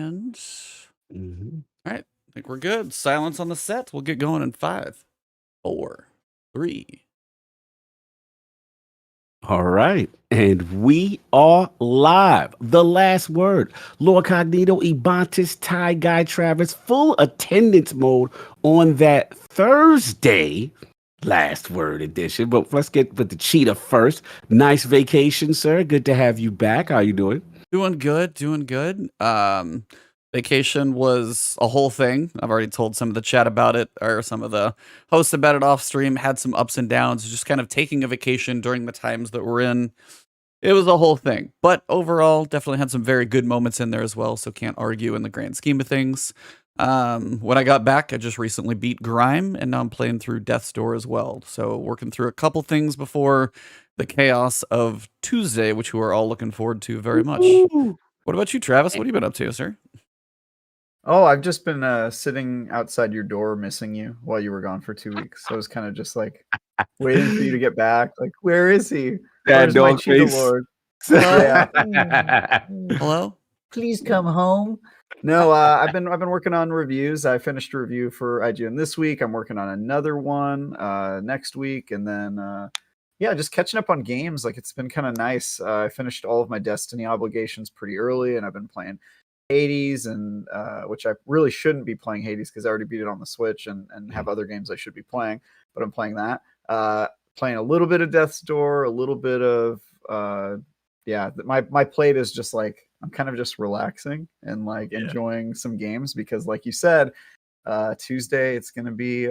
And all right, I think we're good. Silence on the set. We'll get going in 5, 4, 3. All right, and we are live. The last word. Lord Cognito, Ebontis, Ty Guy Travis, full attendance mode on that Thursday last word edition. But let's get with the cheetah first. Nice vacation, sir. Good to have you back. How you doing? Doing good, doing good. Vacation was a whole thing. I've already told some of the chat about it, or some of the hosts about it off stream. Had some ups and downs, just kind of taking a vacation during the times that we're in. It was a whole thing. But overall, definitely had some very good moments in there as well, so can't argue in the grand scheme of things. When I got back, I just recently beat Grime, and now I'm playing through Death's Door as well. So working through a couple things before the chaos of Tuesday, which we are all looking forward to very much. Ooh. What about you, Travis? What have you been up to, sir? Oh, I've just been sitting outside your door missing you while you were gone for 2 weeks. So I was kind of just like waiting for you to get back. Like, where is he? Where's my cheetah lord? Hello? Please come home. No, I've been working on reviews. I finished a review for IGN this week. I'm working on another one next week, and then yeah, just catching up on games. Like, it's been kind of nice. I finished all of my Destiny obligations pretty early, and I've been playing Hades, and which I really shouldn't be playing Hades because I already beat it on the Switch and have other games I should be playing, but I'm playing that. Playing a little bit of Death's Door, a little bit of yeah. My plate is just like, I'm kind of just relaxing and like enjoying some games because, like you said, Tuesday I'm gonna be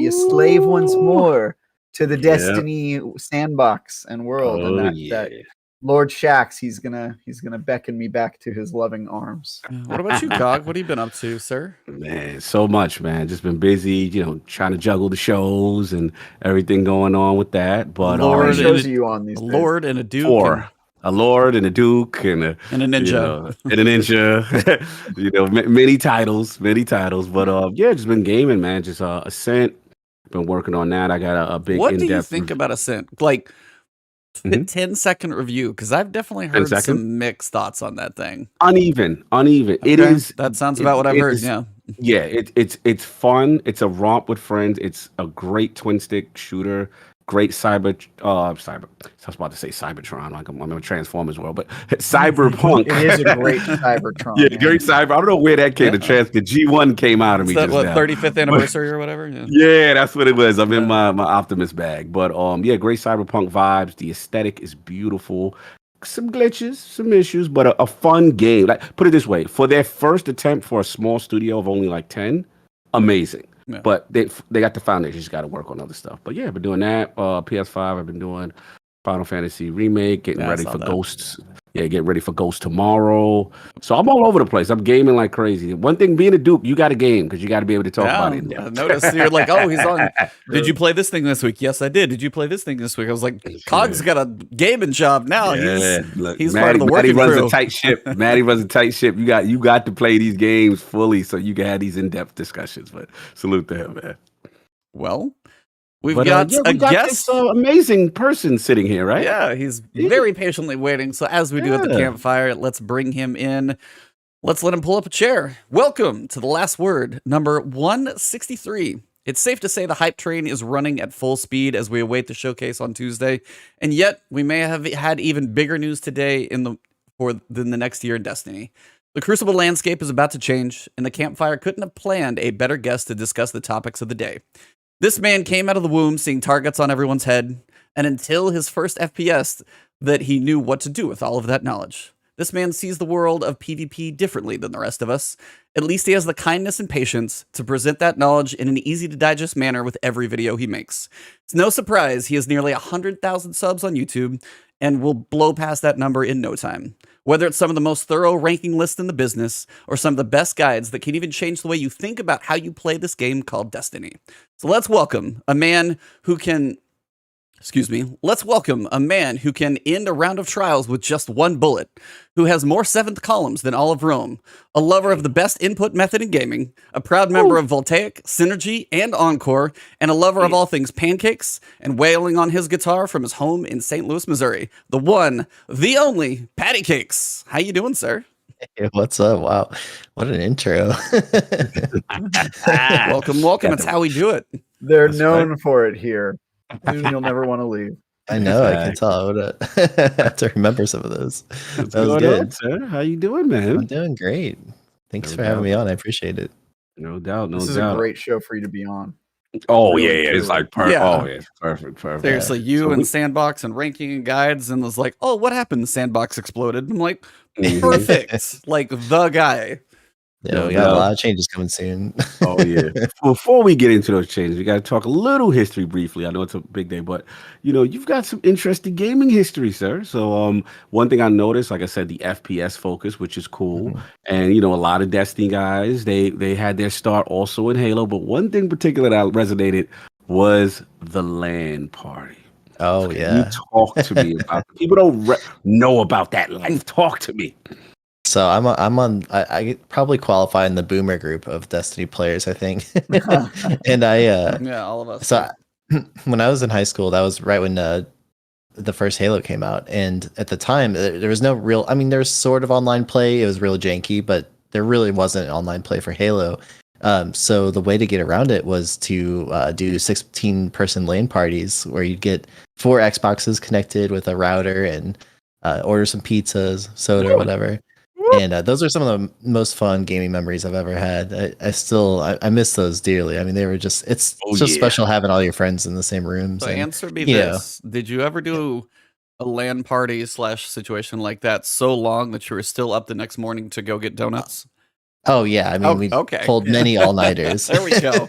a slave once more to the Destiny sandbox and world, and that Lord Shax, he's gonna beckon me back to his loving arms. What about you, Cog? What have you been up to, sir? Man, so much, man. Just been busy, trying to juggle the shows and everything going on with that. But Lord, shows are you on these Lord and a Duke. A Lord and a Duke and a ninja. And a ninja. Many titles. But yeah, just been gaming, man. Just Ascent. Been working on that. I got a big What do you think about Ascent? Like 10-second review, because I've definitely heard some mixed thoughts on that thing. Uneven. Okay. It is. That sounds about what I've heard. Yeah, it's fun. It's a romp with friends. It's a great twin stick shooter. Great cyber. I was about to say Cybertron, like I'm in a Transformers world, but Cyberpunk. It is a great Cybertron. Yeah, great cyber. I don't know where that came. The G1 came out of me. That, what, 35th anniversary or whatever? Yeah, that's what it was. I'm in my Optimus bag. But yeah, great Cyberpunk vibes. The aesthetic is beautiful. Some glitches, some issues, but a fun game. Like, put it this way, for their first attempt for a small studio of only like 10, amazing. Yeah. But they got the foundation. Just got to work on other stuff. But yeah, I've been doing that. PS5, I've been doing Final Fantasy Remake, getting ready for Ghosts. Yeah, get ready for Ghosts tomorrow. So I'm all over the place. I'm gaming like crazy. One thing, being a Duke, you got to game because you got to be able to talk about it. I noticed you're like, oh, he's on. Did you play this thing this week? Yes, I did. Did you play this thing this week? I was like, Cog's got a gaming job now. Yeah. He's part of the working runs crew. A tight ship. Maddie runs a tight ship. You got to play these games fully so you can have these in-depth discussions. But salute to him, man. Well, We've got a guest, this, amazing person sitting here, right? Yeah, he's very patiently waiting. So as we do at the campfire, let's bring him in. Let's let him pull up a chair. Welcome to The Last Word, number 163. It's safe to say the hype train is running at full speed as we await the showcase on Tuesday. And yet, we may have had even bigger news today than the next year in Destiny. The Crucible landscape is about to change, and the campfire couldn't have planned a better guest to discuss the topics of the day. This man came out of the womb seeing targets on everyone's head, and until his first FPS, that he knew what to do with all of that knowledge. This man sees the world of PvP differently than the rest of us. At least he has the kindness and patience to present that knowledge in an easy-to-digest manner with every video he makes. It's no surprise he has nearly 100,000 subs on YouTube and will blow past that number in no time. Whether it's some of the most thorough ranking lists in the business or some of the best guides that can even change the way you think about how you play this game called Destiny. So let's welcome a man who can end a round of trials with just one bullet, who has more seventh columns than all of Rome, a lover of the best input method in gaming, a proud member of Voltaic, Synergy, and Encore, and a lover of all things pancakes, and wailing on his guitar from his home in St. Louis, Missouri, the one, the only, PattyCakes. How you doing, sir? Hey, what's up? Wow, what an intro. Welcome, welcome. It's how we do it. They're That's known for it here. Soon you'll never want to leave. I know, I can tell. I would have to remember some of those. What's That was going on, good. sir? How you doing, man? I'm doing great. Thanks No for having doubt. me on. I appreciate it. No doubt, no This is doubt. a great show for you to be on. Oh Really, yeah, it's truly. like perfect. Yeah. Oh yeah, perfect. Seriously, you So and we- Sandbox and ranking and guides, and was like, oh, what happened? The Sandbox exploded. I'm like, Mhm. perfect. Like the guy. Yeah, No we got a doubt. lot of changes coming soon. Oh yeah. Before we get into those changes, we got to talk a little history briefly. I know it's a big day, but you've got some interesting gaming history, sir. So one thing I noticed, like I said, the FPS focus, which is cool, Mhm. and a lot of Destiny guys, they had their start also in Halo, but one thing in particular that resonated was the LAN party. Oh You yeah. talk to me about people don't know about that life. Talk to me. So I probably qualify in the boomer group of Destiny players, I think. And Yeah, all of us. so when I was in high school, that was right when the first Halo came out, and at the time there was no real. I mean, there was sort of online play. It was real janky, but there really wasn't online play for Halo. So the way to get around it was to do 16-person LAN parties where you'd get 4 Xboxes connected with a router and order some pizzas, soda, or whatever. And those are some of the most fun gaming memories I've ever had. I miss those dearly. I mean, they were it's Oh, just yeah. special having all your friends in the same rooms. So and, answer me you know, this. Did you ever do a LAN party / situation like that so long that you were still up the next morning to go get donuts? oh yeah, I mean, we okay. pulled many all-nighters. There we go.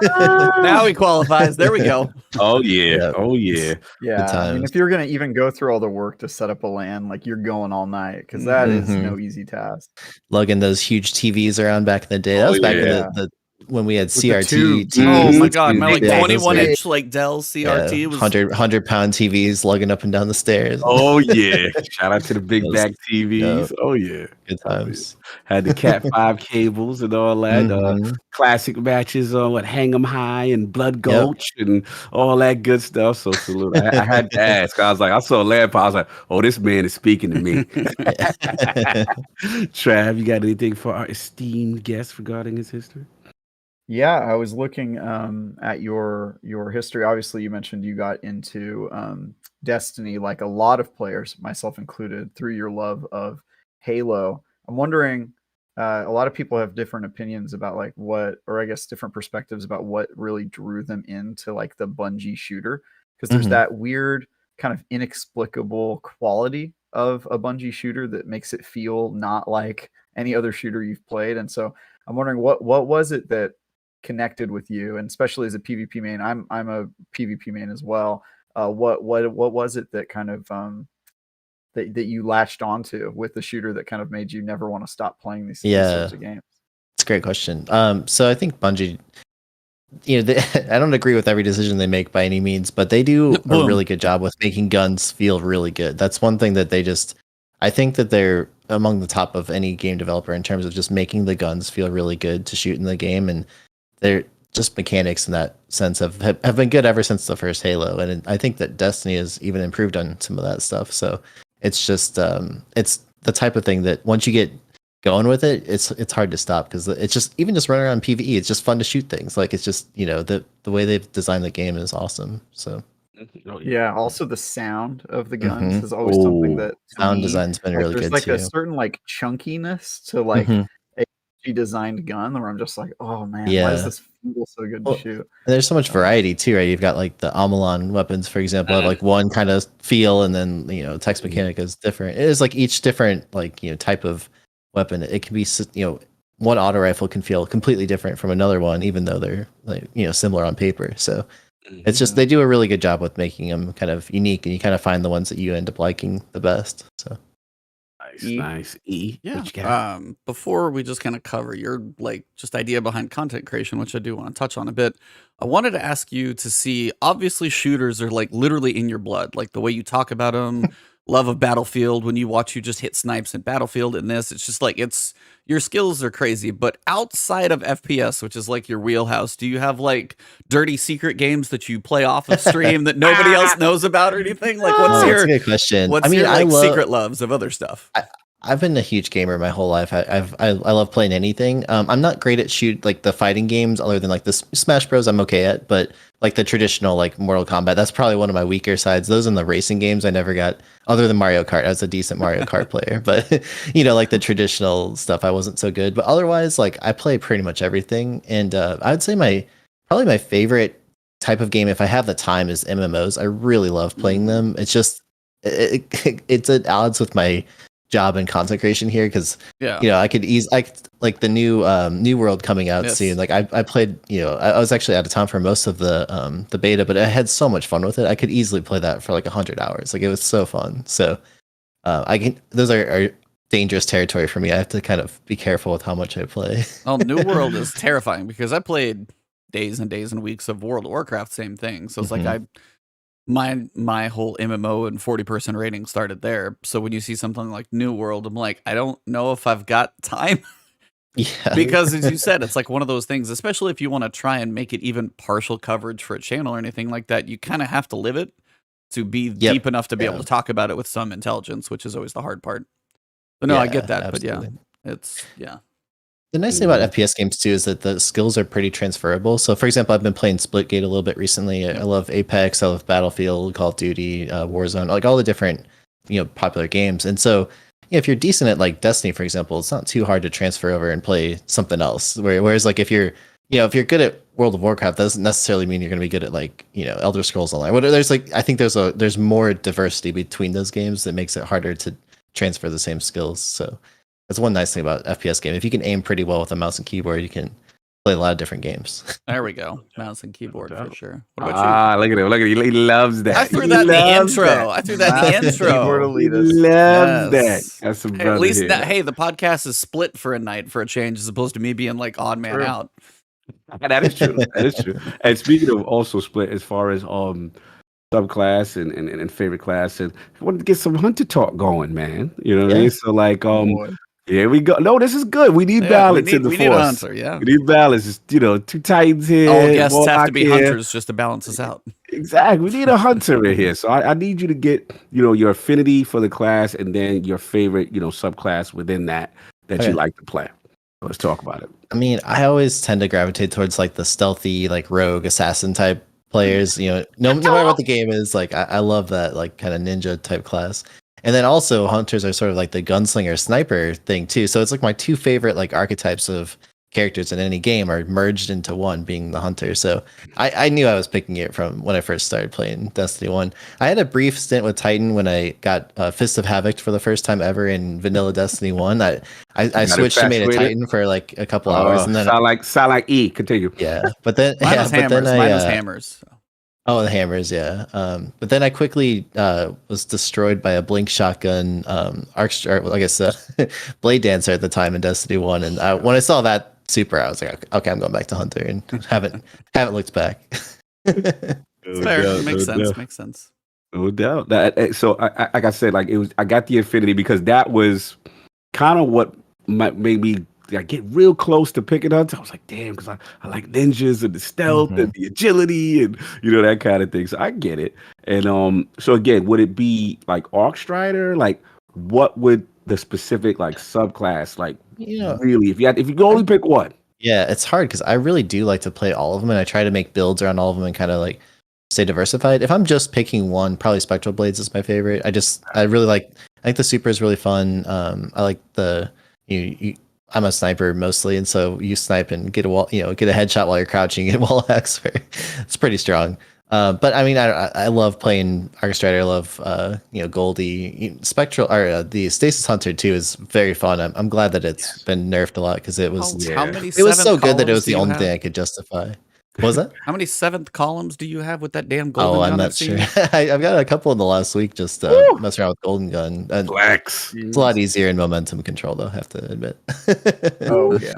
Now he qualifies. There we go. Oh yeah. Yeah. Oh yeah. Yeah, I mean, times. if you're gonna even go through all the work to set up a LAN, like you're going all night because that is Mhm. no easy task. Lugging those huge TVs around back in the day. That Oh, was back in yeah. the when we had the CRT tubes. Oh TVs. my god, my like Yeah, those 21 were- inch like Dell CRT was 100-pound TVs lugging up and down the stairs. Oh yeah. Shout out to the big Those- back TVs. Oh yeah. Good times. Had the Cat 5 cables and all that. Mhm. Classic matches on what Hang 'em High and Blood Gulch and all that good stuff. So salute. I had to ask. I was like, I saw Lamp. I was like, oh, this man is speaking to me. Trav, you got anything for our esteemed guest regarding his history? Yeah, I was looking at your history. Obviously, you mentioned you got into Destiny, like a lot of players, myself included, through your love of Halo. I'm wondering, a lot of people have different opinions about like what, or I guess different perspectives about what really drew them into like the Bungie shooter, because there's Mhm. that weird kind of inexplicable quality of a Bungie shooter that makes it feel not like any other shooter you've played. And so I'm wondering what was it that connected with you, and especially as a PvP main. I'm a PvP main as well. What was it that kind of that you latched onto with the shooter that kind of made you never want to stop playing these sorts of games? It's a great question. So I think Bungie, I don't agree with every decision they make by any means, but they do a Boom. really good job with making guns feel really good. That's one thing that I think that they're among the top of any game developer in terms of just making the guns feel really good to shoot in the game. And they're just mechanics in that sense have been good ever since the first Halo. And I think that Destiny has even improved on some of that stuff. So it's just, it's the type of thing that once you get going with it, it's hard to stop, because it's just, even just running around PvE, it's just fun to shoot things. Like, it's just, the way they've designed the game is awesome. So Oh, Yeah, also the sound of the guns Mhm. is always something Oh. that to sound me, design's been like, really there's good like too. a certain like chunkiness to like Mhm. a designed gun where I'm just like, oh man, why Yeah. does this feel so good Well, to shoot? And there's so much variety too, right? You've got like the Amalon weapons, for example, have Mhm. like one kind of feel, and then text mechanic is different. It is like each different type of weapon. It can be one auto rifle can feel completely different from another one, even though they're like similar on paper. So it's just they do a really good job with making them kind of unique, and you kind of find the ones that you end up liking the best. So Nice. E. Yeah. What you got? Before we just kind of cover your like just idea behind content creation, which I do want to touch on a bit, I wanted to ask you to see, obviously shooters are like literally in your blood, like the way you talk about them, love of Battlefield, when you watch you just hit snipes in Battlefield and this, it's just like, your skills are crazy. But outside of FPS, which is like your wheelhouse, do you have like dirty secret games that you play off of stream that nobody else knows about or anything? Like that's a good question. what's I mean, your I like love secret loves of other stuff? I've been a huge gamer my whole life. I love playing anything. I'm not great at like the fighting games, other than like the Smash Bros. I'm okay at, but like the traditional like Mortal Kombat, that's probably one of my weaker sides. Those in the racing games, I never got. Other than Mario Kart, I was a decent Mario Kart player, but like the traditional stuff, I wasn't so good. But otherwise, like I play pretty much everything, and I would say probably my favorite type of game, if I have the time, is MMOs. I really love playing them. It's just it's at odds with my job and content creation here, because I could like the new world coming out soon. Like I played, I was actually out of town for most of the beta, but I had so much fun with it. I could easily play that for like 100 hours. Like it was so fun. So those are dangerous territory for me. I have to kind of be careful with how much I play. Well, New World is terrifying because I played days and days and weeks of World of Warcraft, same thing. So it's like my whole MMO and 40-person rating started there. So when you see something like New World, I'm like, I don't know if I've got time. Because as you said, it's like one of those things, especially if you want to try and make it even partial coverage for a channel or anything like that, you kind of have to live it to be deep enough to be able to talk about it with some intelligence, which is always the hard part. But no, I get that. Absolutely. But The nice thing about FPS games too is that the skills are pretty transferable. So, for example, I've been playing Splitgate a little bit recently. I love Apex, I love Battlefield, Call of Duty, Warzone, like all the different popular games. And so, if you're decent at like Destiny, for example, it's not too hard to transfer over and play something else. Whereas, like if you're good at World of Warcraft, that doesn't necessarily mean you're going to be good at like Elder Scrolls Online. I think there's more diversity between those games that makes it harder to transfer the same skills. So. That's one nice thing about FPS game. If you can aim pretty well with a mouse and keyboard, you can play a lot of different games. There we go. Mouse and keyboard for sure. What about you? Look at him. Look at him. He loves that. I threw that in the intro. I threw that in the intro. He loves that. That's some at least hey, the podcast is split for a night for a change, as opposed to me being like odd man out. That is true. That is true. And speaking of also split, as far as subclass and favorite class, and I wanted to get some hunter talk going, man. You know what I mean? So like here we go. No, this is good. We need balance in the force. We need a hunter, yeah. We need balance. It's, 2 Titans here. All guests have to be hunters just to balance us out. Exactly. We need a hunter in here. So I need you to get, your affinity for the class and then your favorite, subclass within that you like to play. So let's talk about it. I mean, I always tend to gravitate towards like the stealthy, like rogue assassin type players. No matter what the game is, like I love that like kind of ninja type class. And then also hunters are sort of like the gunslinger sniper thing too. So it's like my two favorite like archetypes of characters in any game are merged into one, being the hunter. So I knew I was picking it from when I first started playing Destiny 1. I had a brief stint with Titan when I got Fist of Havoc for the first time ever in vanilla Destiny 1. I switched to made a Titan for like a couple hours, and then sound like E. Continue. Yeah, but then hammers. Oh, the hammers, yeah. But then I quickly was destroyed by a blink shotgun blade dancer at the time in Destiny 1. And when I saw that super, I was like, okay, I'm going back to Hunter, and haven't looked back. It's fair. Makes sense. No doubt. So like I said, like I got the affinity because that was kind of what made me get real close to picking Hunter. I was like, damn, because I like ninjas and the stealth and the agility and that kind of thing. So I get it. And so again, would it be like Arc Strider? Like, what would the specific like subclass like really? If you could only pick one. Yeah, it's hard because I really do like to play all of them, and I try to make builds around all of them and kind of like stay diversified. If I'm just picking one, probably Spectral Blades is my favorite. I really like. I think the super is really fun. I like the I'm a sniper mostly, and so you snipe and get a headshot while you're crouching and wall hacks. It's pretty strong. But I mean, I love playing Arc Strider. I love Goldie, Spectral, or the Stasis Hunter too is very fun. I'm glad that it's been nerfed a lot because it was so good that it was the only thing I could justify. What was that? How many 7th columns do you have with that damn golden gun? I'm not sure. I've got a couple in the last week just messing around with golden gun. And Flex. It's a lot easier in momentum control, though, I have to admit. Oh, yeah.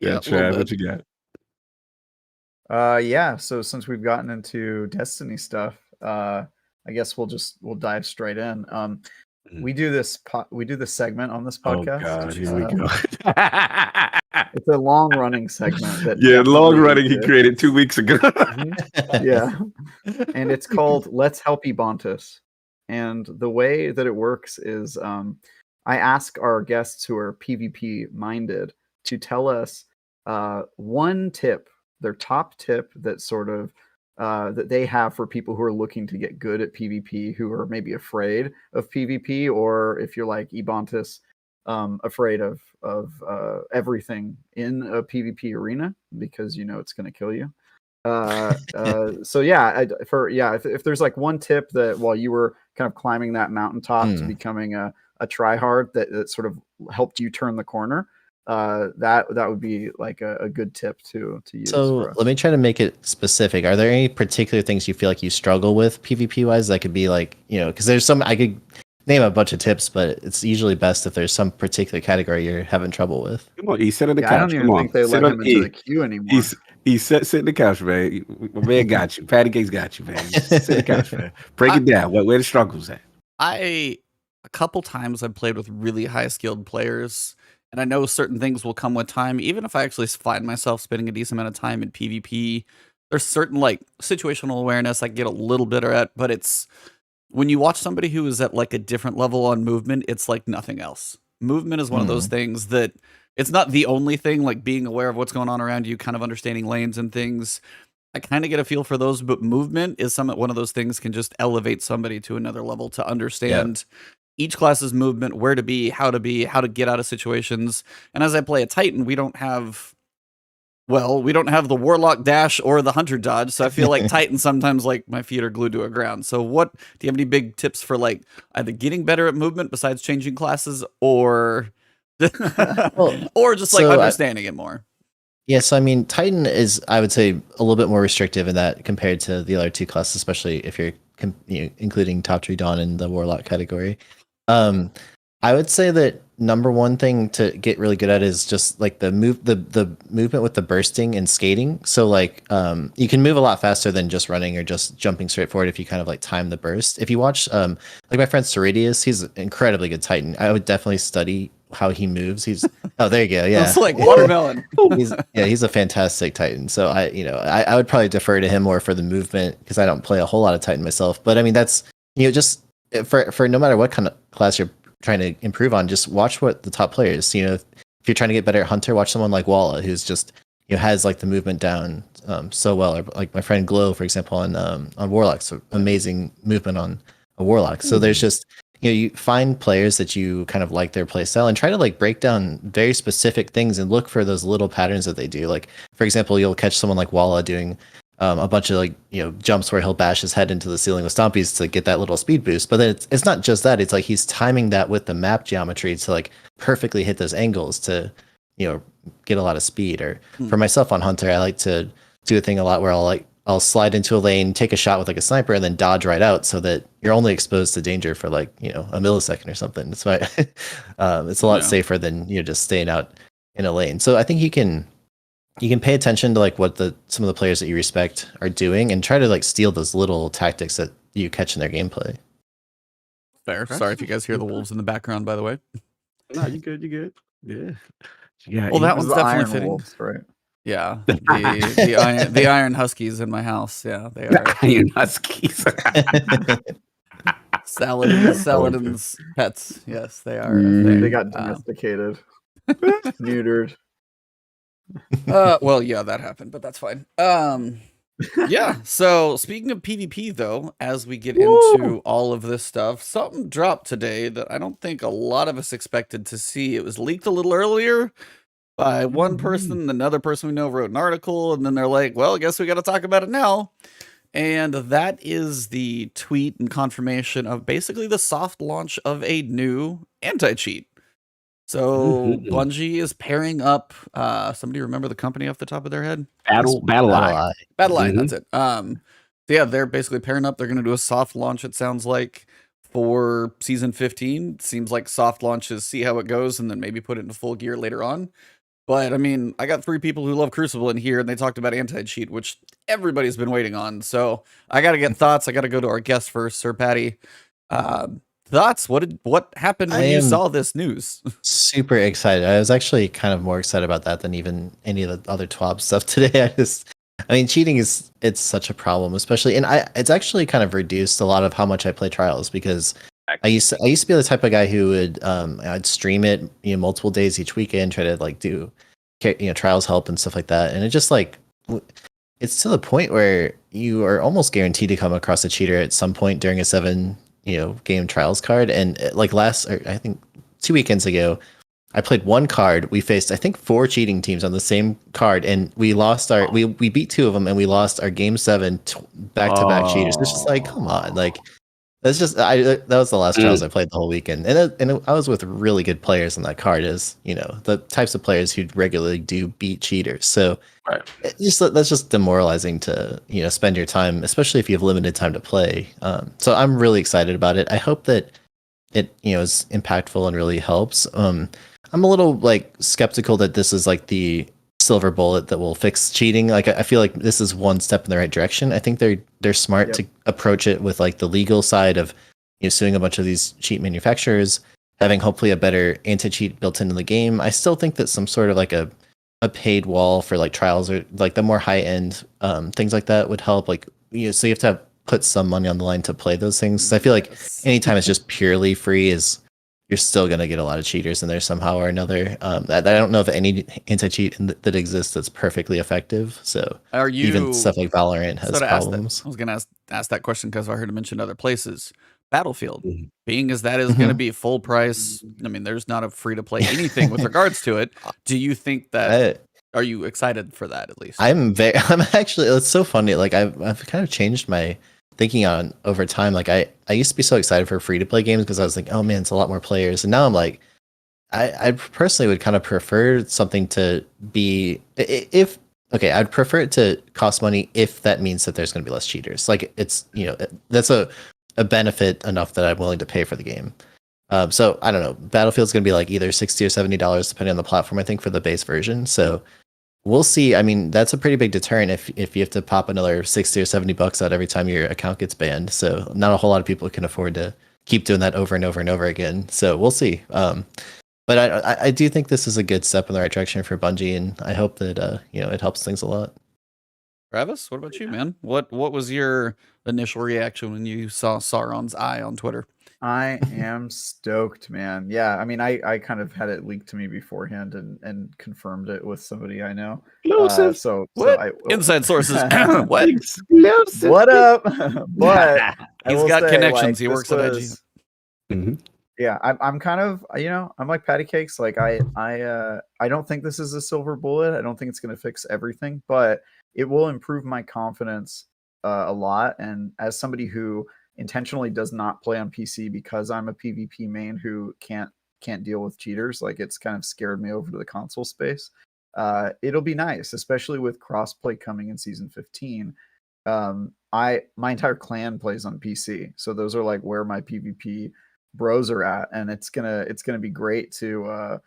Yeah, Trav, what you got? So since we've gotten into Destiny stuff, I guess we'll dive straight in. We do this segment on this podcast. Oh God, here we go. It's a long-running segment. Long-running. He created 2 weeks ago. Yeah, and it's called "Let's Help Ebontis." and the way that it works is I ask our guests who are PvP minded to tell us one tip, their top tip that sort of that they have for people who are looking to get good at PvP, who are maybe afraid of PvP, or if you're like Ebontis, afraid of everything in a PvP arena because you know it's going to kill you. So yeah, if there's like one tip that while you were kind of climbing that mountaintop to becoming a tryhard that sort of helped you turn the corner, that would be like a good tip to use. So let me try to make it specific. Are there any particular things you feel like you struggle with PvP wise? That could be like, you know, because there's some, I could name a bunch of tips, but it's usually best if there's some particular category you're having trouble with. Come on, E, sit on the couch. I don't even Come think on. they Sit let on him into the queue anymore. Sit in the couch, man. My man got you. PattyCakes got you, man. Sit in the couch, man. Break it down. Where the struggles at? A couple times I've played with really high skilled players, and I know certain things will come with time. Even if I actually find myself spending a decent amount of time in PvP, there's certain like situational awareness I get a little better at, but it's when you watch somebody who is at like a different level on movement, it's like nothing else. Movement is one of those things that it's not the only thing, like being aware of what's going on around you, kind of understanding lanes and things. I kind of get a feel for those, but movement is one of those things can just elevate somebody to another level to understand each class's movement, where to be, how to get out of situations. And as I play a Titan, we don't have the Warlock dash or the Hunter dodge, so I feel like Titan sometimes like my feet are glued to a ground. So do you have any big tips for like either getting better at movement besides changing classes or or just like understanding it more? Yeah, so I mean, Titan is, I would say, a little bit more restrictive in that compared to the other two classes, especially if you're including Top Tree Dawn in the Warlock category. I would say that number one thing to get really good at is just like the movement with the bursting and skating. So like you can move a lot faster than just running or just jumping straight forward if you kind of like time the burst. If you watch like my friend Ceridius, he's an incredibly good Titan. I would definitely study how he moves. Oh, there you go. Yeah. It's like watermelon. He's a fantastic Titan. So I would probably defer to him more for the movement because I don't play a whole lot of Titan myself. But I mean, that's, just for no matter what kind of class you're trying to improve on, just watch what the top players, if you're trying to get better at Hunter, watch someone like Walla, who's just, has like the movement down so well. Or like my friend Glow, for example, on Warlock, so amazing movement on a Warlock. So there's just, you find players that you kind of like their play style and try to like break down very specific things and look for those little patterns that they do. Like, for example, you'll catch someone like Walla doing a bunch of like, jumps where he'll bash his head into the ceiling with stompies to get that little speed boost. But then it's not just that. It's like he's timing that with the map geometry to like perfectly hit those angles to, get a lot of speed. Or for myself on Hunter, I like to do a thing a lot where I'll slide into a lane, take a shot with like a sniper, and then dodge right out so that you're only exposed to danger for like, a millisecond or something. That's why it's a lot safer than, just staying out in a lane. So I think you can pay attention to like what some of the players that you respect are doing and try to like steal those little tactics that you catch in their gameplay. Fair. Sorry if you guys hear the wolves in the background, by the way. No, you good. Yeah. Well, that one's definitely Iron fitting. Wolves, right? Yeah, the Iron Huskies in my house. Yeah, they are Iron Huskies. Saladin's pets. Yes, they are. They got domesticated, neutered. Well, yeah, that happened, but that's fine. Yeah. So speaking of PvP, though, as we get into all of this stuff, something dropped today that I don't think a lot of us expected to see. It was leaked a little earlier by one person. Another person we know wrote an article, and then they're like, well, I guess we got to talk about it now. And that is the tweet and confirmation of basically the soft launch of a new anti-cheat. So Bungie is pairing up. Somebody remember the company off the top of their head? Battleline. That's it. Yeah, they're basically pairing up. They're going to do a soft launch, it sounds like, for season 15. Seems like soft launches, see how it goes, and then maybe put it into full gear later on. But I mean, I got 3 people who love Crucible in here, and they talked about anti-cheat, which everybody's been waiting on. So I got to get thoughts. I got to go to our guest first, Sir Patty. Thoughts? What happened when you saw this news? Super excited. I was actually kind of more excited about that than even any of the other TWAB stuff today. I mean, cheating it's such a problem, especially, and it's actually kind of reduced a lot of how much I play Trials because I used to be the type of guy who would I'd stream it multiple days each weekend, try to like do Trials help and stuff like that, and it just like it's to the point where you are almost guaranteed to come across a cheater at some point during a 7 game Trials card, and like I think 2 weekends ago. I played one card. We faced, I think, 4 cheating teams on the same card, and we lost our. We beat 2 of them, and we lost our game 7 back-to-back cheaters. It's just like, come on, like that's just. That was the last Trials I played the whole weekend, and I was with really good players on that card, as the types of players who regularly do beat cheaters. So that's just demoralizing to spend your time, especially if you have limited time to play. So I'm really excited about it. I hope that it is impactful and really helps. I'm a little like skeptical that this is like the silver bullet that will fix cheating. Like I feel like this is one step in the right direction. I think they're smart to approach it with like the legal side of suing a bunch of these cheat manufacturers, having hopefully a better anti-cheat built into the game. I still think that some sort of like a paid wall for like Trials or like the more high end things like that would help. Like so you have to put some money on the line to play those things. I feel like anytime it's just purely free you're still going to get a lot of cheaters in there somehow or another. I don't know of any anti-cheat that exists that's perfectly effective. So even stuff like Valorant has problems. I was going to ask that question because I heard it mentioned other places. Battlefield, being as that is going to be full price. I mean, there's not a free to play anything with regards to it. Do you think that? Are you excited for that at least? I'm actually. It's so funny. Like I've kind of changed my thinking on over time. Like I used to be so excited for free to play games because I was like, oh man, it's a lot more players. And now I'm like, I personally would kind of prefer something to be I'd prefer it to cost money if that means that there's going to be less cheaters. Like it's that's a benefit enough that I'm willing to pay for the game. So I don't know. Battlefield's going to be like either $60 or $70 depending on the platform. I think for the base version. So we'll see. I mean, that's a pretty big deterrent if you have to pop another $60 or $70 out every time your account gets banned. So not a whole lot of people can afford to keep doing that over and over and over again. So we'll see. But I do think this is a good step in the right direction for Bungie, and I hope that it helps things a lot. Travis, what about you, man? What was your initial reaction when you saw Sauron's eye on Twitter? I am stoked, man. Yeah, I mean, I kind of had it leaked to me beforehand and confirmed it with somebody I know. Inside sources. What? Exclusive. What up? But he's got connections. He works at IG. Mm-hmm. Yeah, I'm kind of I'm like PattyCakes. Like I don't think this is a silver bullet. I don't think it's going to fix everything, but it will improve my confidence a lot. And as somebody who intentionally does not play on PC because I'm a PvP main who can't deal with cheaters, like it's kind of scared me over to the console space. It'll be nice, especially with crossplay coming in season 15. My entire clan plays on PC, so those are like where my PvP bros are at, and it's gonna be great to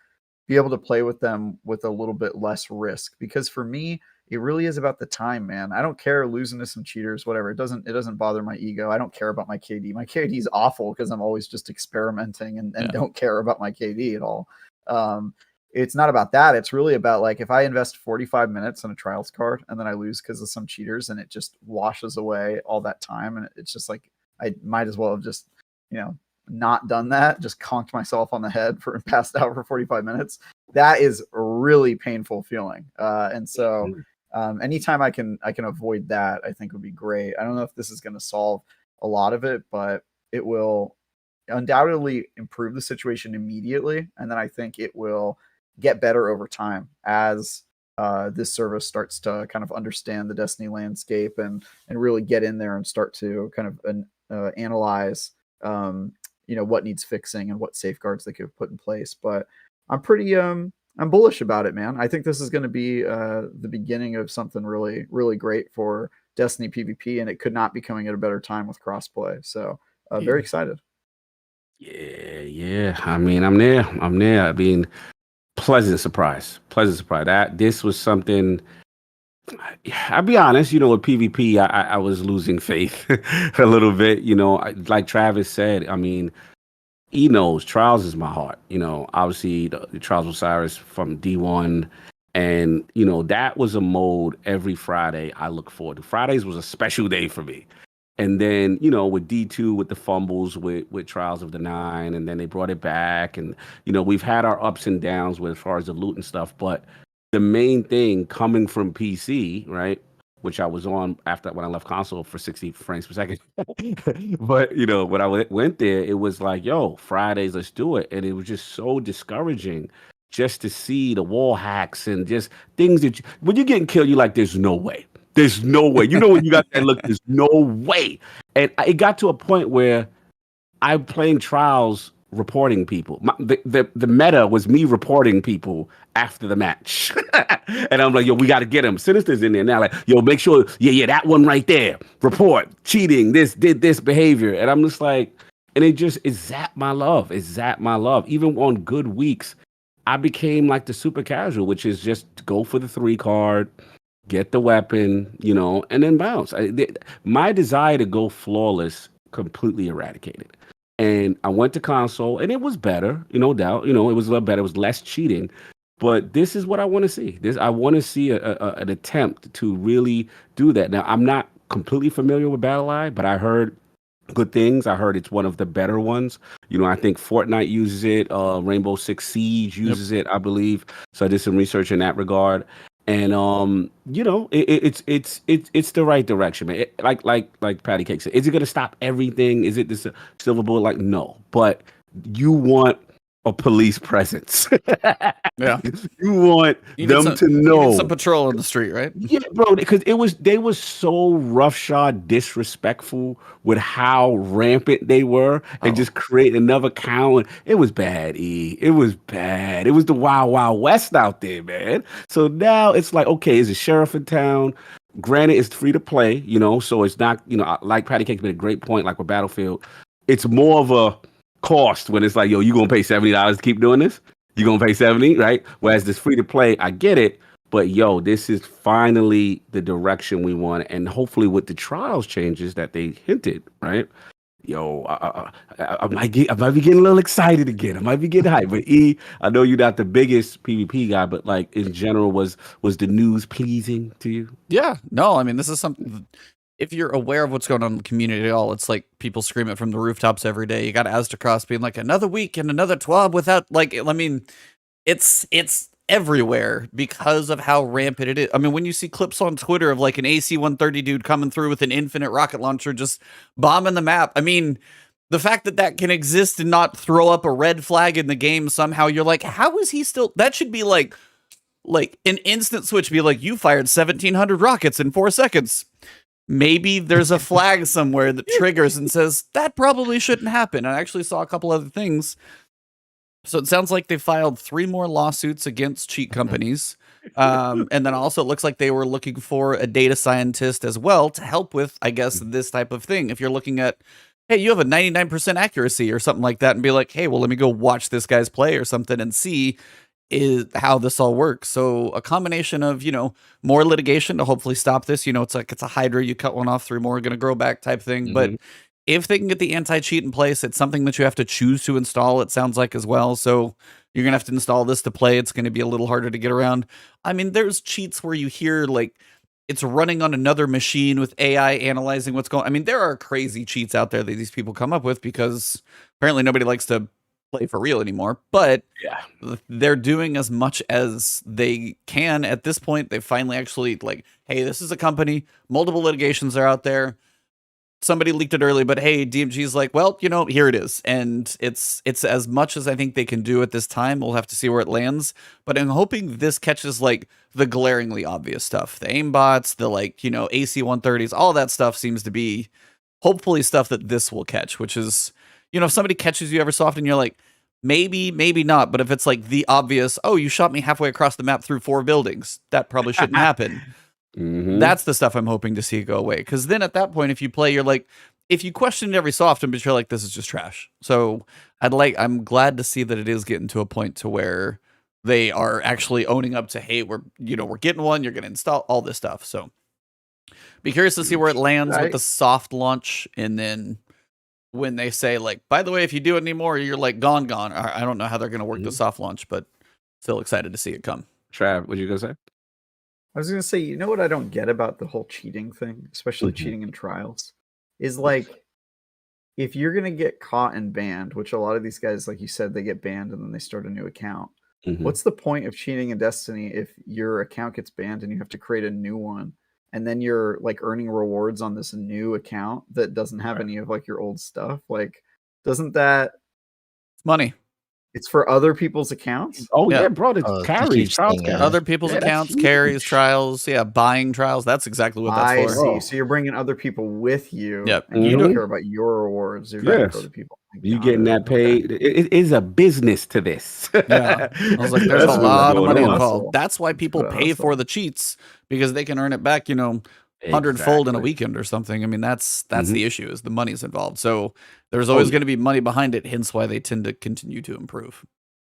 be able to play with them with a little bit less risk, because for me it really is about the time, man. I don't care losing to some cheaters, whatever. It doesn't bother my ego. I don't care about my KD. My KD is awful because I'm always just experimenting and don't care about my KD at all. It's not about that. It's really about like if I invest 45 minutes on a Trials card and then I lose because of some cheaters and it just washes away all that time, and it's just like I might as well have just not done that, just conked myself on the head for passed out for 45 minutes. That is a really painful feeling. And so anytime I can avoid that, I think would be great. I don't know if this is going to solve a lot of it, but it will undoubtedly improve the situation immediately. And then I think it will get better over time as this service starts to kind of understand the Destiny landscape and really get in there and start to kind of analyze what needs fixing and what safeguards they could put in place. But I'm pretty I'm bullish about it, man. I think this is going to be the beginning of something really, really great for Destiny PvP, and it could not be coming at a better time with crossplay. So very excited. Yeah. I mean, I'm there. I mean, pleasant surprise. That this was something. I'll be honest, with PvP, I was losing faith a little bit. Like Travis said, I mean, he knows Trials is my heart. Obviously the Trials of Osiris from D1, And, that was a mode every Friday I look forward to. Fridays was a special day for me. And then, with D2, with the fumbles, with Trials of the Nine, and then they brought it back. And, we've had our ups and downs with as far as the loot and stuff. But the main thing coming from PC, right, which I was on after when I left console for 60 frames per second. But, when I went there, it was like, yo, Fridays, let's do it. And it was just so discouraging just to see the wall hacks and just things that when you're getting killed, you're like, there's no way. There's no way. When you got that look, there's no way. And it got to a point where I'm playing Trials reporting people. The meta was me reporting people after the match. And I'm like, yo, we got to get him. Sinister's in there now. Like, yo, make sure, yeah, that one right there. Report, cheating, did this behavior. And I'm just like, and it zapped my love. It zapped my love. Even on good weeks, I became like the super casual, which is just go for the 3 card, get the weapon, and then bounce. My desire to go flawless completely eradicated. And I went to console, and it was better, no doubt. It was a little better. It was less cheating. But this is what I want to see. I want to see an attempt to really do that. Now, I'm not completely familiar with BattleEye, but I heard good things. I heard it's one of the better ones. I think Fortnite uses it. Rainbow Six Siege uses it, I believe. So I did some research in that regard. And it's the right direction, man. Like PattyCakes said, is it going to stop everything? Is it this silver bullet? Like, no. But you want a police presence. Yeah, you want them to know. You need some patrol in the street, right? Yeah, bro. Because they was so roughshod, disrespectful with how rampant they were, and just create another count. It was bad. It was bad. It was the Wild Wild West out there, man. So now it's like, okay, is a sheriff in town? Granted, it's free to play, so it's not, like PattyCakes made a great point, like with Battlefield. It's more of a cost when it's like, yo, you gonna pay $70 to keep doing this? You gonna pay 70, right? Whereas this free to play, I get it, but yo, this is finally the direction we want, and hopefully with the Trials changes that they hinted, right? Yo, I might be getting a little excited again. I might be getting hyped. But I know you're not the biggest PvP guy, but like in general, was the news pleasing to you? Yeah, no, I mean, this is something. If you're aware of what's going on in the community at all, it's like people scream it from the rooftops every day. You got Aztecross being like another week and another TWAB without, like, I mean, it's everywhere because of how rampant it is. I mean, when you see clips on Twitter of like an AC-130 dude coming through with an infinite rocket launcher just bombing the map. I mean, the fact that can exist and not throw up a red flag in the game somehow, you're like, how is he still? That should be like an instant switch. Be like, you fired 1,700 rockets in 4 seconds. Maybe there's a flag somewhere that triggers and says that probably shouldn't happen. I actually saw a couple other things. So it sounds like they filed 3 more lawsuits against cheat companies. And then also it looks like they were looking for a data scientist as well to help with, I guess, this type of thing. If you're looking at, hey, you have a 99% accuracy or something like that, and be like, hey, well, let me go watch this guy's play or something and see how this all works. So a combination of, more litigation to hopefully stop this. It's like it's a hydra, you cut one off, 3 more are going to grow back type thing. But if they can get the anti-cheat in place, it's something that you have to choose to install, it sounds like, as well. So you're going to have to install this to play. It's going to be a little harder to get around. I mean, there's cheats where you hear like it's running on another machine with AI analyzing what's going on. I mean, there are crazy cheats out there that these people come up with because apparently nobody likes to play for real anymore, but yeah, they're doing as much as they can at this point. They finally actually like, hey, this is a company, multiple litigations are out there. Somebody leaked it early, but hey, DMG's like, well, here it is. And it's as much as I think they can do at this time. We'll have to see where it lands, but I'm hoping this catches like the glaringly obvious stuff, the aimbots, the AC-130s, all that stuff seems to be hopefully stuff that this will catch, which is, if somebody catches you ever so often, you're like, maybe not. But if it's like the obvious, oh, you shot me halfway across the map through 4 buildings, that probably shouldn't happen. That's the stuff I'm hoping to see go away. Because then at that point, if you play, you're like, if you question it every so often, but you're like, this is just trash. So I'm glad to see that it is getting to a point to where they are actually owning up to, hey, we're getting one, you're going to install all this stuff. So be curious to see where it lands with the soft launch. And then when they say like, by the way, if you do it anymore, you're like gone. I don't know how they're going to work the soft launch, but still excited to see it come. Trav, what you gonna say? I was gonna say, you know what I don't get about the whole cheating thing, especially cheating in trials, is like if you're gonna get caught and banned, which a lot of these guys, like you said, they get banned and then they start a new account. What's the point of cheating in Destiny if your account gets banned and you have to create a new one, and then you're like earning rewards on this new account that doesn't have any of like your old stuff? Like, doesn't that Money. it's for other people's accounts? Oh Yeah. yeah, bro. It's it's a carries, huge trials thing, yeah. carries. Other people's Yeah, that's accounts, carries, huge. trials, buying trials. That's exactly what that's I for. see. So you're bringing other people with you, Yep. and you don't Mhm. care about your rewards. You're doing it for Yes. other people. You getting that paid? It is a business to this. Yeah. I was like, there's That's a what's lot of going money on. involved. That's why people what I pay for hustle. the cheats, because they can earn it back, hundredfold in a Exactly. weekend or something. I mean, that's Mhm. the issue, is the money's involved. So there's always yeah. going to be money behind it, hence why they tend to continue to improve.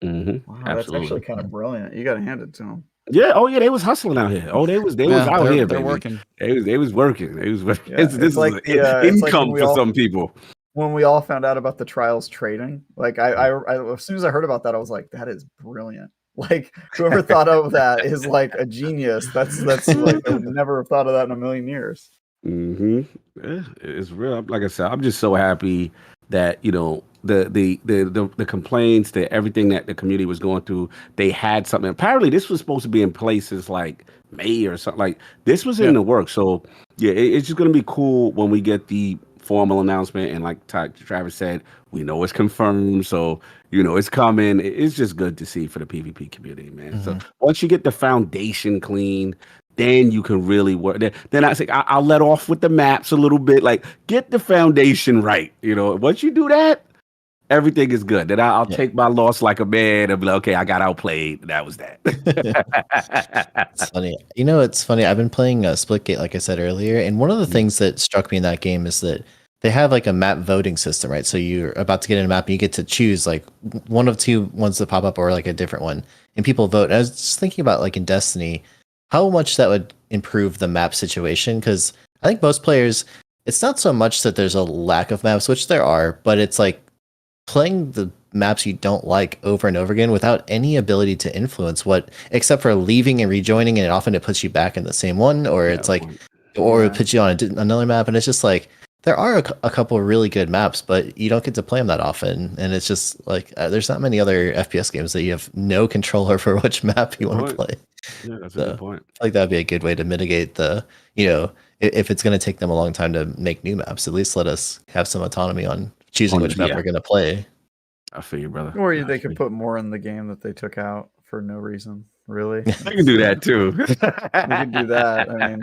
Mm-hmm. Wow, that's actually kind of brilliant. You got to hand it to them. Yeah. Oh yeah, they was hustling out here. Oh, they was out they're, here, they're baby. working. They was working. They was working. Yeah, This it's is like an it's like when income we for all- some people. When we all found out about the trials trading, like I as soon as I heard about that, I was like, that is brilliant. Like whoever thought of that is like a genius. That's like I would never have thought of that in a million years. Mm-hmm. Yeah, it's real. Like I said, I'm just so happy that the complaints, that everything that the community was going through, they had something. Apparently, this was supposed to be in place since like May or something. Like this was in the works. So yeah, it's just gonna be cool when we get the formal announcement. And like Travis said, we know it's confirmed. So it's coming. It's just good to see for the PvP community, man. So once you get the foundation clean, then you can really work. Then I say I'll let off with the maps a little bit. Like get the foundation right. Once you do that, everything is good. Then I'll take my loss like a man and be like, okay, I got outplayed. That was that. It's funny. It's funny. I've been playing Splitgate, like I said earlier, and one of the things that struck me in that game is that they have like a map voting system, right? So you're about to get in a map and you get to choose like one of two ones that pop up or like a different one, and people vote. And I was just thinking about like in Destiny, how much that would improve the map situation, because I think most players, it's not so much that there's a lack of maps, which there are, but it's like playing the maps you don't like over and over again without any ability to influence except for leaving and rejoining, and often it puts you back in the same one, or it's like, or it puts you on another map, and it's just like there are a couple of really good maps, but you don't get to play them that often, and it's just like there's not many other FPS games that you have no control over which map you want to play. Yeah, that's a good point. I think that'd be a good way to mitigate the, if it's going to take them a long time to make new maps, at least let us have some autonomy on choosing which map we're going to play. I feel you, brother. Or they could put more in the game that they took out for no reason. Really? They can do that too. We could do that. I mean,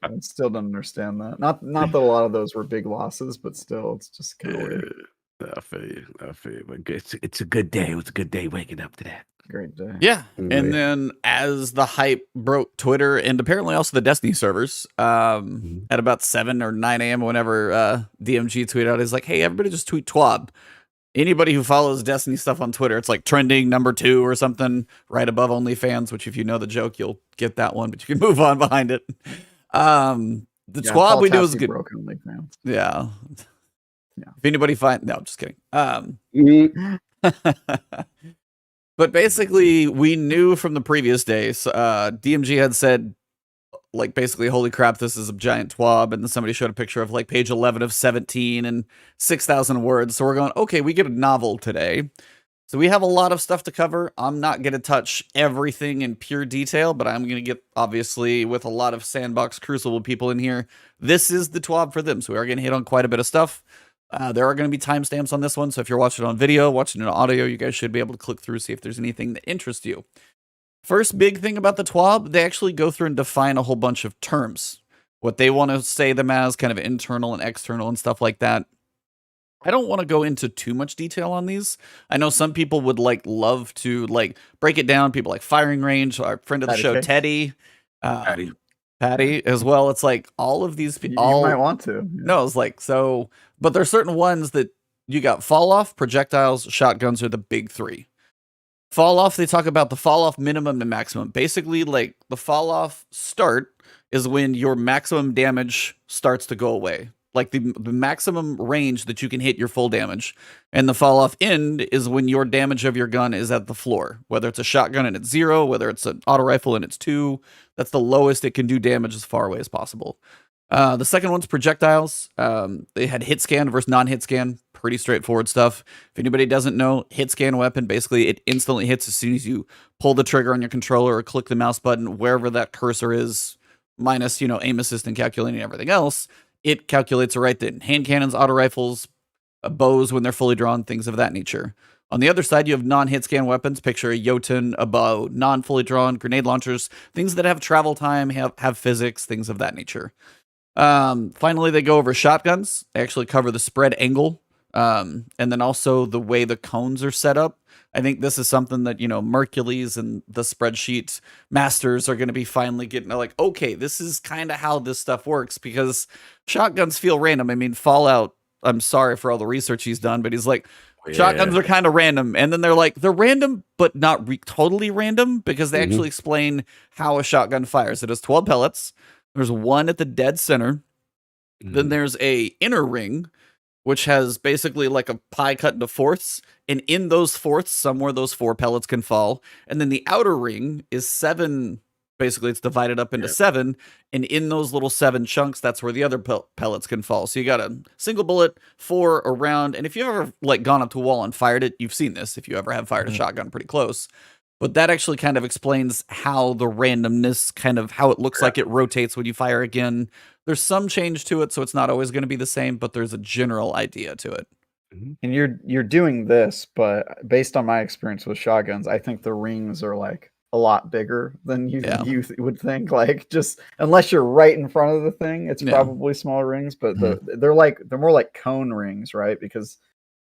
I still don't understand that. Not that a lot of those were big losses, but still, it's just kind of weird. I feel you. But it's a good day. It was a good day waking up to that. Great day. Yeah. And then as the hype broke Twitter and apparently also the Destiny servers, at about 7 or 9 a.m. whenever DMG tweeted out, is like, hey, everybody just tweet TWAB. Anybody who follows Destiny stuff on Twitter, it's like trending #2 or something right above OnlyFans, which if you know the joke, you'll get that one, but you can move on behind it. The TWAB we do is good. Yeah. If anybody no, I'm just kidding. But basically, we knew from the previous days, DMG had said, like, basically, holy crap, this is a giant TWAB. And then somebody showed a picture of, like, page 11 of 17 and 6,000 words. So we're going, okay, we get a novel today. So we have a lot of stuff to cover. I'm not going to touch everything in pure detail, but I'm going to get, obviously, with a lot of Sandbox Crucible people in here, this is the TWAB for them. So we are going to hit on quite a bit of stuff. There are going to be timestamps on this one, so if you're watching it on video, watching it on audio, you guys should be able to click through, see if there's anything that interests you. First big thing about the TWAB, they actually go through and define a whole bunch of terms. What they want to say them as, kind of internal and external and stuff like that. I don't want to go into too much detail on these. I know some people would love to break it down. People like Firing Range, our friend of the show, Teddy. Patty as well. It's like all of these people. You might want to. Yeah. No, it's like so. But there's certain ones that you got fall off, projectiles, shotguns are the big three. Fall off, they talk about the fall off minimum and maximum. Basically, like the fall off start is when your maximum damage starts to go away. like the maximum range that you can hit your full damage. And the fall off end is when your damage of your gun is at the floor, whether it's a shotgun and it's 0, whether it's an auto rifle and it's 2. That's the lowest it can do damage as far away as possible. The second one's projectiles. They had hit scan versus non-hit scan. Pretty straightforward stuff. If anybody doesn't know, hit scan weapon, basically it instantly hits as soon as you pull the trigger on your controller or click the mouse button wherever that cursor is, minus, you know, aim assist and calculating everything else. It calculates it right then. Hand cannons, auto rifles, bows when they're fully drawn, things of that nature. On the other side, you have non-hit scan weapons. Picture a Jotun, a bow, non-fully drawn, grenade launchers, things that have travel time, have physics, things of that nature. Finally, they go over shotguns. They actually cover the spread angle, and then also the way the cones are set up. I think this is something that, you know, Mercules and the spreadsheet masters are going to be finally getting like, okay, this is kind of how this stuff works, because shotguns feel random. I mean, Fallout, I'm sorry for all the research he's done, but he's like, shotguns are kind of random. And then they're like, they're random, but not totally random, because they actually explain how a shotgun fires. It has 12 pellets. There's one at the dead center. Then there's a inner ring, which has basically like a pie cut into fourths. And in those fourths, somewhere those 4 pellets can fall. And then the outer ring is 7. Basically, it's divided up into 7. And in those little 7 chunks, that's where the other pellets can fall. So you got a single bullet, 4 around. And if you've ever like gone up to a wall and fired it, you've seen this. If you ever have fired a shotgun pretty close. But that actually kind of explains how the randomness, kind of how it looks like it rotates when you fire again. There's some change to it, so it's not always going to be the same, but there's a general idea to it. And you're doing this, but based on my experience with shotguns, I think the rings are like a lot bigger than you would think. Like, just unless you're right in front of the thing, it's probably small rings, but they're more like cone rings, right? Because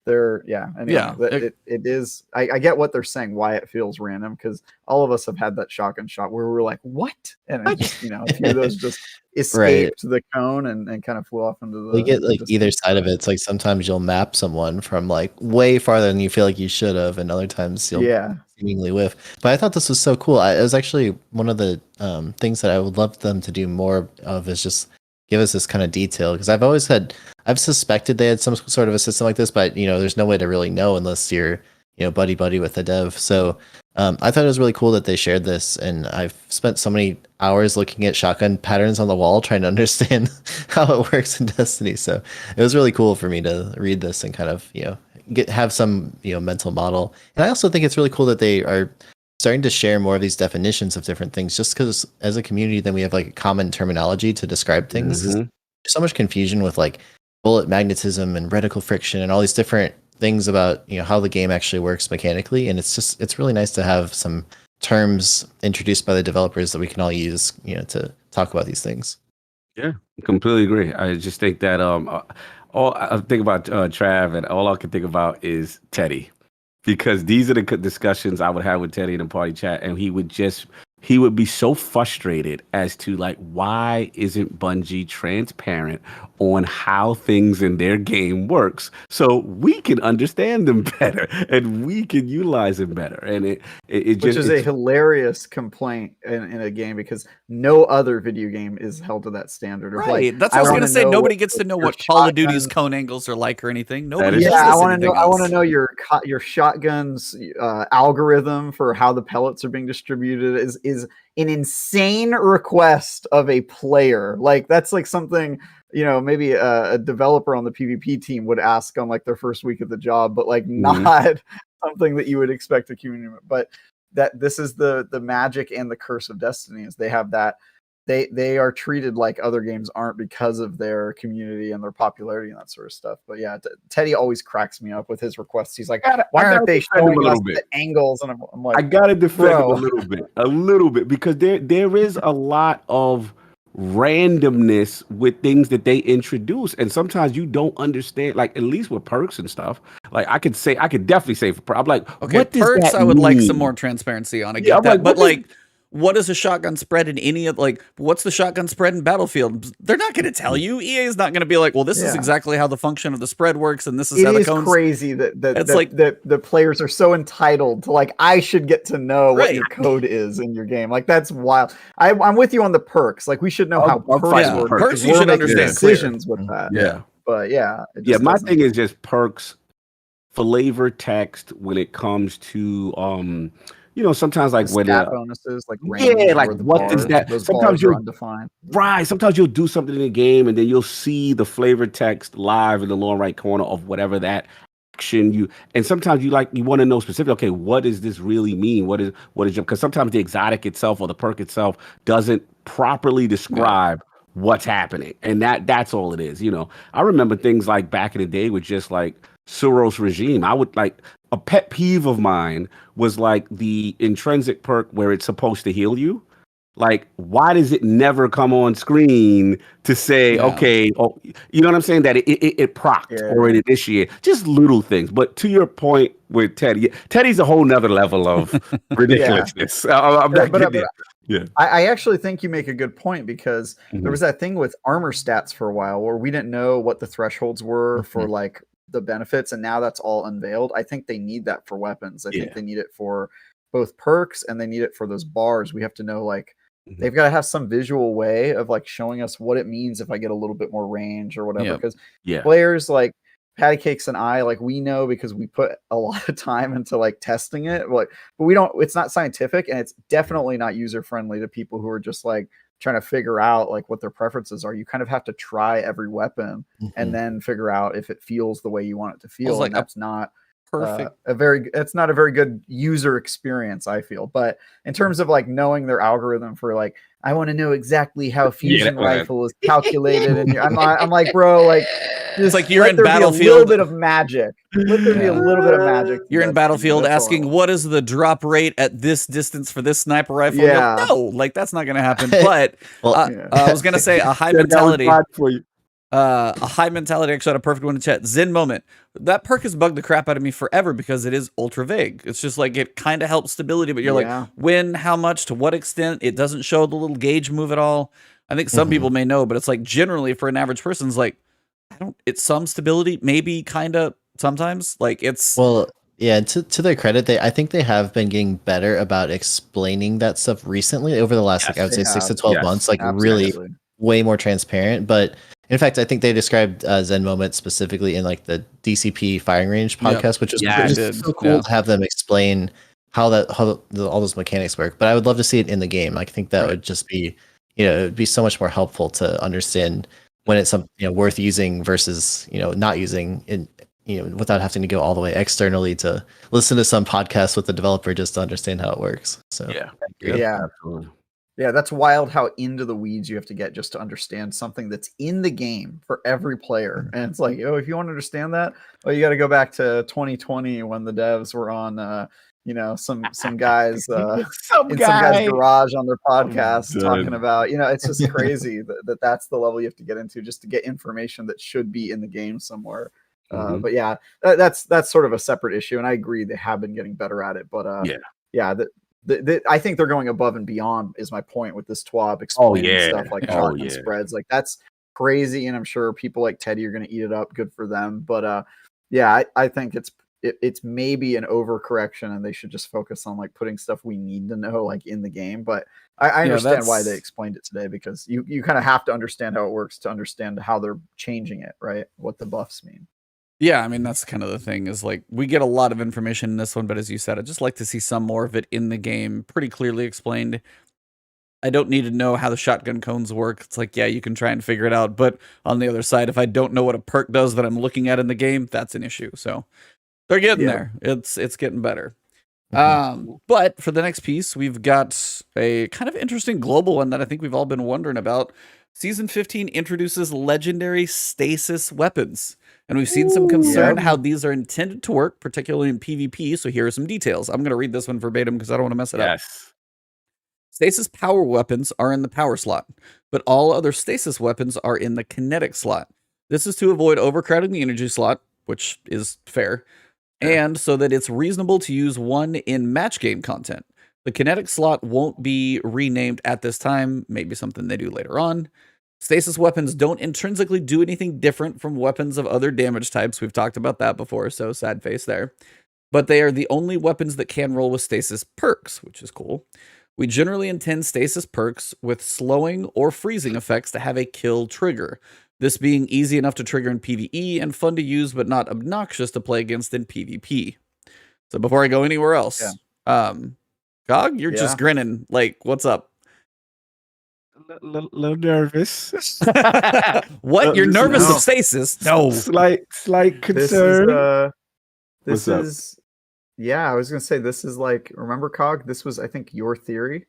they're it is. I get what they're saying, why it feels random, because all of us have had that shotgun shot where we're like, what? And it just, you know, a few of those just escaped the cone and kind of flew off into the. You get like either side of it. It's like sometimes you'll map someone from like way farther than you feel like you should have, and other times you'll seemingly whiff. But I thought this was so cool. It was actually one of the things that I would love them to do more of, is just give us this kind of detail, because I've suspected they had some sort of a system like this, but you know, there's no way to really know unless you're, you know, buddy with the dev. So I thought it was really cool that they shared this, and I've spent so many hours looking at shotgun patterns on the wall trying to understand how it works in Destiny. So it was really cool for me to read this and kind of, you know, have some, you know, mental model. And I also think it's really cool that they are starting to share more of these definitions of different things, just because as a community, then we have like a common terminology to describe things. There's so much confusion with like bullet magnetism and reticle friction and all these different things about, you know, how the game actually works mechanically. And it's really nice to have some terms introduced by the developers that we can all use, you know, to talk about these things. Yeah, completely agree. I just think that all I think about Trav, and all I can think about is Teddy, because these are the discussions I would have with Teddy in the party chat, and he would be so frustrated as to like, why isn't Bungie transparent on how things in their game works so we can understand them better and we can utilize them better. And it which just is a hilarious complaint in a game, because no other video game is held to that standard. Right. That's what I was going to say. Nobody gets to know what Call of Duty's cone angles are like or anything. Nobody. I want to know your shotgun's algorithm for how the pellets are being distributed is an insane request of a player. Like, that's like something, you know, maybe a developer on the PvP team would ask on like their first week of the job, but like not something that you would expect a community. But that this is the magic and the curse of Destiny, is they have that they are treated like other games aren't because of their community and their popularity and that sort of stuff. But yeah, Teddy always cracks me up with his requests. He's like, why aren't they showing us the angles? And I'm like, I gotta defend him a little bit, because there is a lot of randomness with things that they introduce, and sometimes you don't understand, like at least with perks and stuff. Like I could definitely say for I'm like, okay, what does perks that I would mean? like some more transparency on. I get that, but like what is a shotgun spread in any of, like, what's the shotgun spread in Battlefield? They're not going to tell you. EA is not going to be like, well, this is exactly how the function of the spread works, and this is how the cones. It is crazy that the players are so entitled to, like, I should get to know what your code is in your game. Like, that's wild. I'm with you on the perks. Like, we should know how perks work. Perks you should understand decisions with that. Yeah. But yeah. My thing is just perks, flavor text when it comes to sometimes like when bonuses, like what is that? Sometimes you're undefined. Right. Sometimes you'll do something in the game and then you'll see the flavor text live in the lower right corner of whatever that action and sometimes you want to know specifically, okay, what does this really mean? What is because sometimes the exotic itself or the perk itself doesn't properly describe what's happening. And that's all it is. I remember things like back in the day with just like Suros regime. I would like a pet peeve of mine was like the intrinsic perk where it's supposed to heal you. Like, why does it never come on screen to say, okay, you know what I'm saying? That it procced or it initiated, just little things. But to your point with Teddy's a whole nother level of ridiculousness. I actually think you make a good point because there was that thing with armor stats for a while where we didn't know what the thresholds were for like the benefits, and now that's all unveiled. I think they need that for weapons. I think they need it for both perks and they need it for those bars. We have to know, like, they've got to have some visual way of like showing us what it means if I get a little bit more range or whatever. Because players like PattyCakes and I, like, we know because we put a lot of time into like testing it, but we don't, it's not scientific and it's definitely not user friendly to people who are just like trying to figure out like what their preferences are. You kind of have to try every weapon and then figure out if it feels the way you want it to feel. Like, and that's not perfect. It's not a very good user experience, I feel. But in terms of like knowing their algorithm for like, I want to know exactly how fusion rifle is calculated, and I'm like, bro, like, it's like you're in Battlefield. A little bit of magic. Let there be a little bit of magic. You're in Battlefield asking what is the drop rate at this distance for this sniper rifle. Yeah. No, like that's not going to happen. But I was going to say a high mentality. A high mentality actually had a perfect one in chat. Zen moment. That perk has bugged the crap out of me forever because it is ultra vague. It's just like it kind of helps stability, but you're like, when, how much, to what extent? It doesn't show the little gauge move at all. I think some people may know, but it's like generally for an average person, it's like, it's some stability, maybe kind of sometimes. Like it's to their credit, I think they have been getting better about explaining that stuff recently over the last I would say 6 to 12 months, like really way more transparent. But in fact, I think they described Zen Moment specifically in like the DCP firing range podcast, which was so cool to have them explain how all those mechanics work. But I would love to see it in the game. I think that would just be, it would be so much more helpful to understand when it's something worth using versus not using it, without having to go all the way externally to listen to some podcast with the developer just to understand how it works. So absolutely. Yeah, that's wild how into the weeds you have to get just to understand something that's in the game for every player. And it's like, if you want to understand that, well, you got to go back to 2020 when the devs were on, some guys some guy's garage on their podcast talking about, it's just crazy that's the level you have to get into just to get information that should be in the game somewhere. But yeah, that's sort of a separate issue. And I agree they have been getting better at it. But I think they're going above and beyond is my point with this TWAB explaining stuff like shotgun spreads. Like that's crazy. And I'm sure people like Teddy are going to eat it up. Good for them. But I think it's maybe an overcorrection and they should just focus on like putting stuff we need to know like in the game. But I understand why they explained it today, because you kind of have to understand how it works to understand how they're changing it, right? What the buffs mean. Yeah, I mean, that's kind of the thing is like we get a lot of information in this one, but as you said, I'd just like to see some more of it in the game pretty clearly explained. I don't need to know how the shotgun cones work. It's like, yeah, you can try and figure it out. But on the other side, if I don't know what a perk does that I'm looking at in the game, that's an issue. So they're getting there. It's getting better. But for the next piece, we've got a kind of interesting global one that I think we've all been wondering about. Season 15 introduces legendary stasis weapons. And we've seen some concern how these are intended to work, particularly in PvP. So here are some details. I'm going to read this one verbatim because I don't want to mess it up. Stasis power weapons are in the power slot, but all other stasis weapons are in the kinetic slot. This is to avoid overcrowding the energy slot, which is fair, and so that it's reasonable to use one in match game content. The kinetic slot won't be renamed at this time, maybe something they do later on. Stasis weapons don't intrinsically do anything different from weapons of other damage types. We've talked about that before, so sad face there. But they are the only weapons that can roll with stasis perks, which is cool. We generally intend stasis perks with slowing or freezing effects to have a kill trigger. This being easy enough to trigger in PvE and fun to use, but not obnoxious to play against in PvP. So before I go anywhere else, Gog, you're just grinning. Like, what's up? Little nervous. What? You're nervous of stasis? No. Slight concern. This is I was gonna say this is like, remember, Cog? This was, I think, your theory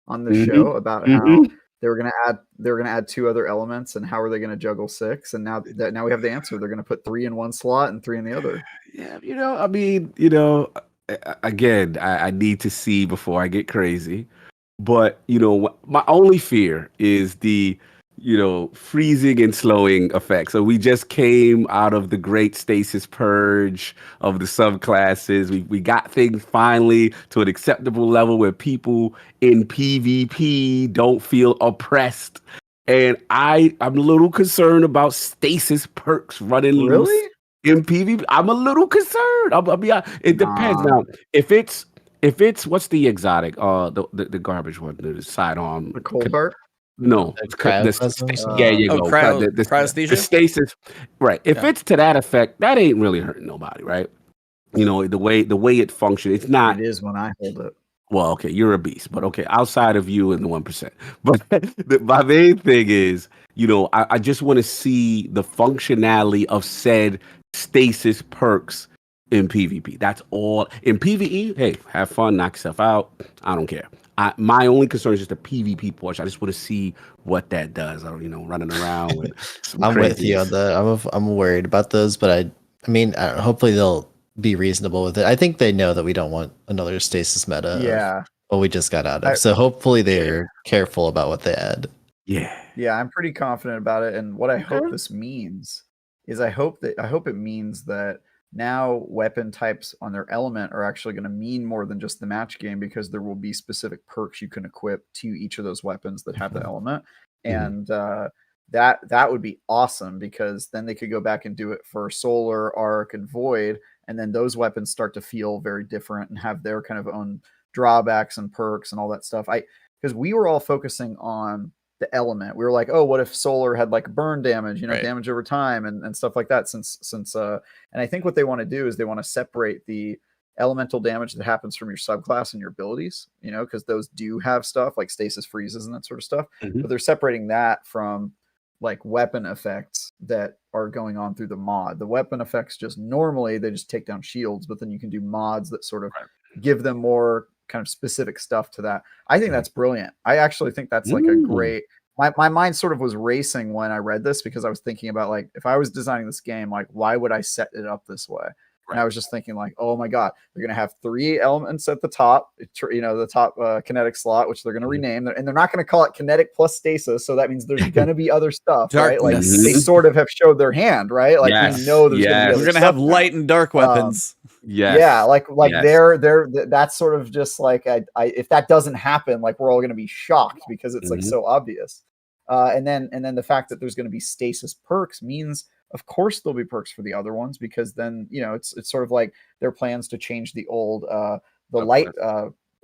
on the show about how they were gonna add 2 other elements, and how are they gonna juggle 6? And now we have the answer. They're gonna put 3 in one slot and 3 in the other. Yeah, I mean, again, I need to see before I get crazy. But, my only fear is the, freezing and slowing effect. So we just came out of the great stasis purge of the subclasses. We got things finally to an acceptable level where people in PvP don't feel oppressed. And I'm a little concerned about stasis perks running loose in PvP. I'm a little concerned. I'll be honest. It depends. Now, if it's what's the exotic? The garbage one, the sidearm. The cold heart? No, you go. Cryosthesia? The stasis, right? If it's to that effect, that ain't really hurting nobody, right? The way it functions, it's not. It is when I hold it. Well, okay, you're a beast, but okay, outside of you and the 1%. But my main thing is, I just want to see the functionality of said stasis perks in PvP. That's all. In PvE, hey, have fun, knock yourself out. I don't care. My only concern is just the PvP portion. I just want to see what that does. Running around with I'm with you on that. I'm worried about those, but I mean, hopefully they'll be reasonable with it. I think they know that we don't want another stasis meta. Yeah. What we just got out of. So hopefully they're careful about what they add. Yeah. Yeah, I'm pretty confident about it. And what I hope this means is I hope it means that now weapon types on their element are actually going to mean more than just the match game, because there will be specific perks you can equip to each of those weapons that have the element. And that would be awesome, because then they could go back and do it for Solar, Arc, and Void, and then those weapons start to feel very different and have their kind of own drawbacks and perks and all that stuff. Because we were all focusing on the element. We were like, oh, what if Solar had like burn damage, damage over time and stuff like that, since and I think what they want to do is they want to separate the elemental damage that happens from your subclass and your abilities, because those do have stuff like stasis freezes and that sort of stuff. But they're separating that from like weapon effects that are going on through the mod. The weapon effects just normally they just take down shields, but then you can do mods that sort of give them more kind of specific stuff to that. I think that's brilliant. I actually think that's like a great. My mind sort of was racing when I read this, because I was thinking about, like, if I was designing this game, like, why would I set it up this way? And I was just thinking, like, oh my god, they're gonna have 3 elements at the top, the top kinetic slot, which they're gonna rename, and they're not gonna call it kinetic plus stasis. So that means there's gonna be other stuff, right? Like they sort of have showed their hand, right? Like we know there's gonna be we're gonna have light and dark weapons. Yeah, like they're that's sort of just like I if that doesn't happen, like we're all gonna be shocked, because it's like so obvious. And then the fact that there's going to be stasis perks means, of course, there'll be perks for the other ones, because then it's sort of like their plans to change the old light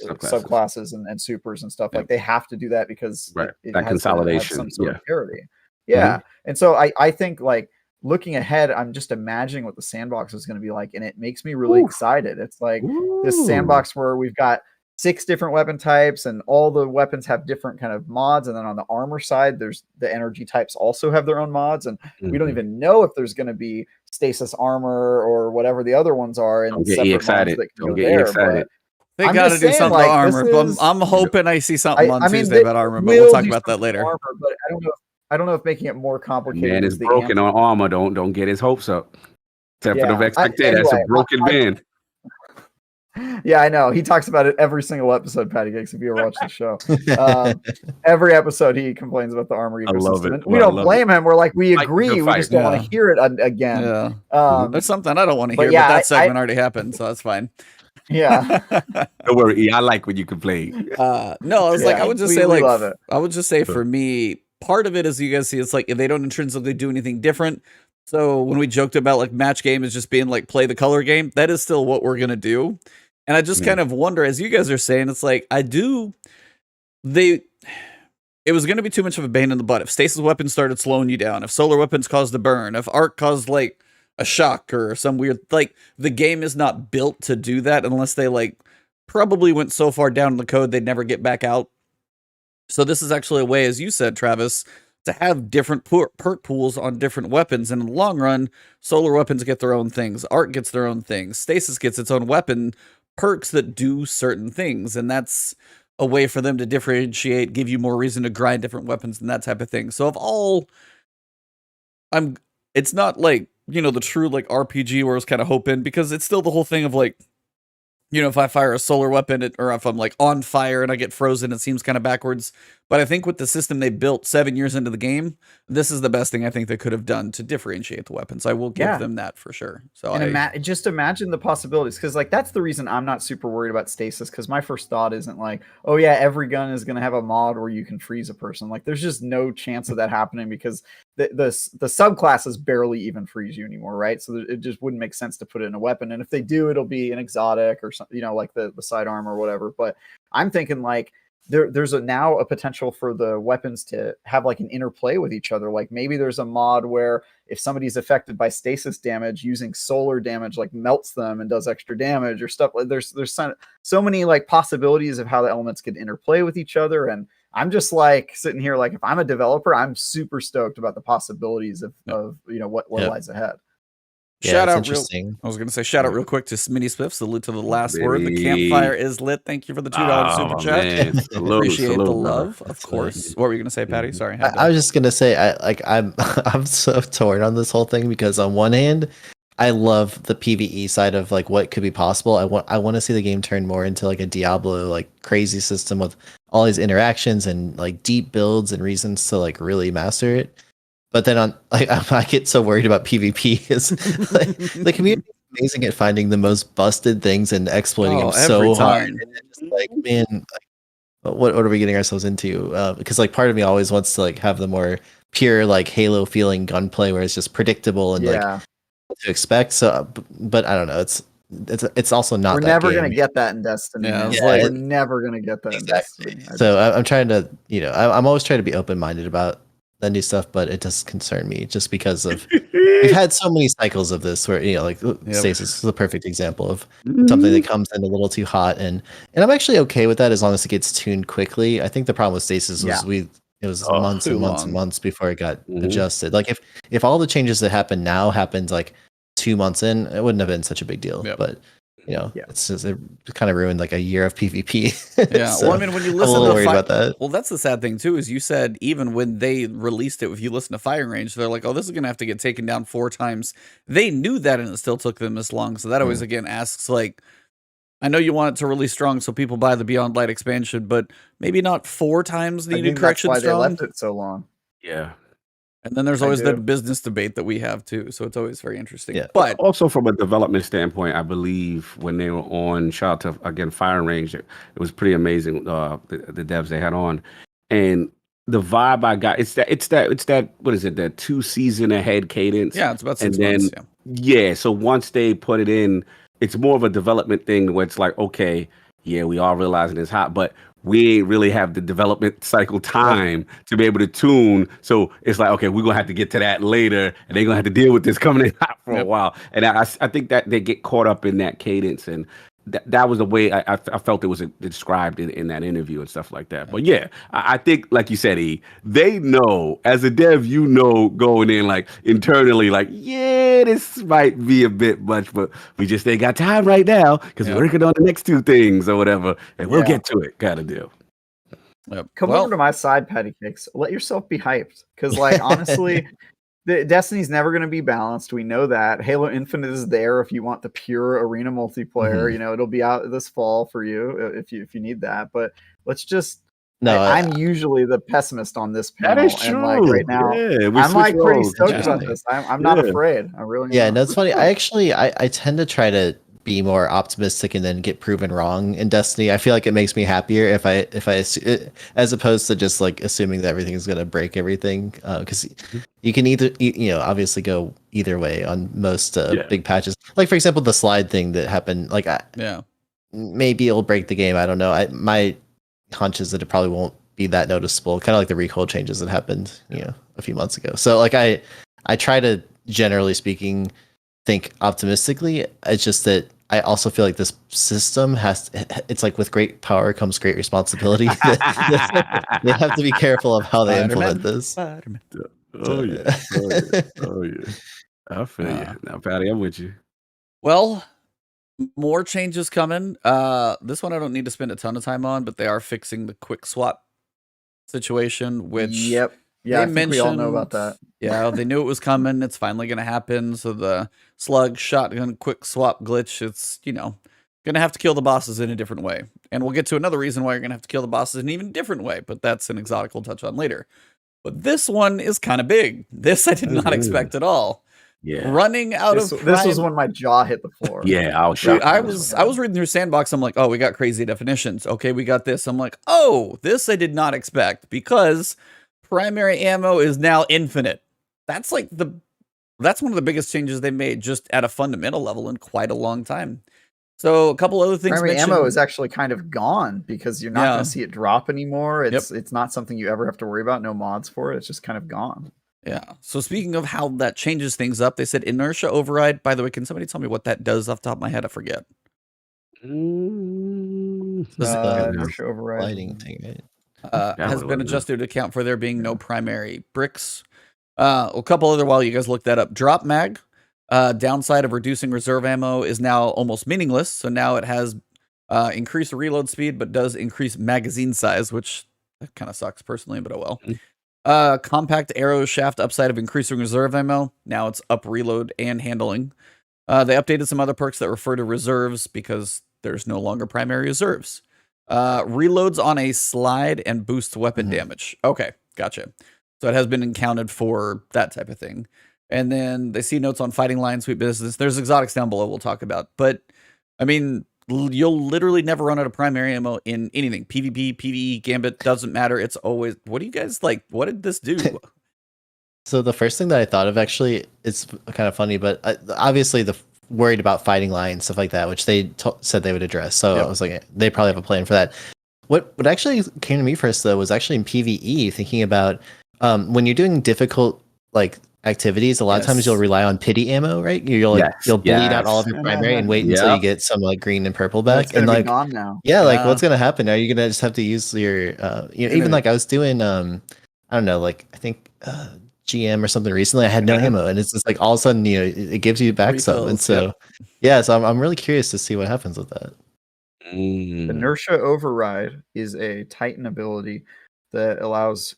subclasses and supers and stuff. Like they have to do that, because it that has consolidation, some sort of parity. And so I think, like, looking ahead, I'm just imagining what the sandbox is going to be like, and it makes me really excited. It's like this sandbox where we've got 6 different weapon types, and all the weapons have different kind of mods. And then on the armor side, there's the energy types also have their own mods. And we don't even know if there's going to be stasis armor or whatever the other ones are. And don't get you excited. Don't get you excited. They got to do something about armor. I'm hoping I see something on Tuesday about armor, but we'll talk about that later. Armor, but I don't know if making it more complicated. Man is broken on armor. Don't get his hopes up. Temper of expectation. That's a broken man. Yeah, I know. He talks about it every single episode, PattyCakes, if you ever watch the show. Every episode he complains about the armor ecosystem. I love it. We don't blame him. We're like, we agree. We just don't want to hear it again. Yeah. There's something I don't want to hear, but that segment already happened, so that's fine. Yeah. Don't worry, E, I like when you complain. No, I was like, Yeah, I would just we say like, love it. I would just say for me, part of it is you guys see, it's like if they don't intrinsically do anything different. So when we joked about like match game is just being like play the color game, that is still what we're gonna do. And I just kind of wonder, as you guys are saying, it's like it was going to be too much of a bane in the butt if stasis weapons started slowing you down, if solar weapons caused a burn, if arc caused like a shock or some weird, like the game is not built to do that unless they like probably went so far down in the code they'd never get back out. So this is actually a way, as you said, Travis, to have different perk pools on different weapons. And in the long run, solar weapons get their own things, arc gets their own things, stasis gets its own weapon perks that do certain things, and that's a way for them to differentiate, give you more reason to grind different weapons and that type of thing. So it's not like, you know, the true like RPG where I was kind of hoping, because it's still the whole thing of like, you know, if I fire a solar weapon or if I'm like on fire and I get frozen, it seems kind of backwards. But I think with the system they built 7 years into the game, this is the best thing I think they could have done to differentiate the weapons. I will give them that for sure. So and just imagine the possibilities, because like that's the reason I'm not super worried about stasis, because my first thought isn't like, oh yeah, every gun is going to have a mod where you can freeze a person. Like there's just no chance of that happening, because the subclasses barely even freeze you anymore, right? So it just wouldn't make sense to put it in a weapon. And if they do, it'll be an exotic or something, you know, like the sidearm or whatever. But I'm thinking like there's now a potential for the weapons to have like an interplay with each other. Like maybe there's a mod where if somebody's affected by stasis damage, using solar damage like melts them and does extra damage or stuff. Like there's so many like possibilities of how the elements could interplay with each other. And I'm just like sitting here like, if I'm a developer, I'm super stoked about the possibilities of you know what lies ahead. Yeah, shout out interesting. I was going to say shout out real quick to Mini Swift. Salute to the last word. The campfire is lit. Thank you for the $2 super chat. Appreciate the love, of course. What were you going to say, Patty? Sorry. I was just gonna say, I'm so torn on this whole thing, because on one hand, I love the PvE side of like what could be possible. I want to see the game turn more into like a Diablo like crazy system with all these interactions and like deep builds and reasons to like really master it. But then I get so worried about PvP is like, the community is amazing at finding the most busted things and exploiting them so hard. And it's just like, man, like, what are we getting ourselves into? Because like part of me always wants to like have the more pure like Halo feeling gunplay where it's just predictable and like what to expect. So, but I don't know. It's also not. We're never gonna get that in Destiny. Yeah, we're never gonna get that exactly. in Destiny. So I'm trying to, you know, I'm always trying to be open minded about that new stuff, but it does concern me just because of we've had so many cycles of this where, you know, like Stasis is a perfect example of something that comes in a little too hot, and I'm actually okay with that as long as it gets tuned quickly. I think the problem with Stasis was it was months and months and months before it got adjusted. Like if all the changes that happen now happened like 2 months in, it wouldn't have been such a big deal. But you know, it's just, it kind of ruined like a year of PvP. Yeah. So well, I mean, when you listen to about that. Well, that's the sad thing too, is you said even when they released it, if you listen to Firing Range, they're like, oh, this is going to have to get taken down 4 times. They knew that, and it still took them this long. So that always, again, asks like, I know you want it to release strong so people buy the Beyond Light expansion, but maybe not 4 times needed correction that's why strong. they left it so long. Yeah. And then there's always the business debate that we have too. So it's always very interesting. Yeah. But also from a development standpoint, I believe when they were on, shout out to again Firing Range, it was pretty amazing. The devs they had on, and the vibe I got, it's that what is it, that 2 season ahead cadence? Yeah, it's about 6 months. So once they put it in, it's more of a development thing where it's like, okay, yeah, we are realizing it's hot, but we ain't really have the development cycle time to be able to tune. So it's like, okay, we're going to have to get to that later, and they're going to have to deal with this coming in hot for a while. And I think that they get caught up in that cadence, and that was the way I felt it was described in that interview and stuff like that. But yeah, I think, like you said, E, they know, as a dev, you know, going in like internally, like, yeah, this might be a bit much, but we just ain't got time right now because we're working on the next 2 things or whatever, and we'll get to it, kind of deal. Come over to my side, PattyCakes. Let yourself be hyped, because like honestly, the Destiny's never going to be balanced. We know that. Halo Infinite is there if you want the pure arena multiplayer. You know, it'll be out this fall for you if you need that. But let's just. No, I'm usually the pessimist on this panel. That is true. And like right now, I'm like pretty stoked about this. I'm not afraid. I really. Yeah, no, it's funny. I tend to try to be more optimistic and then get proven wrong in Destiny. I feel like it makes me happier if I as opposed to just like assuming that everything is going to break everything, because you can either obviously go either way on most big patches. Like for example, the slide thing that happened, like maybe it'll break the game. I don't know. My hunch is that it probably won't be that noticeable. Kind of like the recoil changes that happened a few months ago. So like I try to, generally speaking, think optimistically. It's just that I also feel like this system it's like with great power comes great responsibility. They have to be careful of how they implement this. Oh yeah. I feel you. Now, Patty, I'm with you. Well, more changes coming. This one I don't need to spend a ton of time on, but they are fixing the quick swap situation, which yeah, I think we all know about that. Yeah, they knew it was coming. It's finally going to happen. So the slug shotgun quick swap glitch, it's, going to have to kill the bosses in a different way. And we'll get to another reason why you're going to have to kill the bosses in an even different way, but that's an exotic we'll touch on later. But this one is kind of big. This I did not expect at all. Yeah. Running out of this was when my jaw hit the floor. Yeah, I was shocked. I was reading through Sandbox. I'm like, oh, we got crazy definitions. Okay, we got this. I'm like, oh, this I did not expect, because primary ammo is now infinite. That's one of the biggest changes they made just at a fundamental level in quite a long time. So a couple other things. Primary ammo is actually kind of gone because you're not going to see it drop anymore. It's not something you ever have to worry about. No mods for it. It's just kind of gone. Yeah. So speaking of how that changes things up, they said inertia override. By the way, can somebody tell me what that does off the top of my head? I forget. Inertia override lighting thing, right? Has been adjusted to account for there being no primary bricks. A couple other, while you guys look that up, drop mag, downside of reducing reserve ammo is now almost meaningless. So now it has increased reload speed, but does increase magazine size, which that kind of sucks personally, but oh well. Compact arrow shaft upside of increasing reserve ammo. Now it's up reload and handling. They updated some other perks that refer to reserves because there's no longer primary reserves. Reloads on a slide and boosts weapon damage. Okay, gotcha. So it has been accounted for that type of thing. And then they see notes on fighting line, sweet business. There's exotics down below we'll talk about. But, I mean, you'll literally never run out of primary ammo in anything. PvP, PvE, Gambit, doesn't matter. It's always, what do you guys like? What did this do? So the first thing that I thought of, actually, it's kind of funny, but obviously worried about fighting line, stuff like that, which they said they would address. So I was like, they probably have a plan for that. What actually came to me first, though, was actually in PvE, thinking about when you're doing difficult activities, a lot of times you'll rely on pity ammo, right? You'll bleed out all of your primary and wait until you get some green and purple back. And gone now. What's gonna happen? Are you gonna just have to use your even like I was doing I don't know, I think GM or something recently, I had no ammo, and it's just like all of a sudden it gives you back some. And so so I'm really curious to see what happens with that. Inertia override is a Titan ability that allows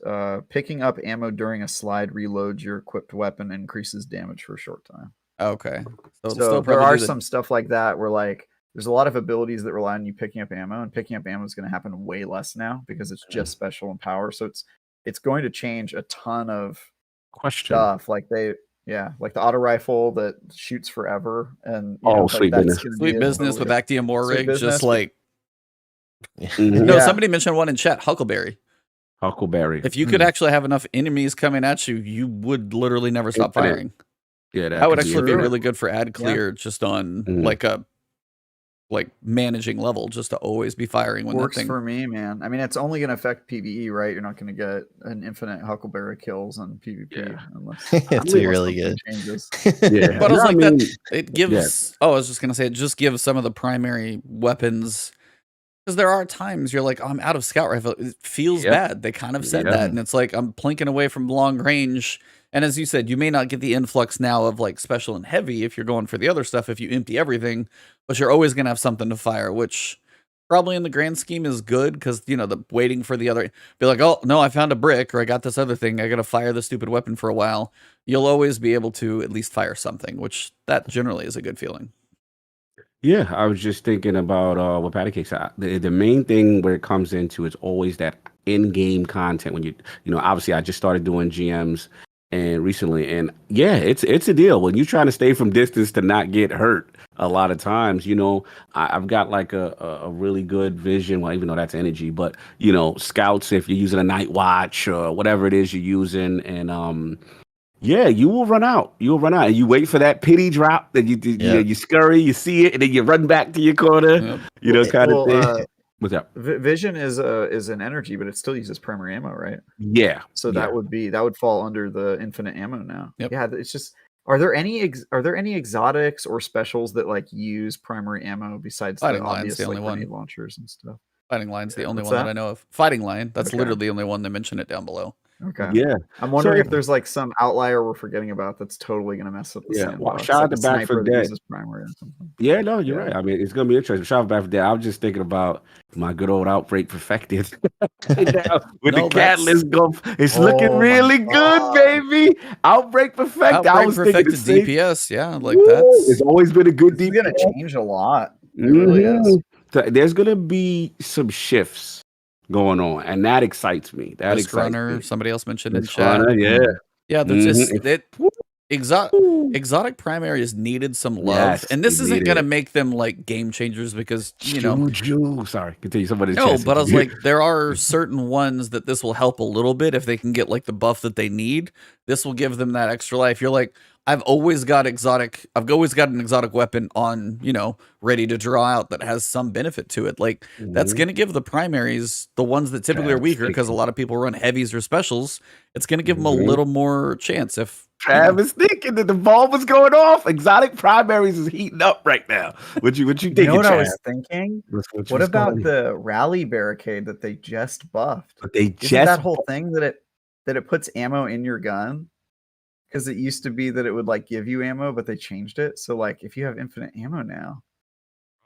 picking up ammo during a slide reloads your equipped weapon and increases damage for a short time. Okay. So there are some stuff like that where there's a lot of abilities that rely on you picking up ammo, and picking up ammo is going to happen way less now because it's just special and power. So it's going to change a ton of stuff. Like the auto rifle that shoots forever, and sweet business. Sweet business with Actium War Rig, just like somebody mentioned one in chat, Huckleberry. If you could actually have enough enemies coming at you, you would literally never stop firing. Yeah, that would actually be really good for ad clear, just on a managing level, just to always be firing when works that thing for me, man. I mean, it's only going to affect PvE, right? You're not going to get an infinite Huckleberry kills on PvP unless it's really good. Changes. But I was that it gives. I was just going to say it just gives some of the primary weapons. Because there are times you're like, oh, I'm out of scout rifle. It feels bad. They kind of said that. And it's like, I'm plinking away from long range. And as you said, you may not get the influx now of special and heavy if you're going for the other stuff, if you empty everything. But you're always going to have something to fire, which probably in the grand scheme is good. Because, the waiting for the other, be like, oh, no, I found a brick, or I got this other thing. I got to fire the stupid weapon for a while. You'll always be able to at least fire something, which that generally is a good feeling. Yeah, I was just thinking about what PattyCakes. The main thing where it comes into is always that in-game content. When obviously I just started doing GMs, and recently, and yeah, it's a deal when you're trying to stay from distance to not get hurt. A lot of times, I've got like a really good vision. Well, even though that's energy, but scouts if you're using a night watch or whatever it is you're using, and yeah, you will run out. You will run out, and you wait for that pity drop. That you scurry, you see it, and then you run back to your corner. Yep. Kind of thing. What's up? Vision is an energy, but it still uses primary ammo, right? Yeah. So that would fall under the infinite ammo now. Yep. Yeah, it's just are there any exotics or specials that like use primary ammo besides Fighting the Lion's obvious the only like one. grenade launchers and stuff? Fighting Lion's the only What's one that that? I know of. Fighting Lion, that's Okay. literally the only one they mention it down below. Okay. Yeah. I'm wondering So- if there's like some outlier we're forgetting about that's totally gonna mess up the Yeah, sandbox. well, shout out like to a Back for sniper that Dead. uses primary or something. Yeah, no, you're Yeah. right. I mean, it's gonna be interesting. Shout out back for that. I was just thinking about my good old Outbreak Perfected. Now, with No, the catalyst go, it's Oh looking my really God. good, baby. Outbreak Perfect. I Outbreak was thinking the perfected same. DPS, yeah, like Woo, that's it's always been a good This is gonna DPS. change a lot. It really is. Mhm. So there's gonna be some shifts going on, and that excites me. That Risk excites Runner. me. Somebody else mentioned in Risk chat. Runner, yeah. Yeah, there's just Mhm. it. Exotic primaries needed some love, Yes, and this they isn't need gonna it. make them like game changers because Sorry, continue. Somebody's no, but I was like, there are certain ones that this will help a little bit if they can get like the buff that they need. This will give them that extra life. You're like, I've always got an exotic weapon on, ready to draw out that has some benefit to it. Like that's gonna give the primaries, the ones that typically are weaker, because a lot of people run heavies or specials. It's gonna give them a little more chance if. Travis thinking that the bulb was going off. Exotic primaries is heating up right now. What you thinking, You know what I Trav? was thinking? What's What about going on? the rally barricade that they just buffed? But they Isn't just that whole thing that it puts ammo in your gun? Because it used to be that it would like give you ammo, but they changed it. So like if you have infinite ammo now,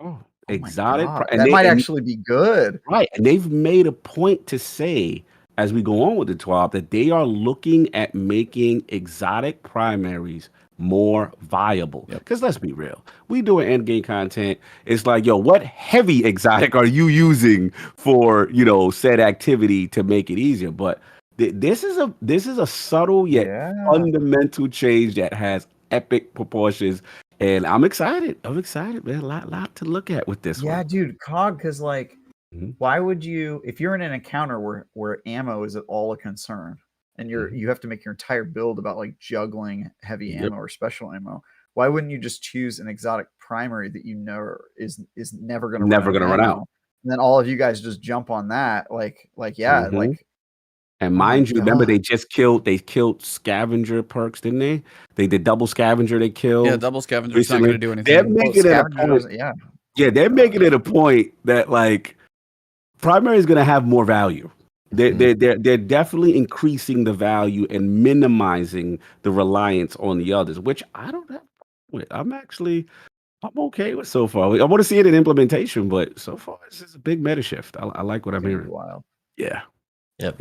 oh, oh my exotic God, and that might and- actually be good. right, and they've made a point to say as we go on with the TWAB that they are looking at making exotic primaries more viable. Because let's be real, we doing end game content. It's like, yo, what heavy exotic are you using for said activity to make it easier? But this is a subtle yet fundamental change that has epic proportions, and I'm excited. Man. A lot to look at with this one. Yeah, dude, COG, because like, Mhm. why would you, if you're in an encounter where ammo is at all a concern, and you have to make your entire build about like juggling heavy ammo or special ammo, why wouldn't you just choose an exotic primary that you know is never going to run out? And then all of you guys just jump on that, like And mind you, remember they killed scavenger perks, didn't they? They did double scavenger. They killed. Yeah, double scavenger's not going to do anything. They're making it a point. Yeah, they're making it a point that like primary is going to have more value. They're definitely increasing the value and minimizing the reliance on the others, which I don't have with. I'm okay with so far. I want to see it in implementation, but so far this is a big meta shift. I like what I'm hearing. Wild. Yeah. Yep.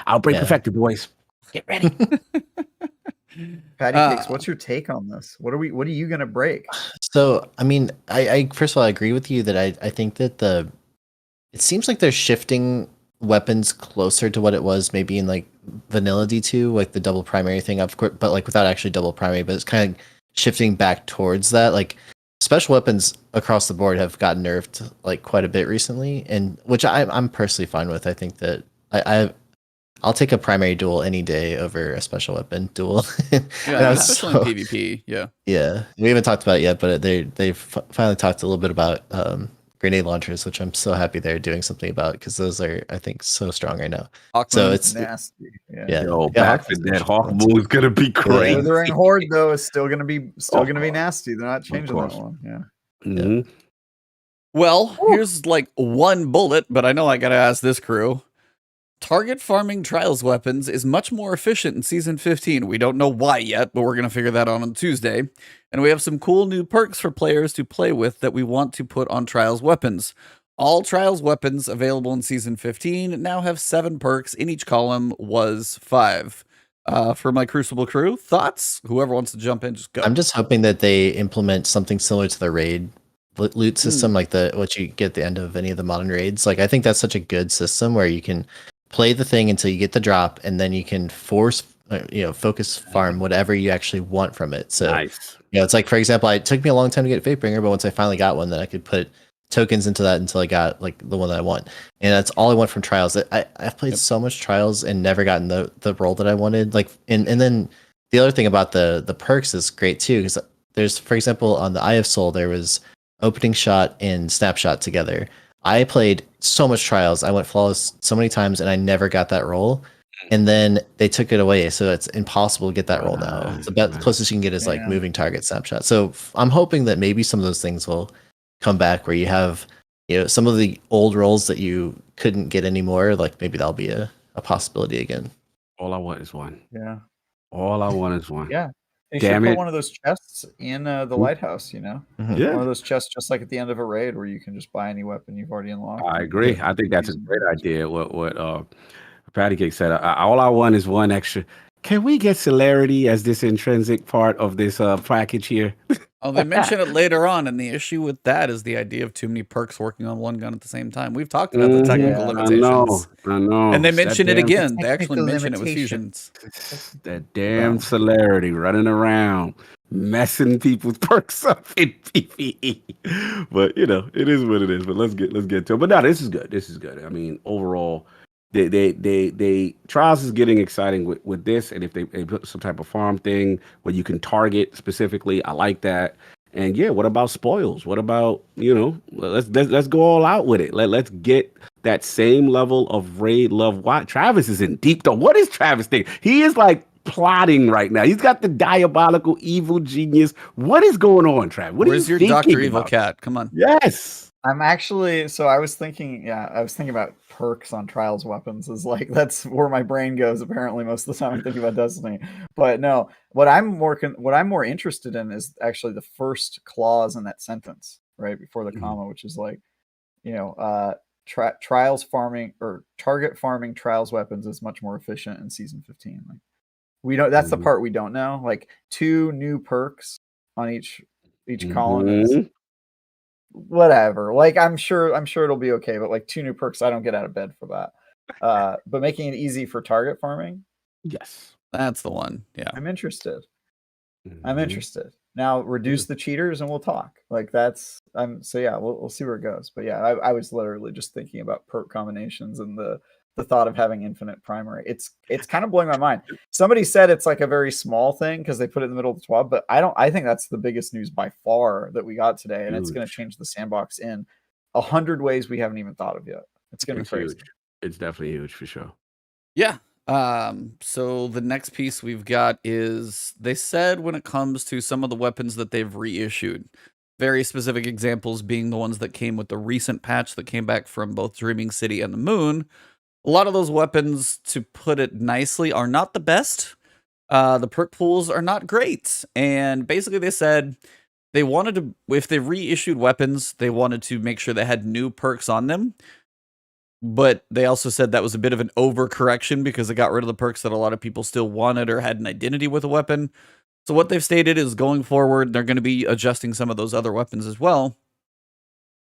Outbreak perfected, boys. Get ready. PattyCakes, what's your take on this? What are you gonna break? So, I mean, I first of all, I agree with you that I think that it seems like they're shifting weapons closer to what it was maybe in like vanilla D2, like the double primary thing, of course, but like without actually double primary, but it's kind of shifting back towards that. Like special weapons across the board have gotten nerfed like quite a bit recently, and which I'm personally fine with. I think that I'll take a primary duel any day over a special weapon duel. Yeah, especially in PvP. Yeah, we haven't talked about it yet, but they've finally talked a little bit about grenade launchers, which I'm so happy they're doing something about because those are, I think, so strong right now. So it's nasty. Back for that Hawk Moon is gonna be crazy. Withering Horde though is still gonna be nasty. They're not changing that one. Yeah. Mm-hmm. Well, here's like one bullet, but I know I gotta ask this crew. Target farming trials weapons is much more efficient in Season 15. We don't know why yet, but we're going to figure that out on Tuesday. And we have some cool new perks for players to play with that we want to put on trials weapons. All trials weapons available in Season 15 now have 7 perks. In each column was 5. For my Crucible crew, thoughts? Whoever wants to jump in, just go. I'm just hoping that they implement something similar to the raid loot system, like what you get at the end of any of the modern raids. Like I think that's such a good system where you can play the thing until you get the drop, and then you can force focus farm whatever you actually want from it. So Nice. it's like, for example, it took me a long time to get Fatebringer, but once I finally got one, then I could put tokens into that until I got like the one that I want, and that's all I want from Trials. I've played so much Trials and never gotten the role that I wanted. Like, and then the other thing about the perks is great too, because there's, for example, on the Eye of Soul there was Opening Shot and Snapshot together. I played so much Trials, I went flawless so many times, and I never got that role. And then they took it away, so it's impossible to get that role now. The closest you can get is like Moving Target Snapshot. So I'm hoping that maybe some of those things will come back, where you have some of the old roles that you couldn't get anymore. Like maybe that'll be a possibility again. All I want is one. Yeah. All I want is one. Yeah. They Damn should it. put one of those chests in the lighthouse, Mhm. Yeah. One of those chests just like at the end of a raid where you can just buy any weapon you've already unlocked. I agree. I think that's a great idea. What PattyCakes said. All I want is one extra. Can we get celerity as this intrinsic part of this package here? Oh, they mention it later on, and the issue with that is the idea of too many perks working on one gun at the same time. We've talked about the technical limitations. I know. And they It's that mention it damn- again. They actually technical mention it with limitations. fusions. That damn celerity running around, messing people's perks up in PvE. But it is what it is. But let's get to it. But no, this is good. This is good. I mean, overall, they Trials is getting exciting with this, and if they put some type of farm thing where you can target specifically, I like that. And yeah, what about spoils? What about let's go all out with it. Let's get that same level of raid love. Why Travis is in deep though? What is Travis thinking? He is like plotting right now. He's got the diabolical evil genius. What is going on, Travis? Where's your Dr. Evil Cat? Come on. Yes. I'm actually, so I was thinking about perks on Trials weapons is like, that's where my brain goes apparently most of the time I'm thinking about Destiny. But no, what I'm more interested in is actually the first clause in that sentence, right before the comma, which is like, Trials farming or target farming Trials weapons is much more efficient in season 15. Like, we don't, that's the part we don't know. Like 2 new perks on each column is whatever. Like I'm sure it'll be okay, but like 2 new perks, I don't get out of bed for that. But making it easy for target farming, Yes, that's the one. Yeah, I'm interested. Mm-hmm. I'm interested. Now reduce the cheaters and we'll talk. Like that's so yeah, we'll see where it goes. But yeah, I was literally just thinking about perk combinations and the thought of having infinite primary. It's kind of blowing my mind. Somebody said it's like a very small thing because they put it in the middle of the TWAB, but I think that's the biggest news by far that we got today, and it's going to change the sandbox in 100 ways we haven't even thought of yet. It's going to be crazy. Huge. It's definitely huge for sure. Yeah. So the next piece we've got is they said when it comes to some of the weapons that they've reissued, very specific examples being the ones that came with the recent patch that came back from both Dreaming City and the Moon. A lot of those weapons, to put it nicely, are not the best. The perk pools are not great. And basically they said they wanted to, if they reissued weapons, they wanted to make sure they had new perks on them. But they also said that was a bit of an overcorrection because it got rid of the perks that a lot of people still wanted or had an identity with a weapon. So what they've stated is going forward, they're going to be adjusting some of those other weapons as well.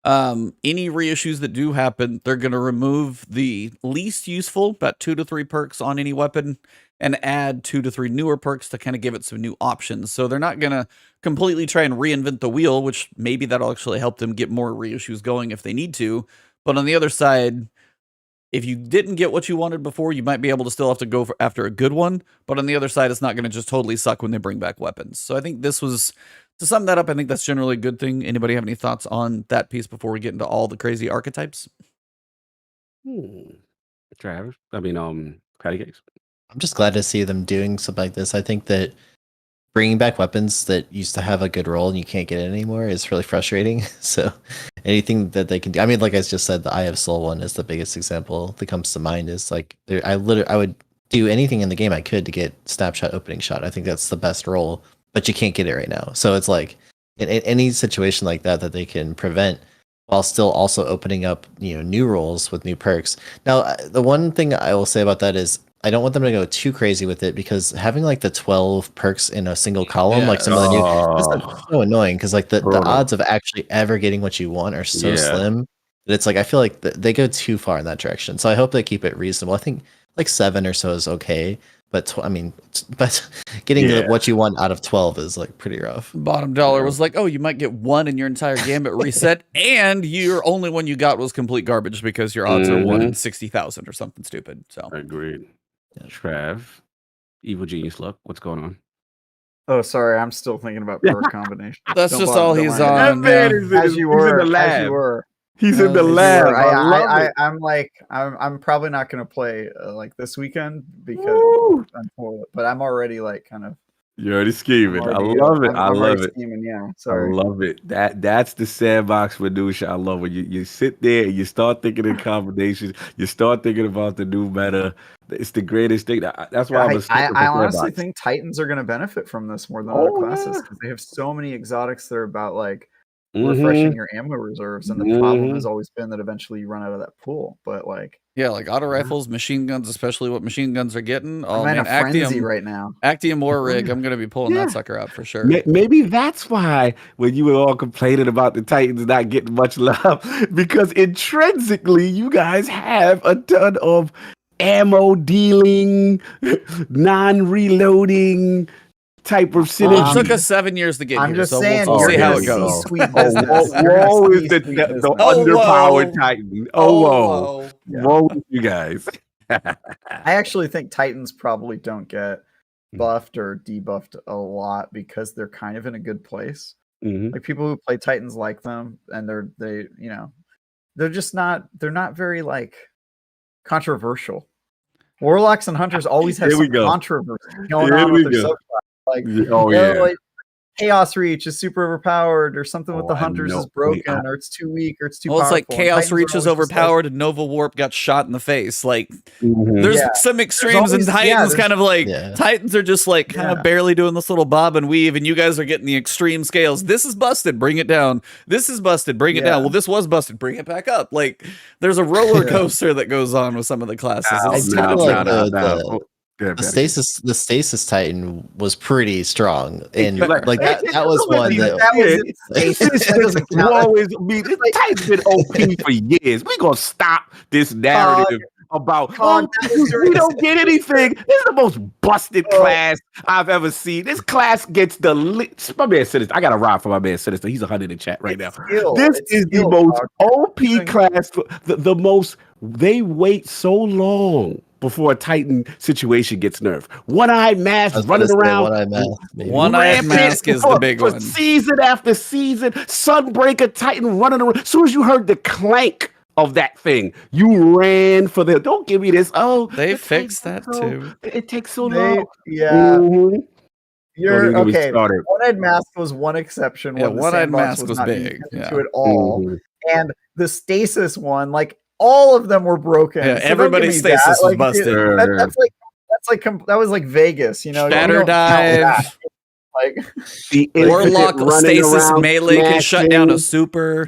Any reissues that do happen, they're going to remove the least useful, about 2 to 3 perks on any weapon, and add 2 to 3 newer perks to kind of give it some new options. So they're not going to completely try and reinvent the wheel, which maybe that'll actually help them get more reissues going if they need to. But on the other side, if you didn't get what you wanted before, you might be able to still have to go after a good one. But on the other side, it's not going to just totally suck when they bring back weapons. So I think this was, to sum that up, I think that's generally a good thing. Anybody have any thoughts on that piece before we get into all the crazy archetypes? Travis, PattyCakes. I'm just glad to see them doing something like this. I think that bringing back weapons that used to have a good role and you can't get it anymore is really frustrating. So anything that they can do, I mean, like I just said, the Eye of Soul one is the biggest example that comes to mind. Is like I would do anything in the game I could to get Snapshot, Opening Shot. I think that's the best role, but you can't get it right now. So it's like in any situation like that they can prevent while still also opening up new roles with new perks. Now, the one thing I will say about that is I don't want them to go too crazy with it, because having like the 12 perks in a single column, like some of the new, that's so annoying, because like the odds of actually ever getting what you want are so slim that it's like I feel like they go too far in that direction. So I hope they keep it reasonable. I think like 7 or so is okay, But but getting what you want out of 12 is like pretty rough. Bottom dollar was like, oh, you might get one in your entire gambit reset, and your only one you got was complete garbage because your odds are 1 in 60,000 or something stupid. So agreed. Trav, Evil Genius Luck, what's going on? Oh, sorry, I'm still thinking about perk combination. That's Don't just bother, all don't he's worry. on. That man Yeah. is in As you were, in the as lab. you were. He's in the As you lab. Sure. I love it. I'm like, I'm probably not going to play like this weekend because, Woo! but I'm already like kind of. You're already scheming. I already, love it. I I'm love already it. scheming, yeah. I Sorry. love it. That's the sandbox minutia. I love it. You sit there and you start thinking in combinations. You start thinking about the new meta. It's the greatest thing. That's why I'm a sticker for I honestly sandbox. think Titans are going to benefit from this more than other classes because they have so many exotics that are about like refreshing your ammo reserves, and the problem has always been that eventually you run out of that pool. But like, Yeah, like auto rifles, machine guns, especially what machine guns are getting. Oh I'm in man, a frenzy Actium right now. Actium War Rig. I'm gonna be pulling that sucker out for sure. Maybe that's why when you were all complaining about the Titans not getting much love, because intrinsically you guys have a ton of ammo dealing, non-reloading type of synergy. It took us 7 years to get I'm here, just so saying, we'll see you're how gonna it goes. see sweet Oh, business. You're gonna woe see is the sweet business. underpowered whoa. Titan. Oh, whoa. Yeah. Woe is you guys. I actually think Titans probably don't get buffed or debuffed a lot because they're kind of in a good place. Mhm. Like people who play Titans like them, and they're just not very like controversial. Warlocks and Hunters always have Here we some go. controversy going Here on we with their go. subclass. Like, Oh, you know, yeah. like, Chaos Reach is super overpowered, or something with Oh, the I Hunters know. is broken, Wait, or it's too weak, or it's too Well, it's powerful. like and Chaos Titans are Reach is always just like- overpowered and Nova Warp got shot in the face. Like, Mhm. there's Yeah. some extremes, and always- yeah, Titans there's- kind of like Yeah. Titans are just like kind Yeah. of barely doing this little bob and weave, and you guys are getting the extreme scales. This is busted, bring it down. This is busted, bring it down. Yeah. Well, this was busted, bring it back up. Like, there's a roller coaster that goes on with some of the classes. Now, It's I kind feel of like tricky. the stasis Titan was pretty strong, and you. like that was one that doesn't count. Always, Titan's been OP for years. We gonna stop this narrative about we don't get anything. This is the most busted class I've ever seen. This class gets the my man Sinister. I got a ride for my man Sinister. He's 100 in chat right now. This is the most OP class. The most. They wait so long before a Titan situation gets nerfed. One-eyed mask running around. One-eyed mask is the big one. Season after season, Sunbreaker Titan running around. As soon as you heard the clank of that thing, you ran for the. Don't give me this. Oh, they fixed that too. It takes so long. Yeah. Mhm. You're okay. Started. One-eyed mask was one exception. Yeah, when the one-eyed sandbox mask was not big. being Yeah. to it all, Mhm. and the stasis one, like all of them were broken. Yeah, So don't everybody's give me that. stasis was Like, busted. that was like Vegas, you know. You Shatter don't count dive. that. Like The Warlock infinite running stasis around, melee can shut down a smashing. super.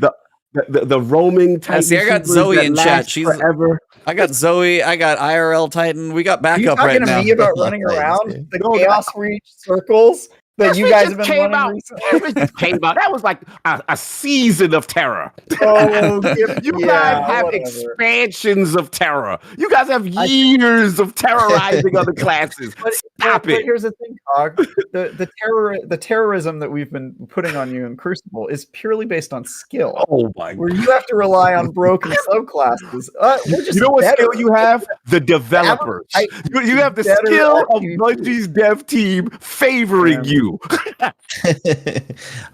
The roaming Titan. see, I got supers Zoe that in chat. last She's forever. I got Zoe. I got IRL Titan. We got Are you backup talking right to now. me about running Titans, around dude. the No, Chaos Reach circles that This you week guys just have been came running out. recently? This just came out. That was like a season of terror. Oh, You guys have expansions of terror. You guys have years of terrorizing other classes. Stop But it. here's the thing, Cog. The terrorism that we've been putting on you in Crucible is purely based on skill. Oh my Where god. you have to rely on broken subclasses. We're just You know what better. skill you have? The developers. You have the better skill at of PvP. Bungie's dev team favoring you.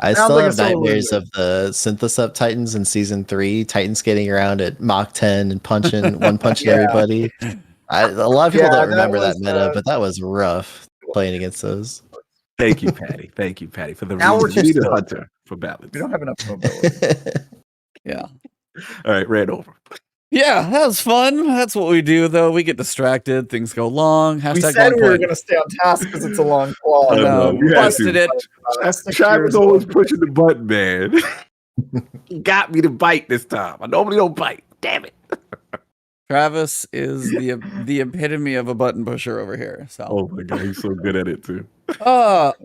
I Sounds still like a have solo nightmares loser. of the Synthesub Titans in season 3. Titans skating around at Mach 10 and punching Yeah. everybody. A lot of people Yeah, don't that remember that was, meta, but that was rough playing against those. Thank you, Patty. Thank you, Patty, for the Now we're reason. We too need a slow. hunter for balance. We don't have enough mobility. Yeah. All right, ran over. Yeah, that was fun. That's what we do, though. We get distracted. Things go long. Hashtag We said long we were play. going to stay on task because it's a long claw. I know, we had Busted to. it. Travis always pushing the button, man. He got me to bite this time. I normally don't bite. Damn it. Travis is the epitome of a button pusher over here. So, Oh my god, he's so good at it too.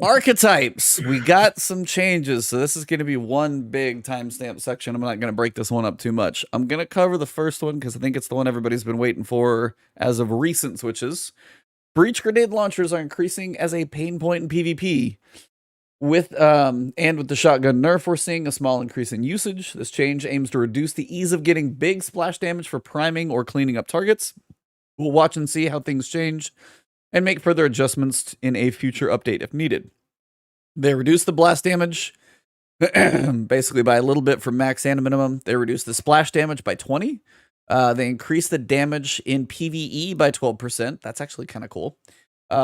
archetypes. We got some changes, so this is going to be one big timestamp section. I'm not going to break this one up too much. I'm going to cover the first one because I think it's the one everybody's been waiting for as of recent switches. Breach grenade launchers are increasing as a pain point in PvP. With the shotgun nerf, we're seeing a small increase in usage. This change aims to reduce the ease of getting big splash damage for priming or cleaning up targets. We'll watch and see how things change and make further adjustments in a future update if needed. They reduce the blast damage basically by a little bit from max and minimum. They reduce the splash damage by 20. They increase the damage in PvE by 12%. That's actually kind of cool.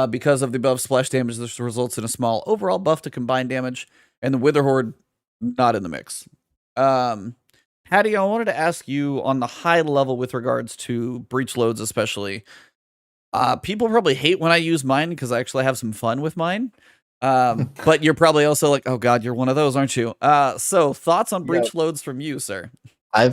Because of the above splash damage, this results in a small overall buff to combined damage, and the Wither Horde not in the mix. Patty, I wanted to ask you on the high level with regards to breach loads, especially. People probably hate when I use mine because I actually have some fun with mine. But you're probably also like, oh god, you're one of those, aren't you? So thoughts on breach loads from you, sir? I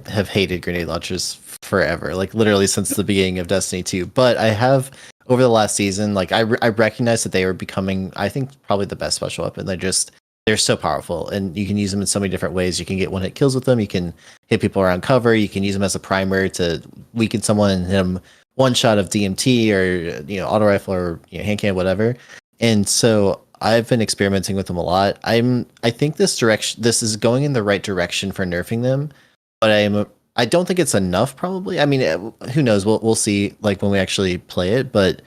have hated grenade launchers forever, like literally since the beginning of Destiny 2. But I have over the last season, like I recognize that they were becoming, I think, probably the best special weapon. They're so powerful, and you can use them in so many different ways. You can get one-hit kills with them. You can hit people around cover. You can use them as a primer to weaken someone and hit them one shot of DMT or auto rifle or hand cannon, whatever. And so I've been experimenting with them a lot. I think this is going in the right direction for nerfing them, but I don't think it's enough. Probably. I mean, who knows? We'll see. Like when we actually play it, but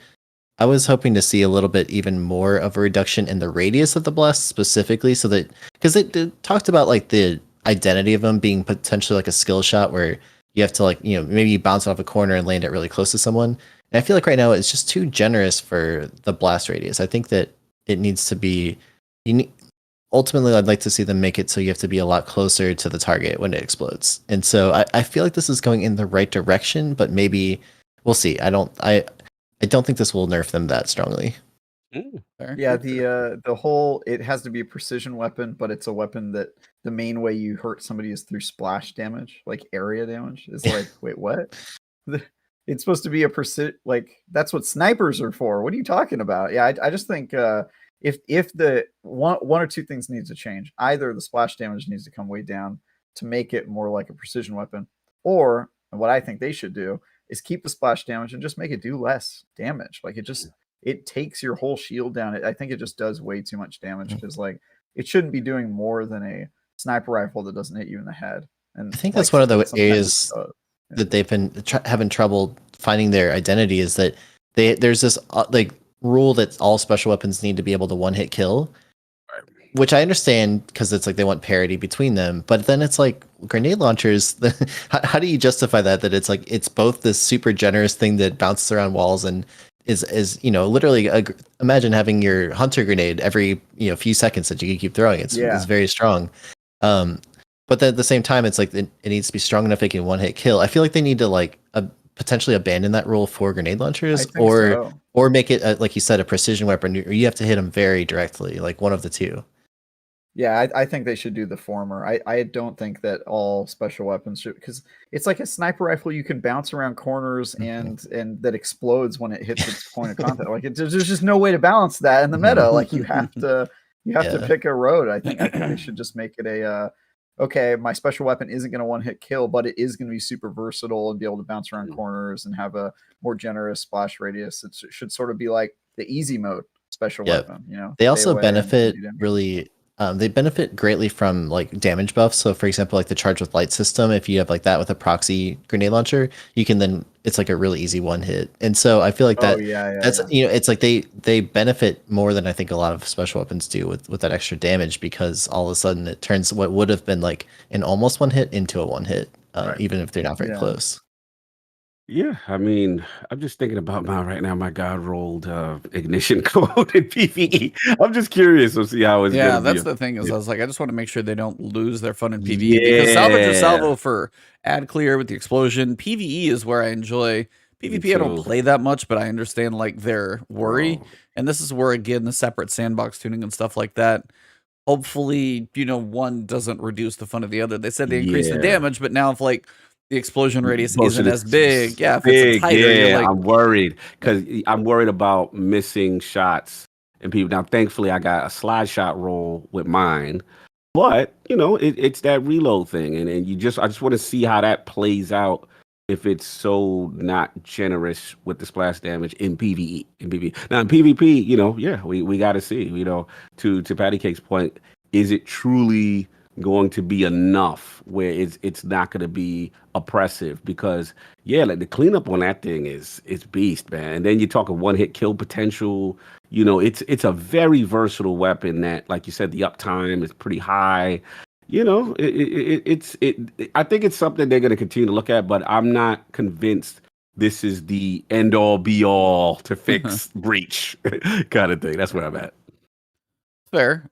I was hoping to see a little bit even more of a reduction in the radius of the blast specifically, so that because it talked about like the identity of them being potentially like a skill shot where you have to maybe you bounce off a corner and land it really close to someone. And I feel like right now it's just too generous for the blast radius. I think that it needs to be ultimately I'd like to see them make it so you have to be a lot closer to the target when it explodes. And so I feel like this is going in the right direction, but maybe we'll see. I don't think this will nerf them that strongly. Yeah, the whole it has to be a precision weapon, but it's a weapon that the main way you hurt somebody is through splash damage, like area damage. It's like, wait, what? It's supposed to be a that's what snipers are for. What are you talking about? Yeah, I just think if the one or two things needs to change, either the splash damage needs to come way down to make it more like a precision weapon, or what I think they should do is keep the splash damage and just make it do less damage. Like it takes your whole shield down. I think it just does way too much damage because it shouldn't be doing more than a sniper rifle that doesn't hit you in the head. And I think that's one of the areas that they've been having trouble finding their identity is that there's this rule that all special weapons need to be able to one-hit kill, which I understand because it's like they want parity between them. But then it's like grenade launchers. How do you justify that it's like it's both this super generous thing that bounces around walls and is literally imagine having your hunter grenade every few seconds that you can keep throwing. It's very strong. But then at the same time, it's like it needs to be strong enough it can one-hit kill. I feel like they need to potentially abandon that rule for grenade launchers, or make it like you said, a precision weapon, or you have to hit them very directly, like one of the two. Yeah, I think they should do the former. I don't think that all special weapons should, because it's like a sniper rifle. You can bounce around corners and that explodes when it hits its point of contact. Like there's just no way to balance that in the meta. Like you have to pick a road. I think they should just make it okay, my special weapon isn't going to one-hit kill, but it is going to be super versatile and be able to bounce around corners and have a more generous splash radius. It should sort of be like the easy mode special weapon. They also benefit really. They benefit greatly from damage buffs. So, for example, like the charge with light system, if you have that with a proxy grenade launcher, you can then it's like a really easy one hit. And so I feel like that's it's like they benefit more than I think a lot of special weapons do with that extra damage, because all of a sudden it turns what would have been like an almost one hit into a one hit, even if they're not very close. Yeah, I mean, I'm just thinking about right now. My God rolled ignition code in PvE. I'm just curious to see how it's going. Yeah, that's the thing is, I was like, I just want to make sure they don't lose their fun in PvE, because salvage or salvo for ad clear with the explosion. PvE is where I enjoy. PvP I don't play that much, but I understand their worry, and this is where again the separate sandbox tuning and stuff like that. Hopefully, one doesn't reduce the fun of the other. They said they increased the damage, but now if the explosion radius isn't as big. Yeah, if it's tighter, I'm worried because I'm worried about missing shots and people. Now, thankfully, I got a slide shot roll with mine, but it's that reload thing, and I just want to see how that plays out if it's so not generous with the splash damage in PvE. Now in PvP, we got to see. To PattyCake's point, is it truly going to be enough where it's not going to be oppressive? Because like the cleanup on that thing is beast, man. And then you're talking one hit kill potential. It's a very versatile weapon that, like you said, the uptime is pretty high. I think it's something they're going to continue to look at, but I'm not convinced this is the end all be all to fix breach kind of thing. That's where I'm at. Fair.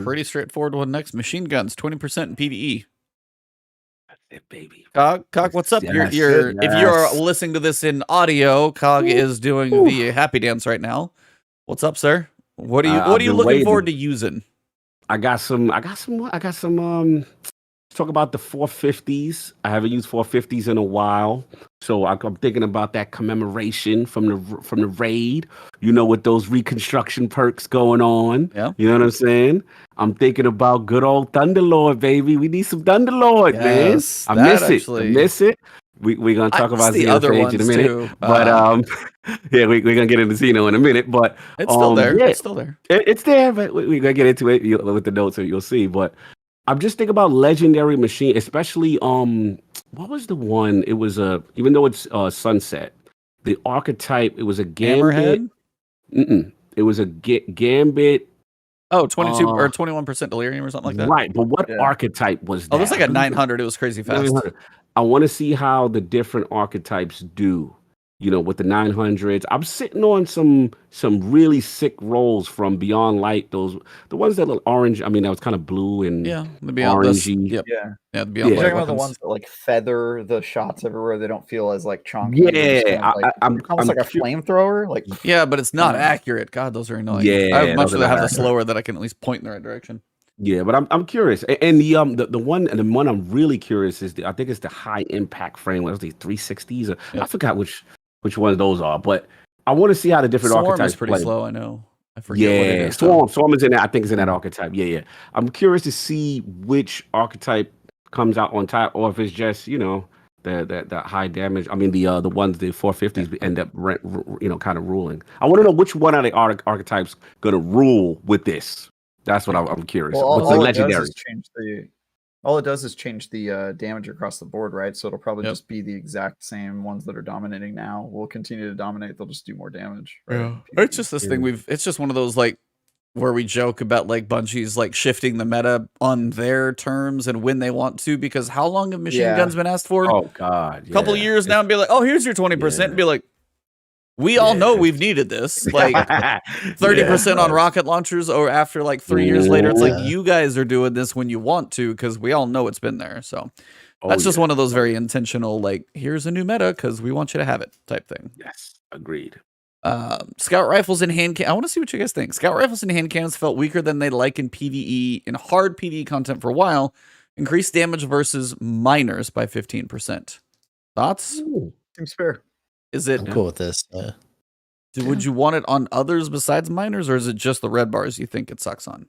Pretty straightforward one next. Machine guns, 20% in PvE. That's it, baby. Cog, what's up? Yes, If you're yes. listening to this in audio, Cog is doing the happy dance right now. What's up, sir? What are you looking forward to using? I got some. Let's talk about the 450s. I haven't used 450s in a while, so I'm thinking about that commemoration from the raid. With those reconstruction perks going on. Yeah. You know what I'm saying? I'm thinking about good old Thunderlord, baby. We need some Thunderlord, Yes, man. I miss it. We're gonna talk about the Xeno other Sage ones in a minute, too. but we're gonna get into Xeno in a minute. But it's still there. Yeah, it's still there. It's there, but we're gonna get into it with the notes, so you'll see. But I'm just thinking about legendary machine, especially what was the one? It was even though it's Sunset, the archetype. It was a Gambit. Hammerhead? It was a Gambit. Oh, 22 or 21% delirium or something like that. Right, but what archetype was that? Oh, that's like a 900. It was crazy fast. 900. I want to see how the different archetypes do. With the 900s. I'm sitting on some really sick rolls from Beyond Light. The ones that look orange. I mean, that was kind of blue and the Beyond orangey. Yep. Yeah. The Beyond You're Light talking about the weapons. ones that feather the shots everywhere. They don't feel as chunky. Yeah, I'm almost like a flamethrower. Yeah, but it's not accurate. God, those are annoying. Yeah, I have much those rather are have not the slower that I can at least point in the right direction. Yeah, but I'm curious, and the one I'm really curious is I think it's the high impact frame. What was the 360s? I forgot which ones those are, but I want to see how the different Swarm archetypes is pretty play. slow. I know. I forget what it is. Swarm is in that. I think it's in that archetype. Yeah. I'm curious to see which archetype comes out on top, or if it's just the high damage. I mean the ones the 450s end up kind of ruling. I want to know which one of the archetypes going to rule with this. That's what I'm curious. Well, What's the legendary? All it does is change the damage across the board, right? So it'll probably just be the exact same ones that are dominating now. Will continue to dominate. They'll just do more damage. Right? Yeah. It's just this thing it's just one of those where we joke about Bungie's shifting the meta on their terms and when they want to, because how long have machine guns been asked for? Oh God. A couple years now, and be like, oh, here's your 20%, and be like, we all know we've needed this. 30% on rocket launchers, or after 3 years later, it's you guys are doing this when you want to, because we all know it's been there. So that's just one of those very intentional, here's a new meta because we want you to have it type thing. Yes, agreed. Scout rifles and hand I want to see what you guys think. Scout rifles and hand cannons felt weaker than they like in PvE, in hard PvE content for a while. Increased damage versus miners by 15%. Thoughts? Ooh, seems fair. Is it? I'm cool with this. Would you want it on others besides miners, or is it just the red bars you think it sucks on?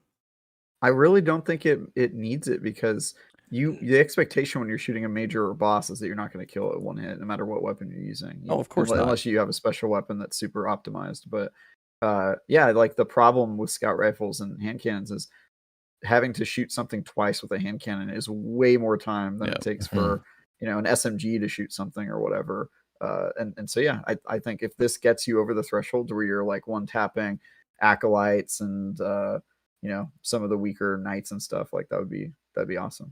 I really don't think it needs it, because the expectation when you're shooting a major or boss is that you're not going to kill it one hit, no matter what weapon you're using. Oh, of course not. Unless you have a special weapon that's super optimized. But the problem with scout rifles and hand cannons is having to shoot something twice with a hand cannon is way more time than it takes for an SMG to shoot something or whatever. I think if this gets you over the threshold to where you're one tapping acolytes and some of the weaker knights and stuff, that'd be awesome.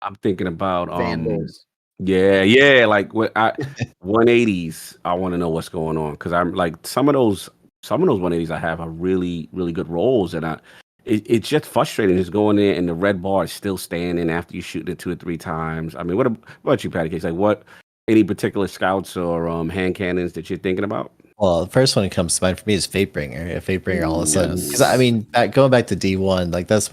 I'm thinking about Vandals. Yeah, what 180s. I want to know what's going on, because I'm some of those 180s I have are really, really good rolls, and it's just frustrating just going in and the red bar is still standing after you shoot it 2 or 3 times. I mean, what about you, PattyCakes? Any particular scouts or hand cannons that you're thinking about? Well, the first one that comes to mind for me is Fatebringer. Fatebringer all of a sudden, because I mean, going back to D1, that's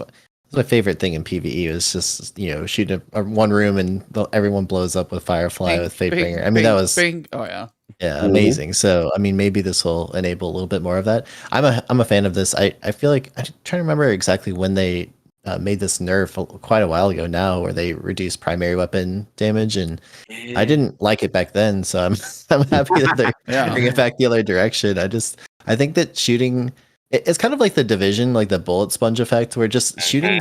my favorite thing in PvE. Is just shooting one room and everyone blows up with Firefly with Fatebringer. I mean, that was oh yeah, amazing. So I mean, maybe this will enable a little bit more of that. I'm a fan of this. I feel like I'm trying to remember exactly when they made this nerf quite a while ago now, where they reduced primary weapon damage, and I didn't like it back then. So I'm happy that they're bringing it back the other direction. I think that shooting it's kind of like the Division, like the bullet sponge effect, where just shooting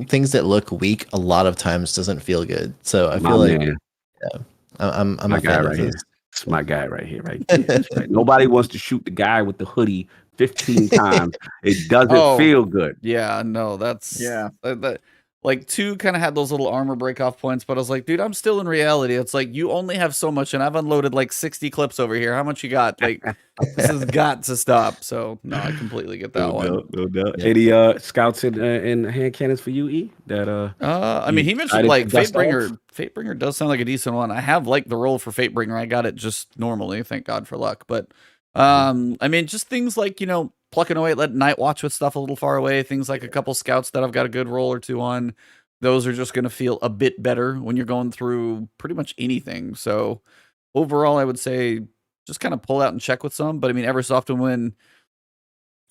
things that look weak a lot of times doesn't feel good. So I feel I'm my a guy fan right of here. this. It's my guy right here, right there. Right. Nobody wants to shoot the guy with the hoodie 15 times. It doesn't feel good. Yeah, no, that's like 2 kind of had those little armor break off points, but I was like, dude, I'm still in reality. It's like you only have so much, and I've unloaded like 60 clips over here. How much you got? Like, this has got to stop. So no, I completely get that one. No doubt. Yeah. Any scouts and hand cannons for you, E? That I mean, he mentioned like Fatebringer does sound like a decent one. I have like the roll for Fatebringer. I got it just normally, thank God for luck. But I mean, just things like, you know, plucking away, let Night Watch with stuff a little far away. Things like a couple scouts that I've got a good roll or 2 on. Those are just going to feel a bit better when you're going through pretty much anything. So overall, I would say just kind of pull out and check with some. But I mean, every so often when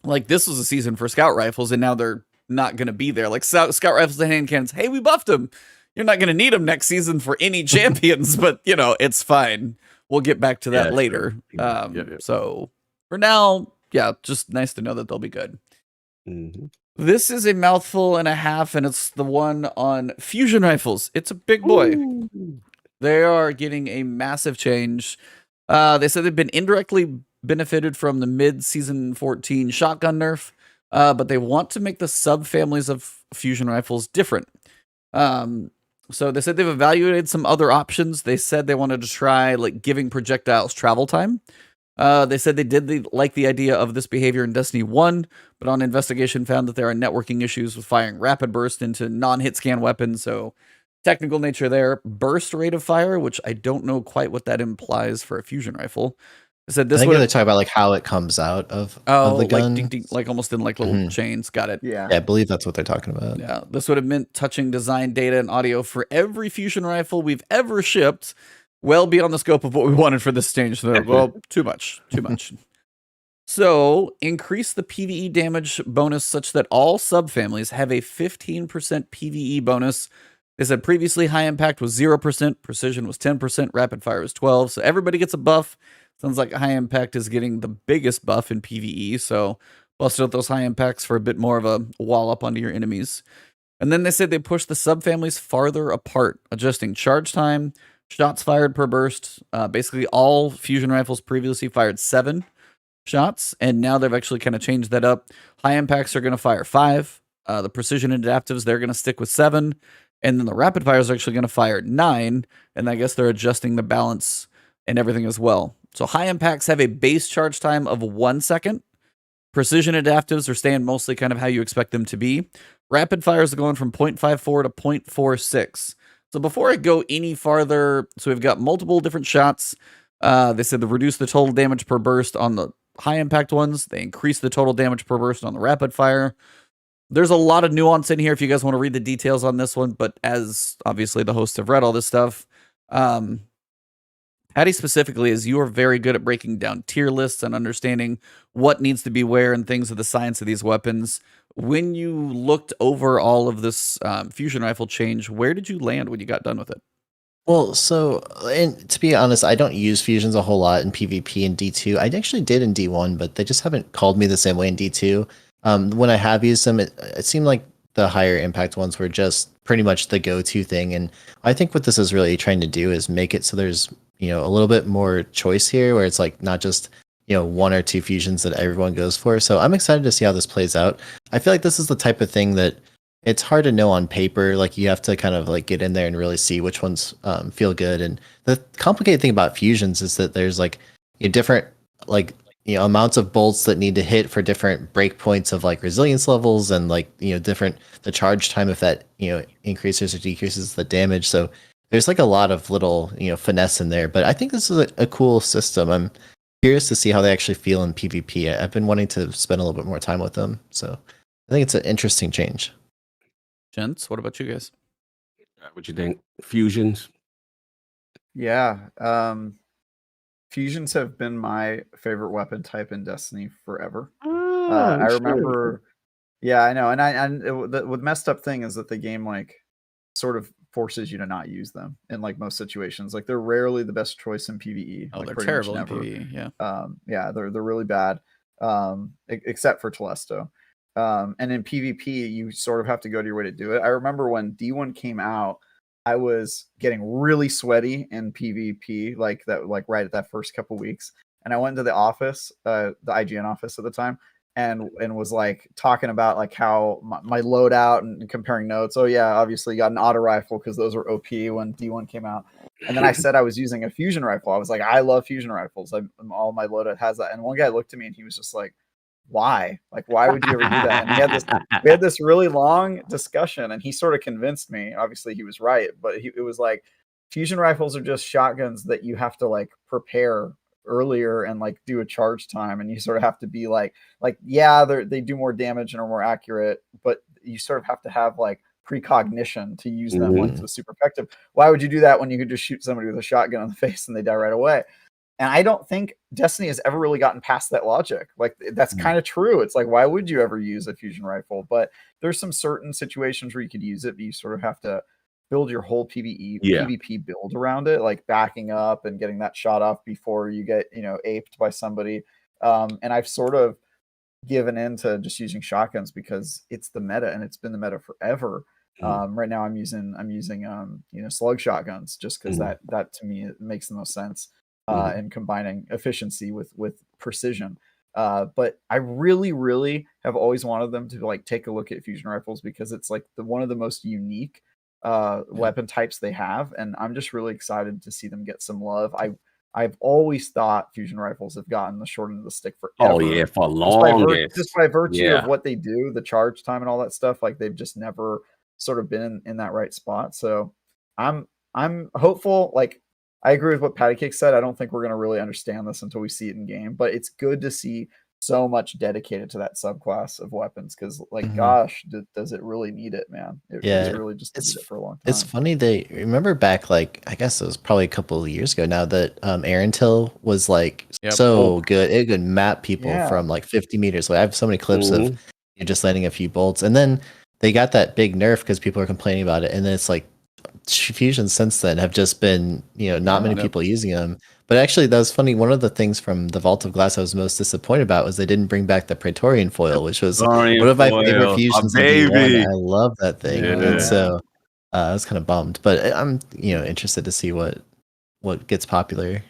like this was a season for scout rifles and now they're not going to be there. Like scout rifles and hand cannons. Hey, we buffed them. You're not going to need them next season for any champions, but you know, it's fine. We'll get back to that later. So for now, yeah, just nice to know that they'll be good. This is a mouthful and a half, and it's the one on fusion rifles. It's a big boy. They are getting a massive change. They said they've been indirectly benefited from the mid-season 14 shotgun nerf, but they want to make the subfamilies of fusion rifles different. So they said they've evaluated some other options. They said they wanted to try like giving projectiles travel time. They said they did like the idea of this behavior in Destiny 1, but on investigation found that there are networking issues with firing rapid burst into non-hit scan weapons. So technical nature there. Burst rate of fire, which I don't know quite what that implies for a fusion rifle. I said this. I think they talk about like how it comes out of the gun, like ding, ding, like almost in like little chains. Got it. Yeah, I believe that's what they're talking about. Yeah, this would have meant touching design data and audio for every fusion rifle we've ever shipped. Well beyond the scope of what we wanted for this stage. So, well, too much. So, increase the PvE damage bonus such that all subfamilies have a 15% PvE bonus. They said previously high impact was 0%, precision was 10%, rapid fire was 12%. So everybody gets a buff. Sounds like high impact is getting the biggest buff in PvE. So busted out those high impacts for a bit more of a wall up onto your enemies. And then they said they pushed the subfamilies farther apart, adjusting charge time, shots fired per burst. Basically, all fusion rifles previously fired 7 shots, and now they've actually kind of changed that up. High impacts are going to fire 5. The precision adaptives, they're going to stick with 7. And then the rapid fires are actually going to fire 9. And I guess they're adjusting the balance and everything as well. So high impacts have a base charge time of 1 second. Precision adaptives are staying mostly kind of how you expect them to be. Rapid fires are going from 0.54 to 0.46. So before I go any farther, so we've got multiple different shots. They said they reduce the total damage per burst on the high impact ones. They increase the total damage per burst on the rapid fire. There's a lot of nuance in here if you guys want to read the details on this one, but as obviously the hosts have read all this stuff, Patty specifically is you are very good at breaking down tier lists and understanding what needs to be where and things of the science of these weapons. When you looked over all of this fusion rifle change, where did you land when you got done with it? Well, so, and to be honest, I don't use fusions a whole lot in PvP and D2. I actually did in D1, but they just haven't called me the same way in D2. When I have used them, it seemed like the higher impact ones were just pretty much the go-to thing. And I think what this is really trying to do is make it so there's, you know, a little bit more choice here where it's like not just, you know, 1 or 2 fusions that everyone goes for. So I'm excited to see how this plays out. I feel like this is the type of thing that it's hard to know on paper. Like you have to kind of like get in there and really see which ones feel good. And the complicated thing about fusions is that there's like different like, you know, amounts of bolts that need to hit for different breakpoints of like resilience levels and like, you know, the charge time, if that, you know, increases or decreases the damage. So there's like a lot of little, you know, finesse in there, but I think this is a cool system. I'm curious to see how they actually feel in PvP. I've been wanting to spend a little bit more time with them. So I think it's an interesting change. Gents, what about you guys? What you think? Fusions? Yeah. Fusions have been my favorite weapon type in Destiny forever. I remember Yeah, I know, the messed up thing is that the game like sort of forces you to not use them in like most situations. Like they're rarely the best choice in PvE. Oh, like they're pretty terrible in much never. PvE. Yeah. Yeah, they're really bad. Except for Telesto. And in PvP, you sort of have to go to your way to do it. I remember when D1 came out, I was getting really sweaty in PvP, like right at that first couple weeks. And I went to the office, the IGN office at the time, and was like talking about like how my loadout and comparing notes. Oh yeah, obviously got an auto rifle because those were OP when D1 came out. And then I said I was using a fusion rifle. I was like, I love fusion rifles. All my loadout has that. And one guy looked at me and he was just like, why? Like, why would you ever do that? And we had this really long discussion, and he sort of convinced me. Obviously, he was right, but it was like fusion rifles are just shotguns that you have to like prepare earlier and like do a charge time, and you sort of have to be like yeah, they do more damage and are more accurate, but you sort of have to have like precognition to use them like to super effective. Why would you do that when you could just shoot somebody with a shotgun in the face and they die right away? And I don't think Destiny has ever really gotten past that logic. Like that's kind of true. It's like, why would you ever use a fusion rifle? But there's some certain situations where you could use it, but you sort of have to build your whole PvP build around it, like backing up and getting that shot off before you get, aped by somebody. And I've sort of given in to just using shotguns because it's the meta and it's been the meta forever. Right now I'm using slug shotguns just because that to me it makes the most sense. And combining efficiency with precision. But I really, really have always wanted them to like take a look at fusion rifles because it's like one of the most unique weapon types they have, and I'm just really excited to see them get some love. I've always thought fusion rifles have gotten the short end of the stick forever. Oh yeah, for longest. Just by virtue of what they do, the charge time and all that stuff, like they've just never sort of been in that right spot. So I'm hopeful. Like I agree with what PattyCakes said. I don't think we're going to really understand this until we see it in game, but it's good to see so much dedicated to that subclass of weapons because, like, gosh, does it really need it, man? It's really just needed it for a long time. It's funny. They remember back, like, I guess it was probably a couple of years ago now that Arantil was like so good. It could map people from like 50 meters away. I have so many clips of just landing a few bolts, and then they got that big nerf because people are complaining about it, and then it's like fusions since then have just been not many people using them. But actually that was funny. One of the things from the Vault of Glass I was most disappointed about was they didn't bring back the Praetorian foil, which was one of my favorite fusions in D1. I love that thing. And so I was kind of bummed, but I'm interested to see what gets popular.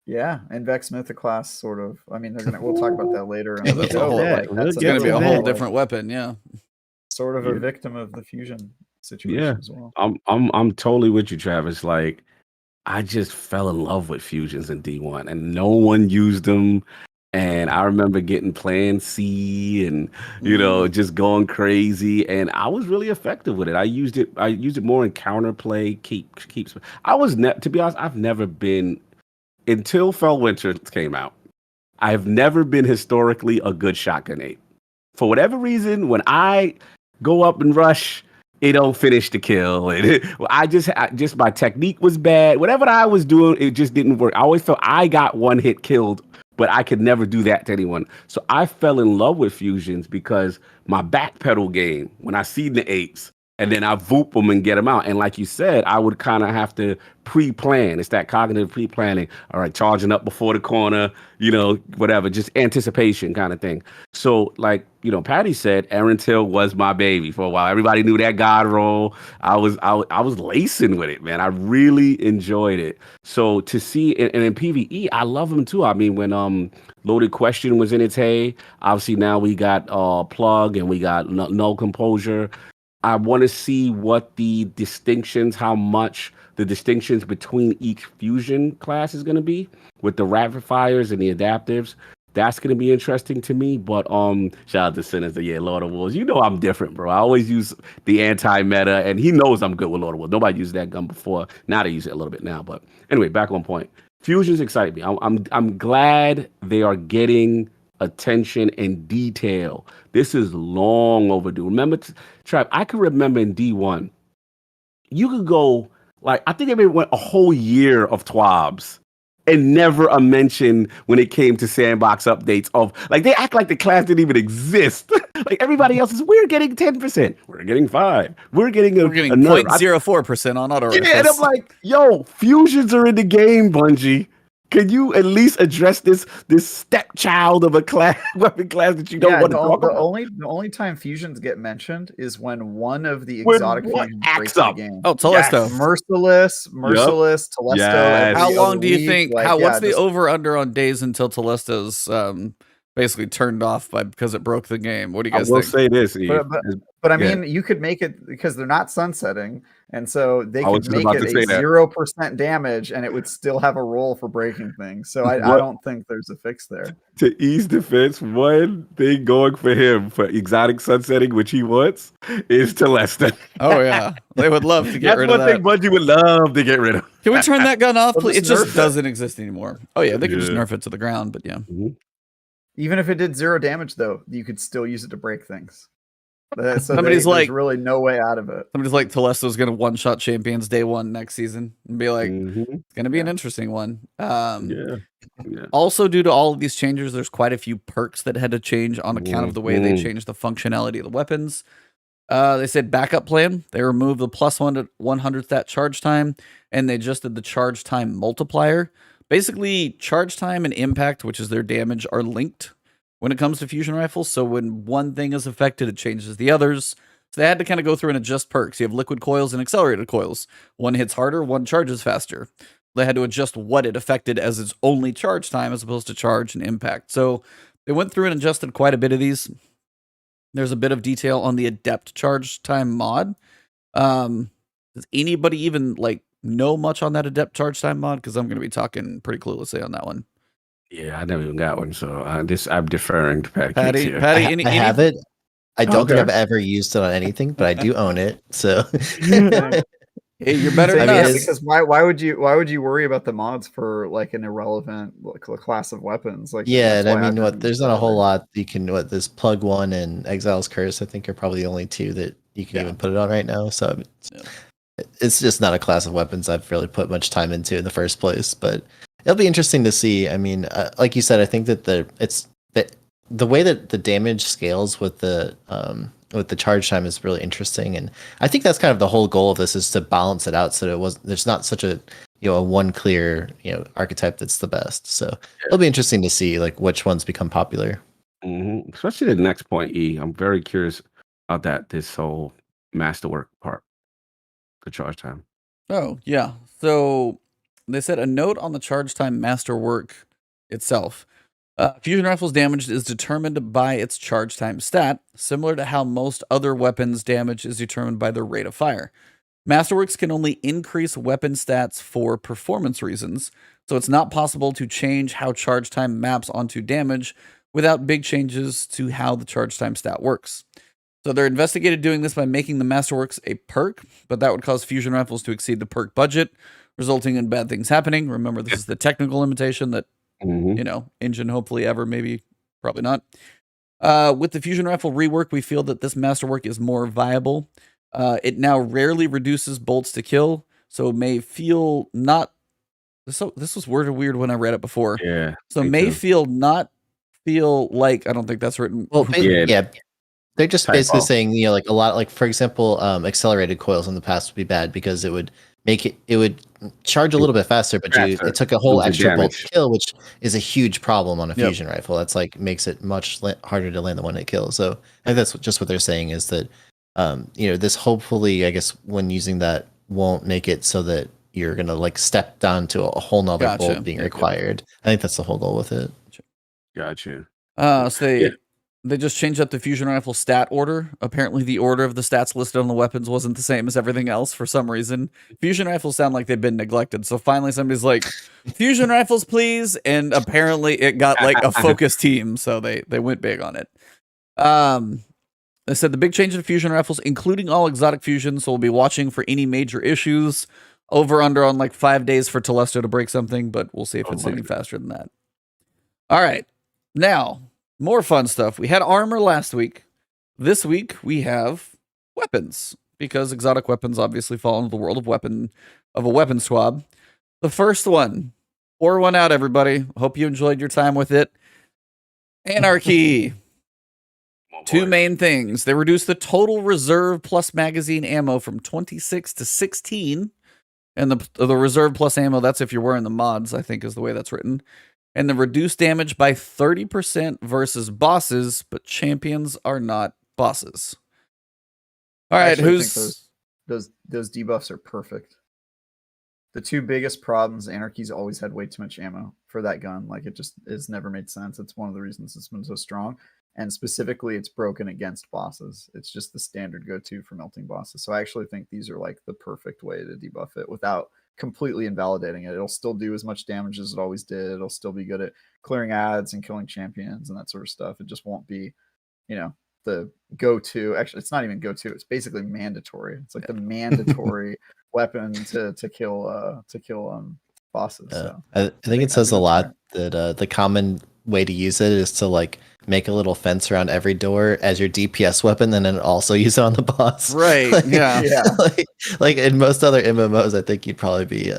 Yeah, and Vex Mythoclast sort of. I mean, we'll talk about that later. That's going to be a whole different weapon. Yeah, sort of a victim of the fusion situation as well. I'm totally with you, Travis. Like, I just fell in love with fusions in D1, and no one used them. And I remember getting Plan C, and just going crazy. And I was really effective with it. I used it more in counterplay. Keeps. I was to be honest, I've never been until Fellwinter came out. I've never been historically a good shotgun ape. For whatever reason, when I go up and rush, it don't finish the kill. I just my technique was bad. Whatever I was doing, it just didn't work. I always felt I got one hit killed, but I could never do that to anyone. So I fell in love with fusions because my backpedal game, when I see the apes, and then I voop them and get them out. And like you said, I would kind of have to pre-plan. It's that cognitive pre-planning. All right, charging up before the corner, whatever, just anticipation kind of thing. So like, Patty said, Arantil was my baby for a while. Everybody knew that God roll. I was lacing with it, man. I really enjoyed it. So to see, and in PvE, I love them too. I mean, when Loaded Question was in its hay, obviously now we got Plug and we got Null Composure. I want to see what how much the distinctions between each fusion class is going to be with the rapid fires and the adaptives. That's going to be interesting to me. But shout out to Sinister, Lord of Wolves. I'm different, bro. I always use the anti-meta, and he knows I'm good with Lord of Wolves. Nobody used that gun before. Now they use it a little bit now. But anyway, back on point. Fusions excite me. I'm glad they are getting attention and detail. This is long overdue. Remember, Trav, I can remember in D1, you could go, like, I think they went a whole year of TWABs and never a mention when it came to sandbox updates of, like, they act like the class didn't even exist. Like everybody else is, we're getting 10%. We're getting 5. We're getting another 0.04% on auto rifles. Yeah, and I'm like, yo, fusions are in the game, Bungie. Can you at least address this stepchild of a class weapon class that you don't want to talk about? The only time fusions get mentioned is when one of the exotic fusions breaks the game. Oh, Telesto. Merciless, Telesto. Yes. How long do you week, think? like, What's the over under on days until Telesto's basically turned off because it broke the game? What do you guys think? I will say this, Eve. But I mean, you could make it because they're not sunsetting, and so they could make it a 0% damage, and it would still have a roll for breaking things. So I don't think there's a fix there. To E's defense, one thing going for him for exotic sunsetting, which he wants, is Telesto. Oh yeah, they would love to get rid of that. That's one thing Bungie would love to get rid of. Can we turn that gun off, please? It just nerf doesn't exist anymore. Oh yeah, they can just nerf it to the ground, but yeah. Mm-hmm. Even if it did 0 damage, though, you could still use it to break things. So Somebody's there's really no way out of it. Somebody's like, Telesto's going to one-shot champions day 1 next season and be like, Mm-hmm. it's going to be an interesting one. Yeah. Also, due to all of these changes, there's quite a few perks that had to change on account of the way they changed the functionality of the weapons. They said backup plan. They removed the +1 to 100 stat charge time, and they adjusted the charge time multiplier. Basically, charge time and impact, which is their damage, are linked when it comes to fusion rifles. So when one thing is affected, it changes the others. So they had to kind of go through and adjust perks. You have liquid coils and accelerated coils. One hits harder, one charges faster. They had to adjust what it affected as its only charge time as opposed to charge and impact. So they went through and adjusted quite a bit of these. There's a bit of detail on the adept charge time mod. Does anybody even know much on that adept charge time mod? Because I'm going to be talking pretty cluelessly on that one. Yeah, I never even got one, so I'm deferring to Patty. Patty, I have it. I don't think I've ever used it on anything, but I do own it. So hey, you're better than us. Because why would you worry about the mods for an irrelevant class of weapons? And I mean, there's not a whole lot you can. This Plug One and Exile's Curse, I think, are probably the only two that you can even put it on right now. So it's just not a class of weapons I've really put much time into in the first place. But it'll be interesting to see. I mean, like you said, I think that the way that the damage scales with the charge time is really interesting, and I think that's kind of the whole goal of this, is to balance it out so that there's not such a one clear archetype that's the best. So it'll be interesting to see which ones become popular. Mm-hmm. Especially the next point, E. I'm very curious about this whole masterwork part, the charge time. Oh yeah, so they said a note on the charge time masterwork itself. Fusion rifle's damage is determined by its charge time stat, similar to how most other weapons' damage is determined by their rate of fire. Masterworks can only increase weapon stats for performance reasons, so it's not possible to change how charge time maps onto damage without big changes to how the charge time stat works. So they're investigated doing this by making the Masterworks a perk, but that would cause fusion rifles to exceed the perk budget, resulting in bad things happening. Remember, this is the technical limitation that engine hopefully ever, maybe, probably not. With the fusion rifle rework, we feel that this masterwork is more viable. It now rarely reduces bolts to kill, so may feel not. So this was worded weird when I read it before. Yeah. So may feel like, I don't think that's written. Well, they're just basically saying, a lot, for example, accelerated coils in the past would be bad because it would charge a little bit faster, but it took a whole extra bolt to kill, which is a huge problem on a fusion rifle. That's makes it much harder to land the one it kills. So I think that's just what they're saying, is that this hopefully, I guess, when using that, won't make it so that you're gonna step down to a whole nother bolt being required. I think that's the whole goal with it. Gotcha. So they just changed up the fusion rifle stat order. Apparently, the order of the stats listed on the weapons wasn't the same as everything else for some reason. Fusion rifles sound like they've been neglected. So finally, somebody's like, "Fusion rifles, please!" And apparently, it got a focus team, so they went big on it. They said the big change in fusion rifles, including all exotic fusions, so we'll be watching for any major issues. Over under on 5 days for Telesto to break something, but we'll see if it's any faster than that. All right, now. More fun stuff. We had armor last week. This week, we have weapons, because exotic weapons obviously fall into the world of a weapon TWAB. The first one. Pour one out, everybody. Hope you enjoyed your time with it. Anarchy. Two main things. They reduced the total reserve plus magazine ammo from 26 to 16. And the reserve plus ammo, that's if you're wearing the mods, I think is the way that's written. And the reduced damage by 30% versus bosses, but champions are not bosses. All right, who's... Those debuffs are perfect. The two biggest problems, Anarchy's always had way too much ammo for that gun. Like, it just has never made sense. It's one of the reasons it's been so strong. And specifically, it's broken against bosses. It's just the standard go-to for melting bosses. So I actually think these are like the perfect way to debuff it without completely invalidating it. It'll still do as much damage as it always did. It'll still be good at clearing ads and killing champions and that sort of stuff. It just won't be, the go-to. Actually, it's not even go-to. It's basically mandatory. It's like the mandatory weapon to kill bosses. So I think it says a lot that the common way to use it is to like make a little fence around every door as your DPS weapon, and then also use it on the boss. Right. Like, yeah. like in most other MMOs, I think you'd probably be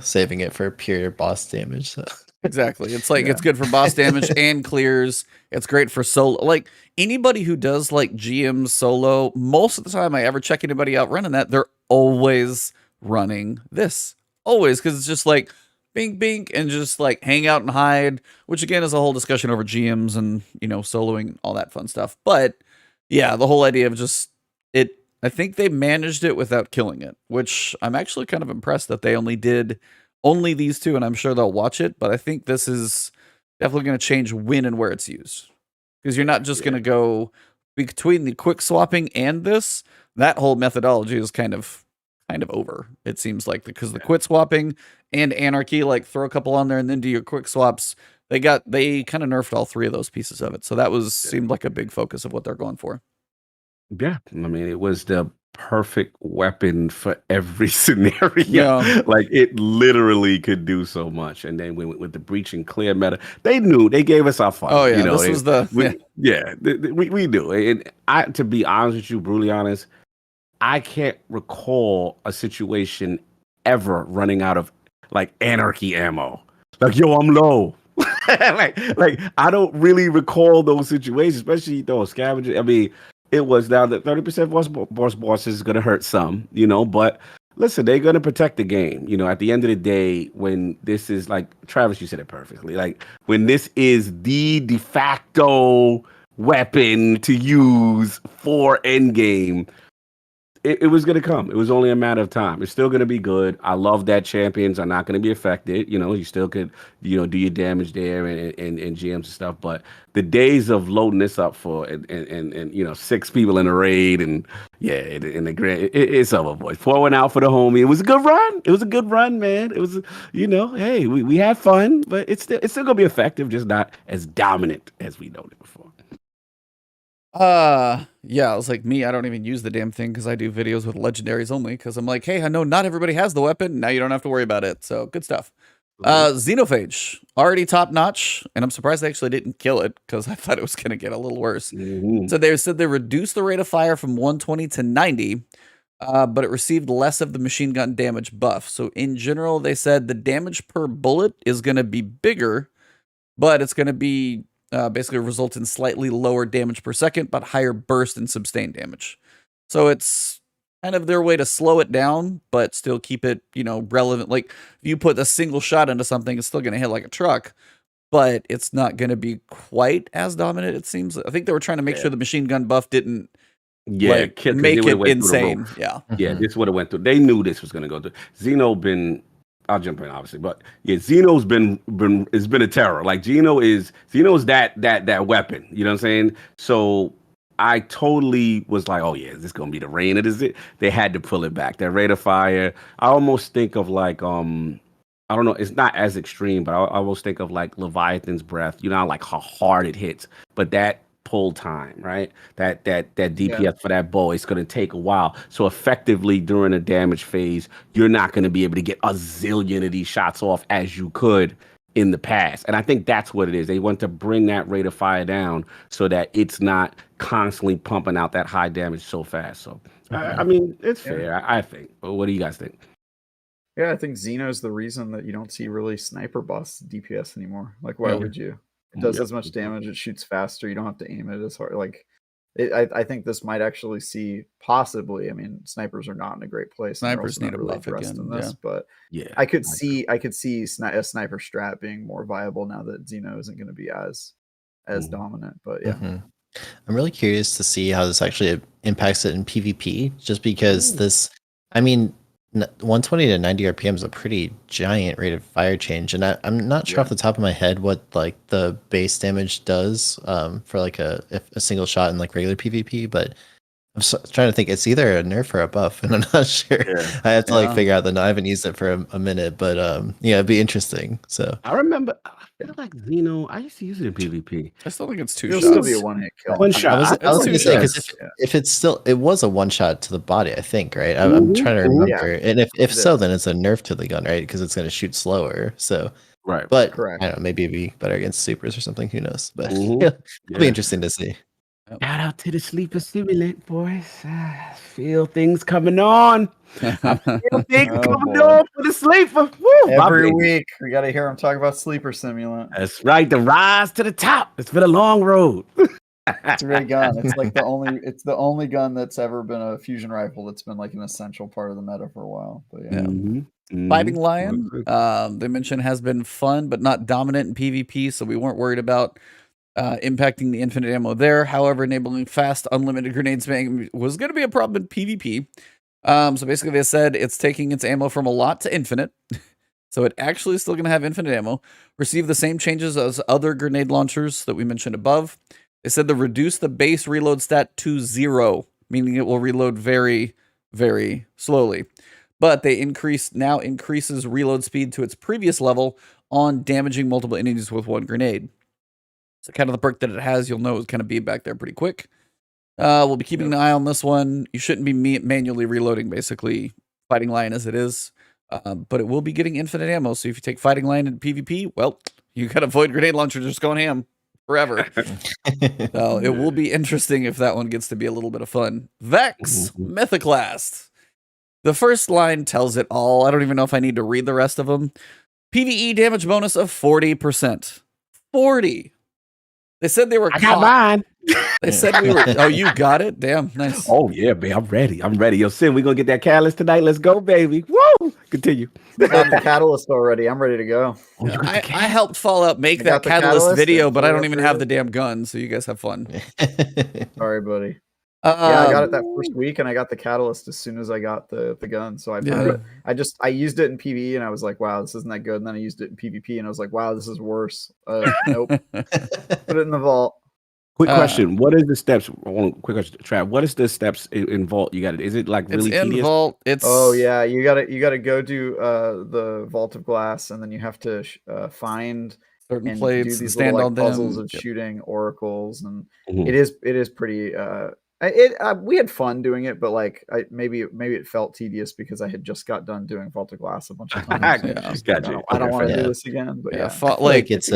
saving it for pure boss damage. So. Exactly. It's like it's good for boss damage and clears. It's great for solo. Like anybody who does like GM solo, most of the time I ever check anybody out running that, they're always running this. Always, because it's just like bink bink and just like hang out and hide, which again is a whole discussion over GMs and soloing, all that fun stuff. But yeah, the whole idea of just it, I think they managed it without killing it, which I'm actually kind of impressed that they only did these two, and I'm sure they'll watch it, but I think this is definitely going to change when and where it's used. Because you're not just going to go between the quick swapping and this. That whole methodology is kind of over, it seems like, because the quick swapping and Anarchy, like throw a couple on there and then do your quick swaps, they kind of nerfed all three of those pieces of it. So that seemed like a big focus of what they're going for. Yeah, I mean, it was the perfect weapon for every scenario. Yeah. Like it literally could do so much. And then with the breach and clear meta, they gave us our fun. Oh yeah, this was we do. And to be honest with you, brutally honest, I can't recall a situation ever running out of like Anarchy ammo. Like, yo, I'm low. like I don't really recall those situations, especially those scavengers. I mean, it was now that 30% boss is going to hurt some, but listen, they're going to protect the game. At the end of the day, when this is like, Travis, you said it perfectly. Like when this is the de facto weapon to use for endgame, it was going to come. It was only a matter of time. It's still going to be good. I love that champions are not going to be affected. You still could, do your damage there and GMs and stuff. But the days of loading this up for and 6 people in a raid and in the grand, it's over, boys. Pour one out for the homie. It was a good run. It was a good run, man. It was, hey, we had fun, but it's still going to be effective, just not as dominant as we known it before. Yeah, it was like me. I don't even use the damn thing because I do videos with legendaries only because I'm like, hey, I know not everybody has the weapon. Now you don't have to worry about it. So good stuff. Xenophage, already top notch, and I'm surprised they actually didn't kill it because I thought it was going to get a little worse. Mm-hmm. So they said they reduced the rate of fire from 120 to 90, but it received less of the machine gun damage buff. So in general, they said the damage per bullet is going to be bigger, but it's going to be basically result in slightly lower damage per second, but higher burst and sustained damage. So it's kind of their way to slow it down, but still keep it, relevant. Like if you put a single shot into something, it's still going to hit like a truck, but it's not going to be quite as dominant, it seems. I think they were trying to make sure the machine gun buff didn't make it insane. Yeah. Yeah, this would have went through. They knew this was going to go through. I'll jump in, obviously, but yeah, Xeno's been a terror. Like Xeno's that weapon. You know what I'm saying? So I totally was like, oh yeah, is this gonna be the rain? They had to pull it back. That rate of fire. I almost think of like I don't know. It's not as extreme, but I almost think of like Leviathan's breath. Like how hard it hits, but that pull time, right? That DPS for that bow, it's going to take a while. So effectively during a damage phase, you're not going to be able to get a zillion of these shots off as you could in the past. And I think that's what it is. They want to bring that rate of fire down so that it's not constantly pumping out that high damage so fast. So I mean, it's fair, I think. But what do you guys think? Yeah, I think Xeno's the reason that you don't see really sniper boss DPS anymore. Like, why would you? It does as much damage. It shoots faster. You don't have to aim it as hard. Like, I think this might actually see possibly. I mean, snipers are not in a great place. And Snipers they're need also a not really buff addressed again, in this, yeah. but Yeah, I could see a sniper strat being more viable now that Xeno isn't going to be as dominant. But yeah. Mm-hmm. I'm really curious to see how this actually impacts it in PvP, just because this, I mean, 120 to 90 RPM is a pretty giant rate of fire change, and I'm not sure off the top of my head what like the base damage does for like a single shot in like regular PvP, but I'm trying to think. It's either a nerf or a buff, and I'm not sure. Yeah. I have to like figure out that. I haven't used it for a minute, but yeah, it'd be interesting. So I remember. I feel like Xeno. I used to use it in PvP. I still think it's 2 It'll shots. still be a one-hit kill. One shot. I was It's going two to say because shots. if it's still, it was a one shot to the body, I think, right? I'm trying to remember, and if so, then it's a nerf to the gun, right? Because it's going to shoot slower. So Right. but Correct. I don't know, maybe it'd be better against supers or something. Who knows? But Mhm. it'll be interesting to see. Shout out to the sleeper simulant, boys. I feel things coming on. I feel things Oh, coming boy. on for the sleeper. Woo, my Every baby. week we got to hear him talk about sleeper simulant. That's right. The rise to the top. It's been a long road. It's a great gun. It's like the only gun that's ever been a fusion rifle that's been like an essential part of the meta for a while. But yeah. Fighting Lion, they mentioned, has been fun but not dominant in PvP, so we weren't worried about impacting the infinite ammo there. However, enabling fast, unlimited grenade spamming was going to be a problem in PvP. So basically, they said it's taking its ammo from a lot to infinite. So it actually is still going to have infinite ammo. Receive the same changes as other grenade launchers that we mentioned above. They said to reduce the base reload stat to 0, meaning it will reload very, very slowly. But they now increases reload speed to its previous level on damaging multiple enemies with one grenade. So kind of the perk that it has, you'll know, is kind of be back there pretty quick. We'll be keeping an eye on this one. You shouldn't be manually reloading, basically, Fighting Lion as it is. But it will be getting infinite ammo. So if you take Fighting Lion in PvP, well, you got to avoid grenade launcher just going ham forever. So it will be interesting if that one gets to be a little bit of fun. Vex, Mythoclast. The first line tells it all. I don't even know if I need to read the rest of them. PvE damage bonus of 40%. 40. They said they were. I got mine. They said we were. Oh, you got it? Damn, nice. Oh yeah, man. I'm ready. Yo, Sin, we gonna get that catalyst tonight. Let's go, baby. Woo! Continue. I got the catalyst already. I'm ready to go. I helped Fallout make that catalyst video, but I don't even have the damn gun. So you guys have fun. Sorry, buddy. Yeah, I got it that first week, and I got the catalyst as soon as I got the gun. So I found it. I used it in PvE, and I was like, "Wow, this isn't that good." And then I used it in PvP, and I was like, "Wow, this is worse." Nope. Put it in the vault. Quick question: what is the steps? Quick question, Trav. What is the steps in vault? You got it. Is it like really it's in tedious? vault? It's you gotta go do the Vault of Glass, and then you have to find certain and plates do and these stand little, on puzzles them. of shooting oracles, and Mhm. it is pretty. We had fun doing it, but like maybe it felt tedious because I had just got done doing Vault of Glass a bunch of times. I don't want to do this again. But Yeah, like it's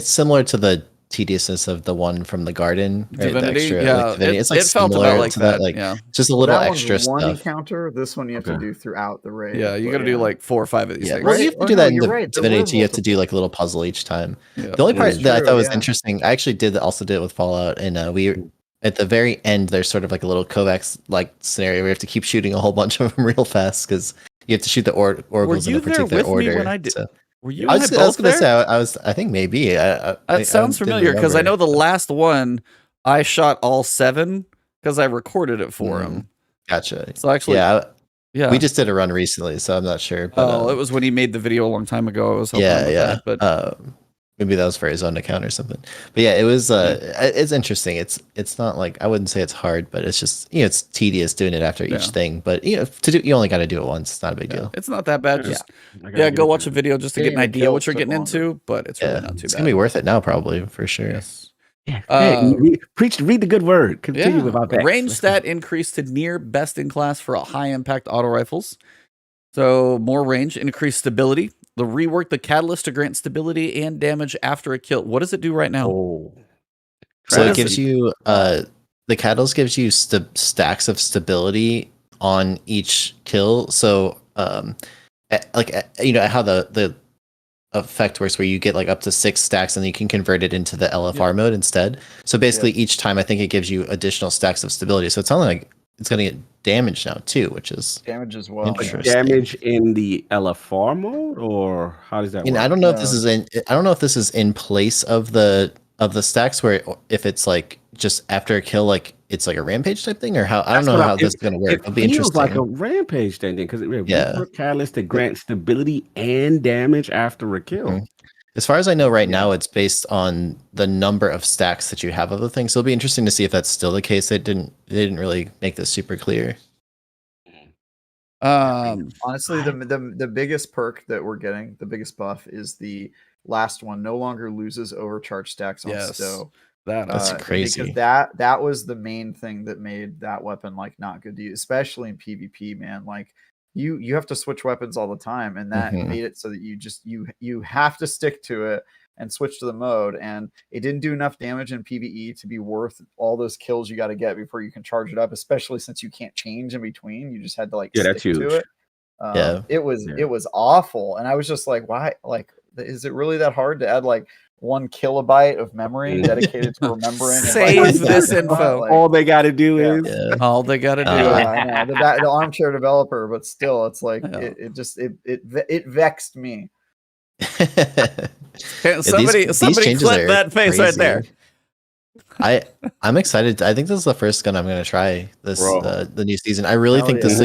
similar to the tediousness of the one from the garden, right? Divinity, The extra, yeah, like, Divinity. It's like it felt similar about like to that, like yeah. just a little that extra one's one stuff. encounter. This one you have to do throughout the raid. Yeah, you got to do like 4 or 5 of these things. Well, right? you have to Oh, do no, that in you're the right. There Divinity. were You have to do like a little puzzle each time. Yeah. The only part that I thought was yeah. interesting, I actually also did it with Fallout, and we at the very end there's sort of like a little Kovacs like scenario where you have to keep shooting a whole bunch of them real fast because you have to shoot the oracles in a particular order. When I did? So, Were you? I was going to say I think maybe. That sounds familiar because I know the last one I shot all 7 because I recorded it for him. Gotcha. So actually, yeah, we just did a run recently, so I'm not sure. But, it was when he made the video a long time ago. I was helping him with that, but maybe that was for his own account or something. But yeah, it was. It's interesting. It's not like I wouldn't say it's hard, but it's just it's tedious doing it after each thing. But you only got to do it once. It's not a big deal. It's not that bad. Just go watch a video just to get an idea what you're getting into. But it's really not too bad. It's gonna be worth it now, probably for sure. Yes. Read the good word. Continue about that. Range stat increased to near best in class for high impact auto rifles. So more range, increased stability. The rework the catalyst to grant stability and damage after a kill. What does it do right now? So it gives you the catalyst gives you stacks of stability on each kill. So how the effect works where you get like up to 6 stacks and you can convert it into the LFR mode instead. So basically each time I think it gives you additional stacks of stability. So it's only like it's going to get damage now too, which is damage as well. interesting. Damage in the LFR mode, or how does that work? I don't know if this is in. I don't know if this is in place of the stacks, where if it's like just after a kill, like it's like a rampage type thing, or how I don't know how this is going to work. It'll be feels interesting. like a rampage thing because catalyst to grant stability and damage after a kill. Mhm. As far as I know, right now it's based on the number of stacks that you have of the thing. So it'll be interesting to see if that's still the case. They didn't really make this super clear. Honestly, the biggest perk that we're getting, the biggest buff, is the last one. No longer loses overcharge stacks on Stow. That's crazy. Because that was the main thing that made that weapon like not good to use, especially in PvP, man. Like you have to switch weapons all the time, and that made it so that you have to stick to it and switch to the mode. And it didn't do enough damage in PvE to be worth all those kills you got to get before you can charge it up, especially since you can't change in between. You just had to like stick that's huge. to it. It was awful, and I was just like, why? Like, is it really that hard to add like 1 kilobyte of memory dedicated to remembering? Save this info. Like, all they got to do is all they got to do. I know the armchair developer, but still, it's like it vexed me. Somebody clip that face right there. I'm excited. I think this is the first gun I'm going to try this the new season. I really think this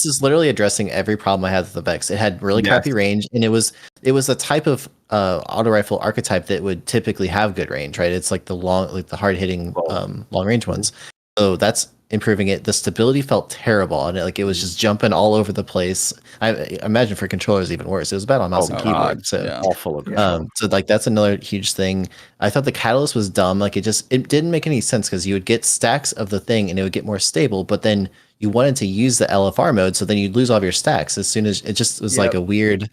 is literally addressing every problem I had with the Vex. It had really crappy range, and it was a type of auto rifle archetype that would typically have good range, right? It's like the hard hitting long range ones. So that's improving it. The stability felt terrible, and it was just jumping all over the place. I imagine for controllers even worse. It was bad on mouse and keyboard. So awful. So like that's another huge thing. I thought the catalyst was dumb. Like it didn't make any sense because you would get stacks of the thing and it would get more stable, but then you wanted to use the LFR mode, so then you'd lose all of your stacks as soon as it just was like a weird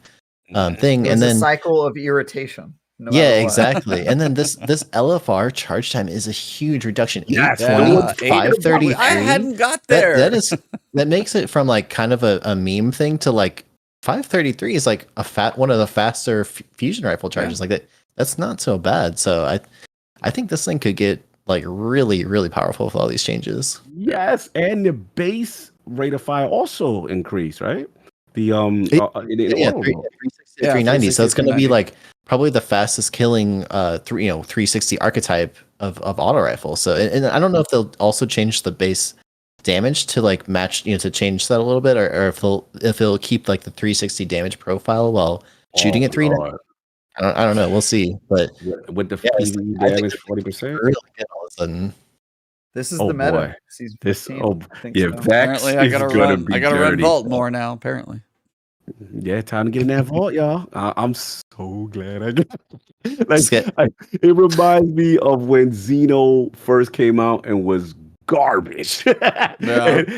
thing. And then a cycle of irritation. Exactly. And then this LFR charge time is a huge reduction. 533. I hadn't got there. That makes it from like kind of a meme thing to like 533 is like one of the faster fusion rifle charges. Like that's not so bad. So I think this thing could get like really, really powerful with all these changes. Yes, and the base rate of fire also increased, right? The 390. So it's going to be like probably the fastest killing 360 archetype of auto rifle. So and I don't know if they'll also change the base damage to like match, to change that a little bit, or if it'll keep like the 360 damage profile while shooting at 390. I don't know. We'll see. But with the damage 40%, really good all of a sudden. This is the meta. Apparently, I gotta run Vault more now. Apparently. Yeah, time to get in that vault, y'all. I'm so glad I got it. It reminds me of when Xeno first came out and was garbage. And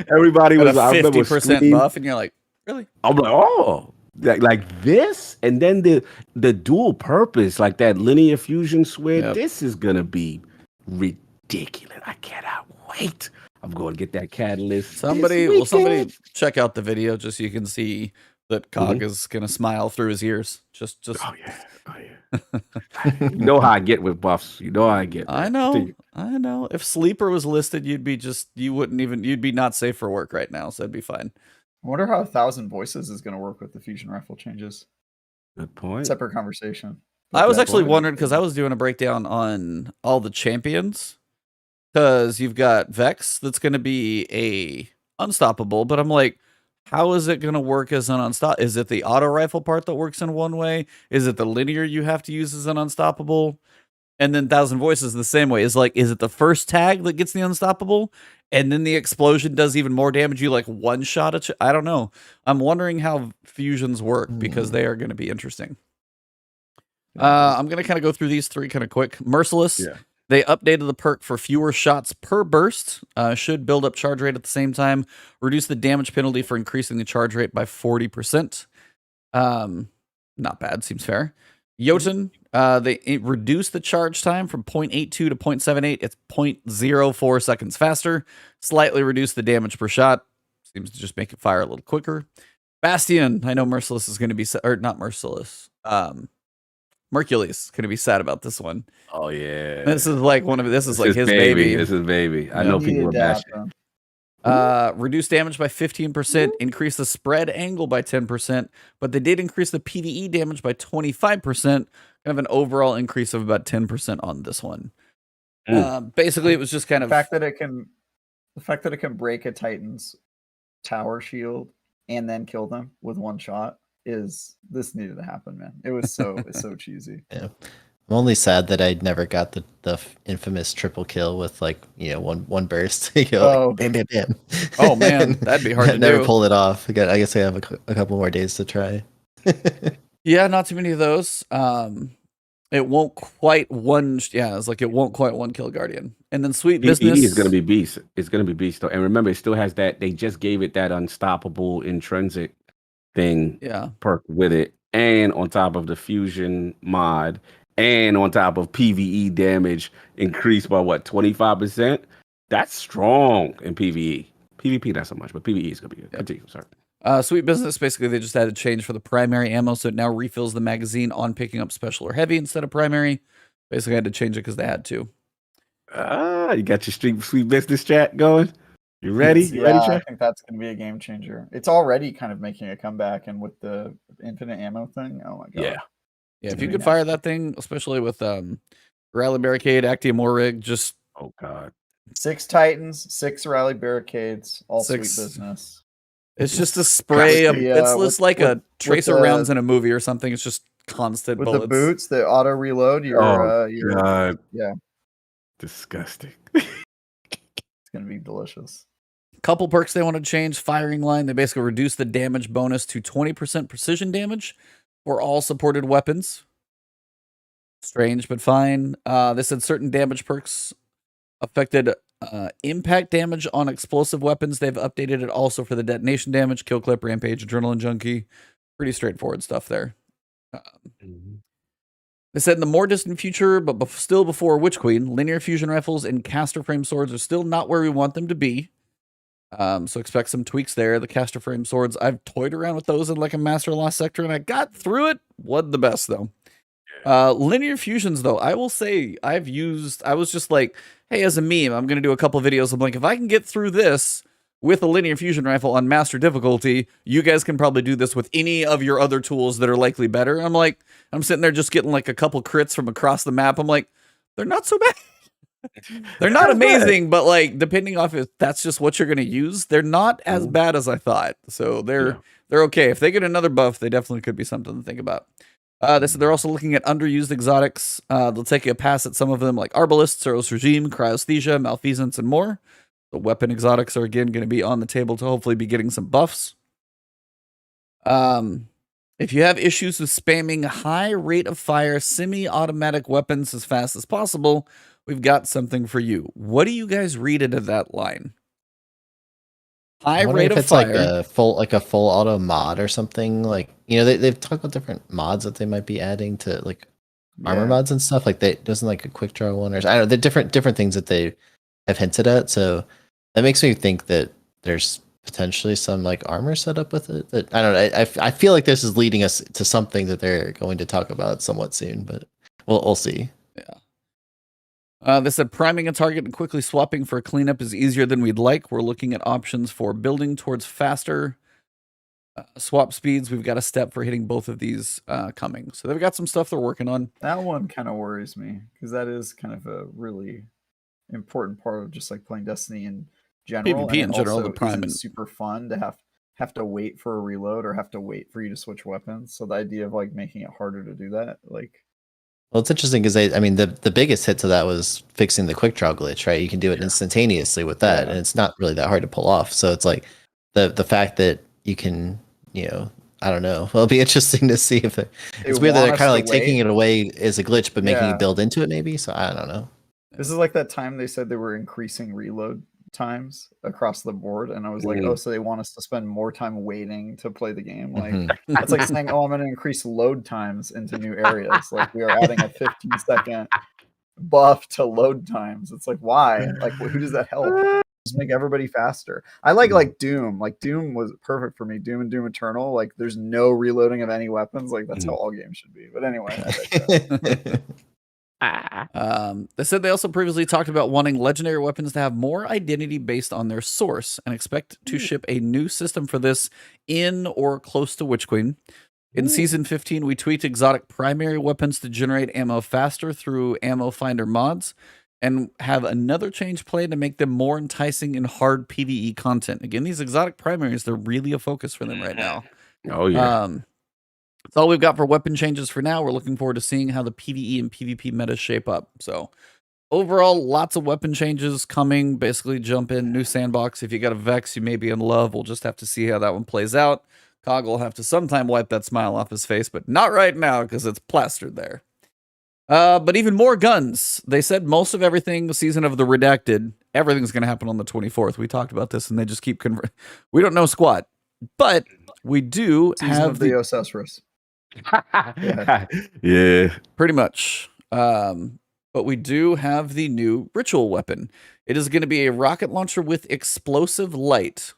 everybody was 50% buff, and you're like, really? I'm like, oh, like this, and then the dual purpose, like that linear fusion switch. This is gonna be ridiculous. I cannot wait. I'm going to get that catalyst. Somebody check out the video just so you can see that Cog is gonna smile through his ears. Just. Oh yeah. You know how I get with buffs. You know how I get. I know. If Sleeper was listed, you'd be not safe for work right now. So it'd be fine. I wonder how 1,000 Voices is going to work with the fusion rifle changes. Good point. Separate conversation. I was actually wondering because I was doing a breakdown on all the champions. Because you've got Vex that's going to be a unstoppable, but I'm like, how is it going to work as an unstoppable? Is it the auto rifle part that works in one way? Is it the linear you have to use as an unstoppable? And then 1,000 Voices the same way. Is it the first tag that gets the unstoppable? And then the explosion does even more damage? You like one shot I don't know. I'm wondering how fusions work because they are going to be interesting. I'm going to kind of go through these three kind of quick. Merciless. Yeah. They updated the perk for fewer shots per burst, should build up charge rate at the same time, reduce the damage penalty for increasing the charge rate by 40%. Not bad, seems fair. Jotun, they reduced the charge time from 0.82 to 0.78. It's 0.04 seconds faster. Slightly reduced the damage per shot. Seems to just make it fire a little quicker. Bastion, I know Merciless is going to be, or not Merciless. Mercules going to be sad about this one. Oh yeah. This is like this is like his baby. baby. This is baby. I know people are bashing. Reduce damage by 15%, increase the spread angle by 10%, but they did increase the PvE damage by 25%, kind of an overall increase of about 10% on this one. Basically, it was just kind of the fact that it can break a Titan's tower shield and then kill them with one shot this needed to happen, man. It was so cheesy. Yeah. I'm only sad that I never got the infamous triple kill with like, one burst. Like, bam, bam, bam. Oh man, that'd be hard to do. Never pulled it off. I guess I have a couple more days to try. Yeah, not too many of those. It won't quite one. Yeah, it's like it won't quite one kill Guardian. And then Sweet Business is going to be beast. It's going to be beast though. And remember, it still has that. They just gave it that unstoppable intrinsic thing perk with it, and on top of the fusion mod, and on top of PvE damage increased by 25%. That's strong in PvE. PvP not so much, but PvE is gonna be good. Continue, sorry. Sweet Business, basically they just had to change for the primary ammo, so it now refills the magazine on picking up special or heavy instead of primary. Basically had to change it because they had to. You got your Sweet Business chat going? You ready? You ready, chat? I think that's going to be a game changer. It's already kind of making a comeback, and with the infinite ammo thing, oh my god. Yeah, if you could fire that thing, especially with Rally Barricade, Actium War Rig, just oh god. 6 Titans, 6 Rally Barricades, all 6. Sweet Business. It's just a spray of it's just like a tracer rounds in a movie or something. It's just constant with bullets. The boots, the auto reload, god. Yeah. Disgusting. It's gonna be delicious. Couple perks they want to change. Firing line, they basically reduce the damage bonus to 20% precision damage for all supported weapons. Strange, but fine. They said certain damage perks affected impact damage on explosive weapons. They've updated it also for the detonation damage, kill clip, rampage, adrenaline junkie. Pretty straightforward stuff there. They said in the more distant future, but still before Witch Queen, linear fusion rifles and caster frame swords are still not where we want them to be. So expect some tweaks there. The caster frame swords, I've toyed around with those in like a Master Lost Sector, and I got through it. Wasn't the best though. Linear fusions though, I will say I was just like, hey, as a meme, I'm gonna do a couple videos. I'm like, if I can get through this with a linear fusion rifle on master difficulty, you guys can probably do this with any of your other tools that are likely better. I'm sitting there just getting like a couple crits from across the map. I'm like, they're not so bad. They're not amazing, but like depending off if that's just what you're going to use, they're not as bad as I thought. So they're okay. If they get another buff, they definitely could be something to think about. They're also looking at underused exotics. They'll take a pass at some of them like Arbalist, Soros Regime, Cryosthesia, Malfeasance, and more. The weapon exotics are again going to be on the table to hopefully be getting some buffs. If you have issues with spamming high rate of fire semi-automatic weapons as fast as possible, we've got something for you. What do you guys read into that line? High rate of fire. Like a full auto mod or something. Like, they've talked about different mods that they might be adding to like armor mods and stuff. Like doesn't like a quick draw one, or I don't know, the different things that they have hinted at. So that makes me think that there's potentially some like armor setup with it. That I don't know. I feel like this is leading us to something that they're going to talk about somewhat soon, but we'll see. Yeah. They said priming a target and quickly swapping for a cleanup is easier than we'd like. We're looking at options for building towards faster swap speeds. We've got a step for hitting both of these coming. So they've got some stuff they're working on. That one kind of worries me because that is kind of a really important part of just like playing Destiny in general. PvP in general, the prime is super fun to have to wait for a reload or have to wait for you to switch weapons. So the idea of like making it harder to do that, like. Well, it's interesting because the biggest hit to that was fixing the quick draw glitch, right? You can do it instantaneously with that, and it's not really that hard to pull off. So it's like the fact that you can, I don't know. Well, it'll be interesting to see if it's weird that they're kind of like taking it away as a glitch, but making you build into it maybe. So I don't know. This is like that time they said they were increasing reload times across the board, and I was like, oh, so they want us to spend more time waiting to play the game. Like that's like saying, oh, I'm going to increase load times into new areas. Like we are adding a 15-second buff to load times. It's like, why? Like who does that help? Just make everybody faster. I like Doom. Like Doom was perfect for me. Doom and Doom Eternal. Like there's no reloading of any weapons. Like that's how all games should be. But anyway, they said they also previously talked about wanting legendary weapons to have more identity based on their source and expect to ship a new system for this in or close to Witch Queen. In Season 15, we tweaked exotic primary weapons to generate ammo faster through ammo finder mods, and have another change planned to make them more enticing in hard PvE content. Again, these exotic primaries, they're really a focus for them right now. Oh, yeah. That's all we've got for weapon changes for now. We're looking forward to seeing how the PvE and PvP metas shape up. So overall, lots of weapon changes coming. Basically, jump in, new sandbox. If you got a Vex, you may be in love. We'll just have to see how that one plays out. Cog will have to sometime wipe that smile off his face, but not right now because it's plastered there. But even more guns. They said most of everything, Season of the Redacted, everything's going to happen on the 24th. We talked about this, and they just keep we don't know squat. But we do have the Ocesaurus. Yeah. Pretty much. But we do have the new ritual weapon. It is going to be a rocket launcher with explosive light.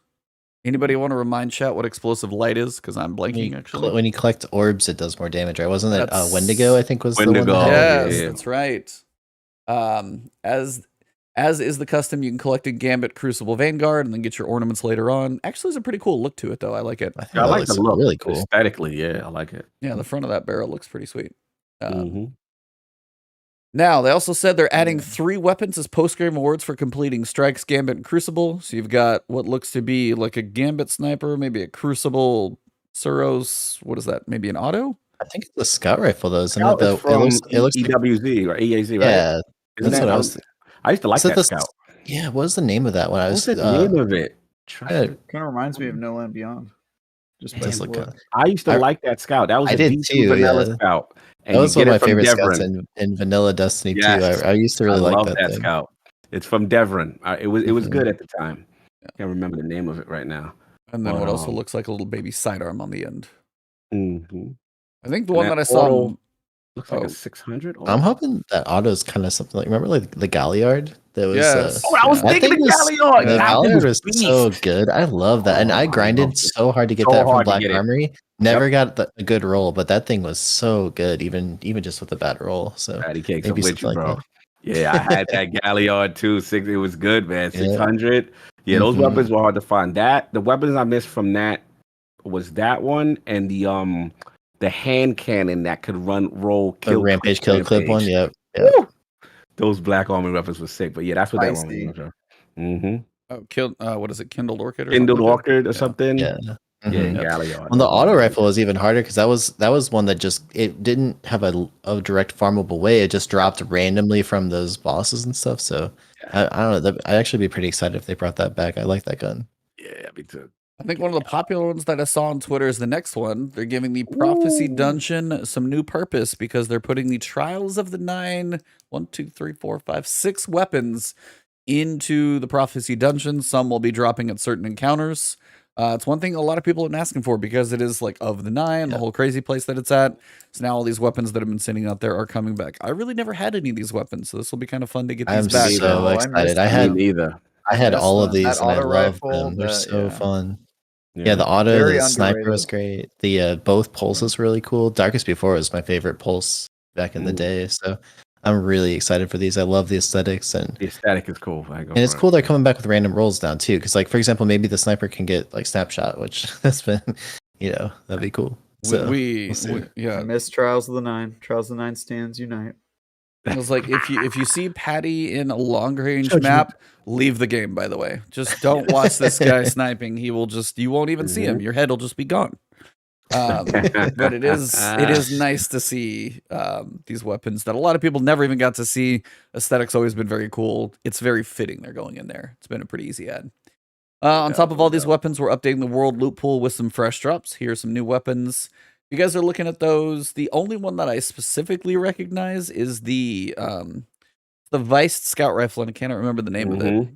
Anybody want to remind chat what explosive light is? Because I'm blanking, actually. When you collect orbs, it does more damage, right? Wasn't it Wendigo, I think, was Wendigo. the one? Yes, yeah. that's right. As is the custom, you can collect a Gambit Crucible Vanguard and then get your ornaments later on. Actually, there's a pretty cool look to it, though. I like it. I like the look. Really cool. Aesthetically, yeah, I like it. Yeah, the front of that barrel looks pretty sweet. Now, they also said they're adding 3 weapons as post-game awards for completing Strikes, Gambit, and Crucible. So you've got what looks to be like a Gambit Sniper, maybe a Crucible, Suros. What is that? Maybe an auto? I think it's the Scout Rifle, though, isn't Scout it? is from It looks EWZ or EAZ, right? Yeah, Isn't that's what I was. I used to like that Scout. Yeah, what was the name of that one? What's the name of it? Kind of reminds me of No Land Beyond. Just by the look. I used to like that Scout. That was I a did decent too, vanilla yeah. Scout. And that was one of my favorite Devon. scouts in Vanilla Destiny 2. Yes. I used to really like that thing. Scout. It's from Devon. It was good at the time. I can't remember the name of it right now. And then what also looks like a little baby sidearm on the end. Mm-hmm. I think the one that I saw looks like a 600. I'm hoping that auto is kind of something like, remember like the Galliard? That was, yes. I was thinking the Galliard. The Galliard was so good. I love that. And I grinded so hard to get that from Black Armory. Never got a good roll, but that thing was so good, even just with a bad roll. So PattyCakes, I'm with you, bro. Yeah, I had that Galliard too. It was good, man. 600. Yeah, those weapons were hard to find. The weapons I missed from that was that one and the hand cannon that could roll, kill, the Rampage, kill, clip one. Yep. Those Black Armory weapons were sick, but yeah, that's what that one was. What is it? Kindled Orchid? Kindled Orchid or something? Yeah. Yeah, Galliard. Well, the auto rifle was even harder because that was one that just it didn't have a direct farmable way. It just dropped randomly from those bosses and stuff. So I don't know. I'd actually be pretty excited if they brought that back. I like that gun. Yeah, me too. I think one of the popular ones that I saw on Twitter is the next one. They're giving the Prophecy Dungeon some new purpose because they're putting the Trials of the 6 weapons into the Prophecy Dungeon. Some will be dropping at certain encounters. It's one thing a lot of people have been asking for because it is like of the 9, the whole crazy place that it's at. So now all these weapons that have been sitting out there are coming back. I really never had any of these weapons, so this will be kind of fun to get these back. I'm so excited. I had all of these and I loved them. They're so fun. Yeah, the auto, the sniper was great. The both pulse is really cool. Darkest Before was my favorite pulse back in the day. So I'm really excited for these. I love the aesthetics, and the aesthetic is cool. And it's cool they're coming back with random rolls now too. Because like for example, maybe the sniper can get like snapshot, which that's been, that'd be cool. So we I miss Trials of the 9. Trials of the 9 stands unite. It was like if you see Patty in a long range map, leave the game. By the way, just don't watch this guy sniping. You won't even see him. Your head will just be gone. But it is nice to see these weapons that a lot of people never even got to see. Aesthetics always been very cool. It's very fitting they're going in there. It's been a pretty easy ad. On top of all these weapons, we're updating the world loot pool with some fresh drops. Here's some new weapons. You guys are looking at those. The only one that I specifically recognize is the Vice Scout Rifle, and I can't remember the name of it.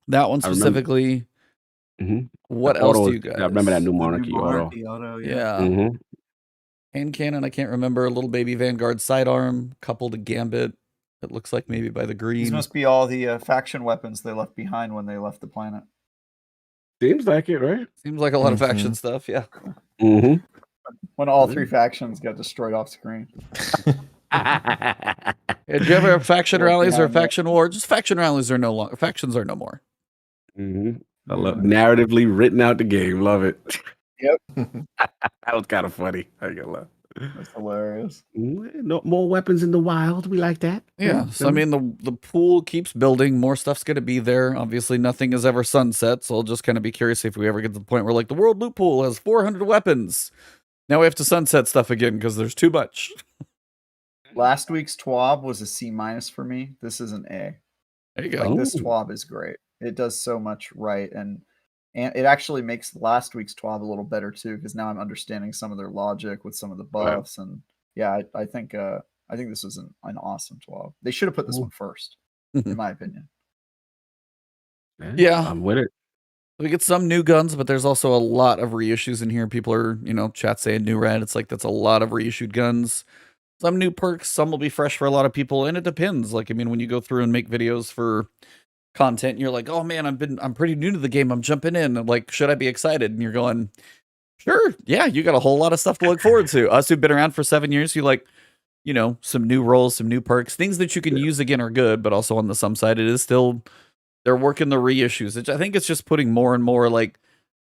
That one specifically. What else do you guys? I remember that New Monarchy auto. Yeah. Hand cannon, I can't remember. A little baby Vanguard sidearm, coupled to Gambit. It looks like maybe by the These green. must be all the faction weapons they left behind when they left the planet. Seems like it, right? Seems like a lot of faction stuff. Yeah. Mm-hmm. When all 3 factions got destroyed off screen. Did you ever have faction Left rallies or behind that. faction war? Just faction rallies are no longer. Factions are no more. Mm-hmm. I love narratively written out the game. Love it. Yep. That was kind of funny. I ain't gonna lie. That's hilarious. No more weapons in the wild. We like that. Yeah. So I mean, the pool keeps building. More stuff's going to be there. Obviously, nothing is ever sunset. So I'll just kind of be curious if we ever get to the point where like the world loot pool has 400 weapons. Now we have to sunset stuff again because there's too much. Last week's TWAB was a C- for me. This is an A. There you go. Like this TWAB is great. It does so much right, and it actually makes last week's TWAB a little better too, because now I'm understanding some of their logic with some of the buffs, and yeah, I think this was an awesome TWAB. They should have put this one first, in my opinion. Yeah. I'm with it. We get some new guns, but there's also a lot of reissues in here. People are, chat saying new red. It's like that's a lot of reissued guns. Some new perks, some will be fresh for a lot of people, and it depends. Like, I mean, when you go through and make videos for content, you're like, oh man, I'm pretty new to the game. I'm jumping in. I'm like, should I be excited? And you're going, sure, yeah, you got a whole lot of stuff to look forward to. Us who've been around for 7 years, you like, some new roles, some new perks, things that you can use again are good, but also on the some side, it is still. They're working the reissues. I think it's just putting more and more like,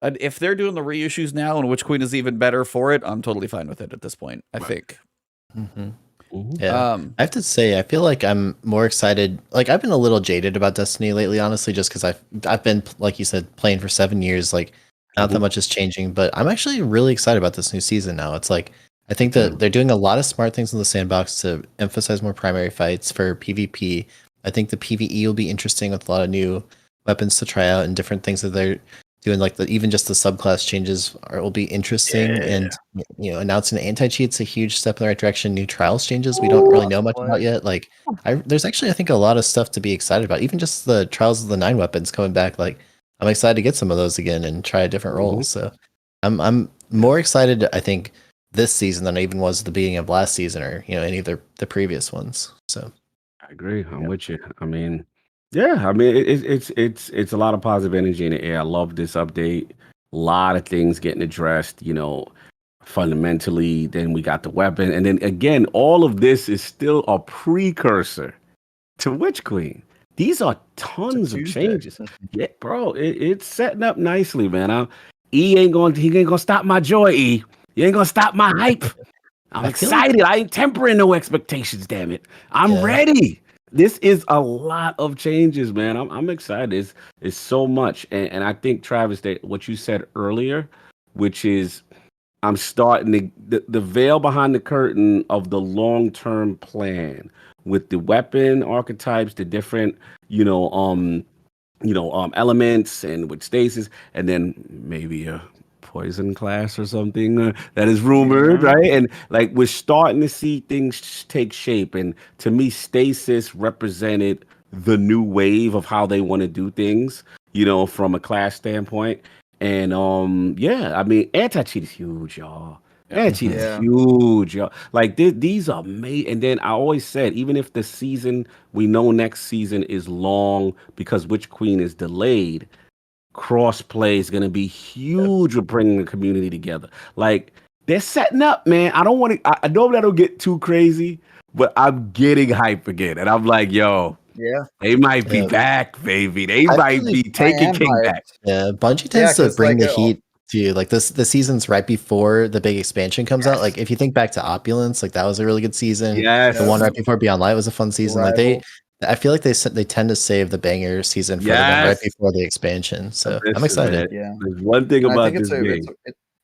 if they're doing the reissues now and Witch Queen is even better for it, I'm totally fine with it at this point, I think. Yeah. I have to say, I feel like I'm more excited. Like, I've been a little jaded about Destiny lately, honestly, just because I've been, like you said, playing for 7 years. Like, not that much is changing, but I'm actually really excited about this new season now. It's like, I think that they're doing a lot of smart things in the sandbox to emphasize more primary fights for PvP. I think the PvE will be interesting with a lot of new weapons to try out and different things that they're doing. Like even just the subclass changes will be interesting. Yeah. And announcing the anti-cheat's a huge step in the right direction. New trials changes we don't really know much about yet. Like there's actually I think a lot of stuff to be excited about. Even just the trials of the 9 weapons coming back. Like I'm excited to get some of those again and try a different role. So I'm more excited I think this season than I even was at the beginning of last season or any of the previous ones. So. I agree. I'm with you. I mean, yeah. I mean, it's a lot of positive energy in the air. I love this update. A lot of things getting addressed. Fundamentally. Then we got the weapon, and then again, all of this is still a precursor to Witch Queen. These are tons of changes. Yeah, bro. It's setting up nicely, man. He ain't gonna stop my joy. E. You ain't gonna stop my hype. I'm excited. I ain't tempering no expectations, damn it. I'm ready. This is a lot of changes, man. I'm excited. It's so much. And I think, Travis, that what you said earlier, which is I'm starting the veil behind the curtain of the long-term plan with the weapon archetypes, the different, elements and with Stasis, and then maybe a poison class or something that is rumored, right? And like we're starting to see things take shape. And to me, Stasis represented the new wave of how they want to do things, from a class standpoint. And I mean, anti-cheat is huge, y'all. Anti-cheat is huge, y'all. Like these are made. And then I always said, even if the season we know next season is long because Witch Queen is delayed, cross-play is going to be huge with bringing the community together. Like, they're setting up, man. I know that I don't get too crazy, but I'm getting hype again. And I'm like, yo, they might be back, baby. They might be taking King back. Yeah, Bungie tends to bring the heat to you. Like, the season's right before the big expansion comes out. Like, if you think back to Opulence, like, that was a really good season. Yes. The one right before Beyond Light was a fun season. Like, I feel like they tend to save the banger season for the one right before the expansion. So I'm excited. There's one thing about this game.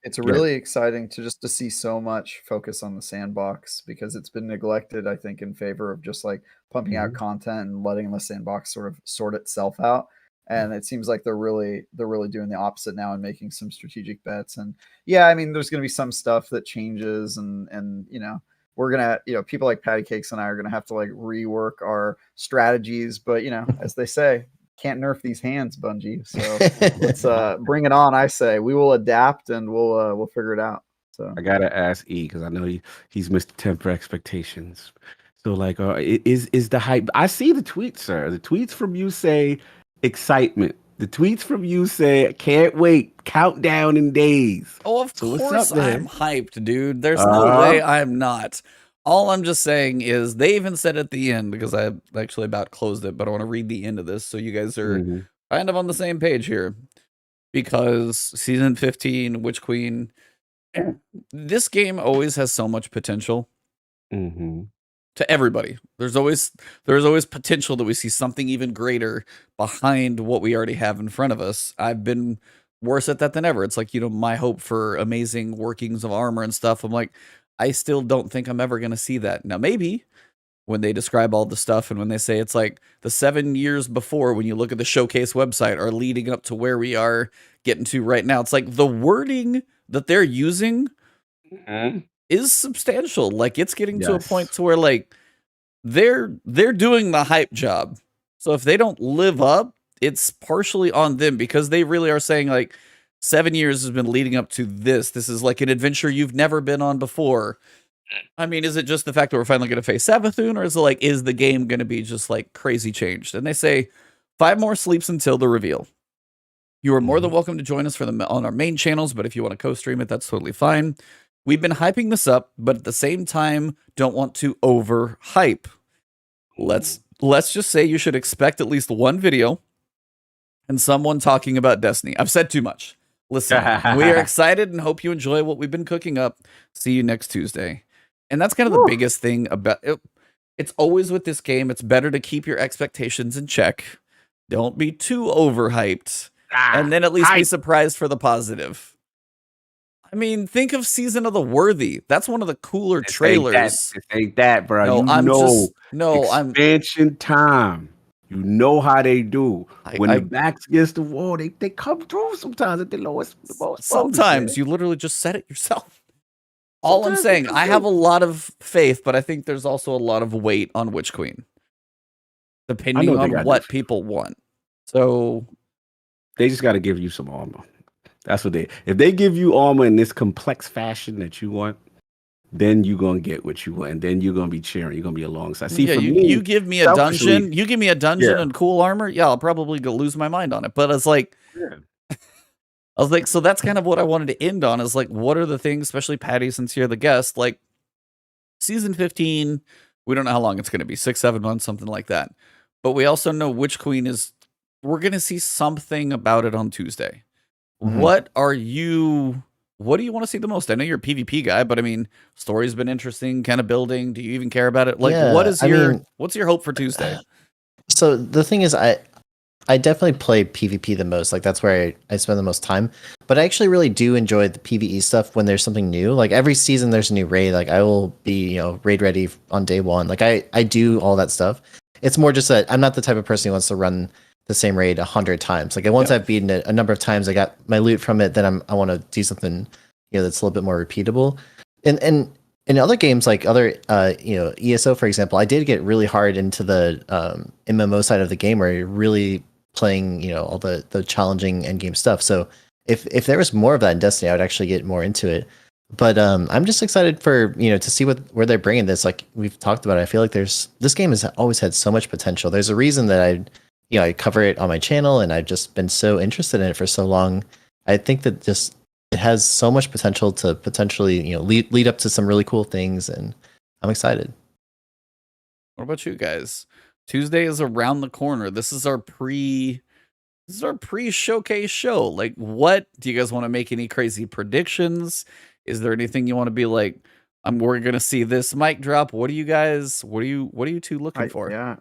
It's really exciting to see so much focus on the sandbox because it's been neglected, I think, in favor of just like pumping out content and letting the sandbox sort of sort itself out. And it seems like they're really doing the opposite now and making some strategic bets. And I mean, there's going to be some stuff that changes and we're going to, people like PattyCakes and I are going to have to like rework our strategies. But, as they say, can't nerf these hands, Bungie. So let's bring it on. I say we will adapt and we'll figure it out. So I got to ask E because I know he's Mr. Temper expectations. So like, is the hype? I see the tweets, sir. The tweets from you say excitement. The tweets from you say can't wait. Countdown in days. Oh, of So what's course up, man? I'm hyped, dude. There's no way I'm not. All I'm just saying is they even said at the end, because I actually about closed it, but I want to read the end of this so you guys are kind of on the same page here. Because season 15, Witch Queen, this game always has so much potential to everybody. There's always potential that we see something even greater behind what we already have in front of us. I've been worse at that than ever. It's like, my hope for amazing workings of armor and stuff. I'm like, I still don't think I'm ever going to see that. Now, maybe when they describe all the stuff and when they say it's like the 7 years before, when you look at the showcase website, are leading up to where we are getting to right now. It's like the wording that they're using is substantial. Like, it's getting to a point to where like they're doing the hype job. So if they don't live up, it's partially on them, because they really are saying like 7 years has been leading up to this. This is like an adventure you've never been on before. I mean, is it just the fact that we're finally going to face Savathun, or is it like, is the game going to be just like crazy changed? And they say 5 more sleeps until the reveal. You are more than welcome to join us on our main channels, but if you want to co-stream it, that's totally fine. We've been hyping this up, but at the same time, don't want to over-hype. Let's just say you should expect at least one video and someone talking about Destiny. I've said too much. Listen, we are excited and hope you enjoy what we've been cooking up. See you next Tuesday. And that's kind of the biggest thing about it. It's always with this game, it's better to keep your expectations in check. Don't be too overhyped. And then at least be surprised for the positive. I mean, think of Season of the Worthy. That's one of the cooler trailers. Ain't that, bro. Expansion time. You know how they do. When the backs against the wall, they come through sometimes at the lowest. Sometimes you literally just said it yourself. All I'm saying, I have a lot of faith, but I think there's also a lot of weight on Witch Queen, depending on what people want. So they just got to give you some armor. That's what if they give you armor in this complex fashion that you want, then you're going to get what you want. And then you're going to be cheering. You're going to be alongside. See, for me, you give me a dungeon, and cool armor. Yeah, I'll probably lose my mind on it. But it's like, I was like, so that's kind of what I wanted to end on, is like, what are the things, especially Patty, since you're the guest, like season 15, we don't know how long it's going to be, 6-7 months, something like that. But we also know Witch Queen we're going to see something about it on Tuesday. What do you want to see the most? I know you're a PvP guy, but I mean, story's been interesting, kind of building. Do you even care about it? Like, what's your hope for Tuesday? So the thing is, I definitely play PvP the most. Like, that's where I spend the most time. But I actually really do enjoy the PvE stuff when there's something new. Like, every season there's a new raid. Like, I will be, raid ready on day one. Like, I do all that stuff. It's more just that I'm not the type of person who wants to run the same raid 100 times. Like, once I've beaten it a number of times, I got my loot from it, then I want to do something, that's a little bit more repeatable. And in other games, like other, ESO, for example, I did get really hard into the MMO side of the game, where you're really playing, all the challenging end game stuff. So if there was more of that in Destiny, I would actually get more into it. But I'm just excited for, to see where they're bringing this. Like we've talked about, I feel like this game has always had so much potential. There's a reason that I cover it on my channel, and I've just been so interested in it for so long. I think that it has so much potential to potentially, lead up to some really cool things, and I'm excited. What about you guys? Tuesday is around the corner. This is our pre-showcase show. Like, what do you guys want to make any crazy predictions? Is there anything you want to be like, we're gonna see this mic drop? What are you two looking for? Yeah.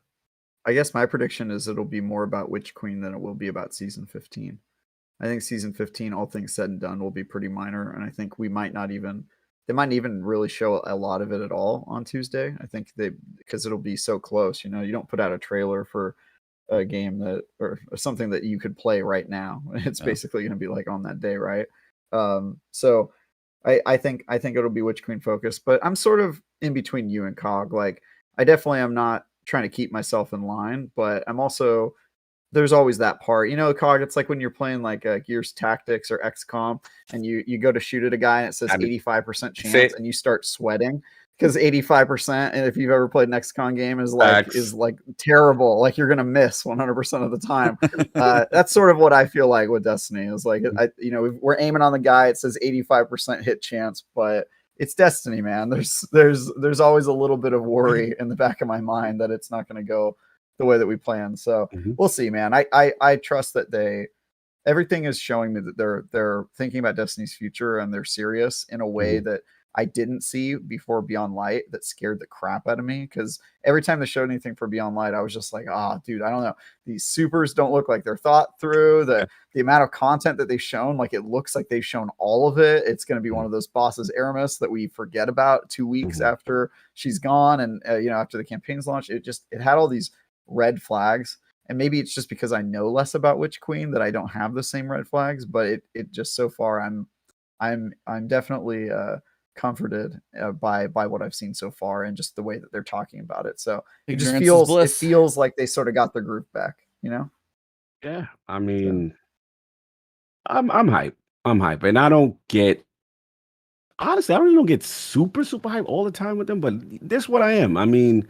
I guess my prediction is it'll be more about Witch Queen than it will be about season 15. I think season 15, all things said and done, will be pretty minor, and I think they might not even really show a lot of it at all on Tuesday. I think because it'll be so close. You don't put out a trailer for a game or something that you could play right now. It's basically going to be like on that day, right? So I think it'll be Witch Queen focused, but I'm sort of in between you and Cog. Like, I definitely am not trying to keep myself in line, but I'm also, there's always that part, Cog, it's like when you're playing like Gears Tactics or XCOM, and you go to shoot at a guy and it says 85% chance, and you start sweating. because 85%, and if you've ever played an XCOM game, is Facts. like terrible. Like you're gonna miss 100% of the time. That's sort of what I feel like with Destiny. Is like we're aiming on the guy. It says 85% hit chance, but it's Destiny, man. There's always a little bit of worry in the back of my mind that it's not gonna go the way that we planned. So we'll see, man. I trust that everything is showing me that they're thinking about Destiny's future and they're serious in a way that I didn't see before Beyond Light that scared the crap out of me. Because every time they showed anything for Beyond Light, I was just like, dude, I don't know. These supers don't look like they're thought through. The amount of content that they've shown, like it looks like they've shown all of it. It's going to be one of those bosses, Aramis, that we forget about 2 weeks after she's gone, and after the campaign's launch. It had all these red flags. And maybe it's just because I know less about Witch Queen that I don't have the same red flags. But it just so far I'm definitely comforted by what I've seen so far and just the way that they're talking about it. So it just feels like they sort of got their groove back, Yeah, I mean, I'm hype. I'm hype, and I don't get honestly, I really don't get super hype all the time with them. But this is what I am. I mean,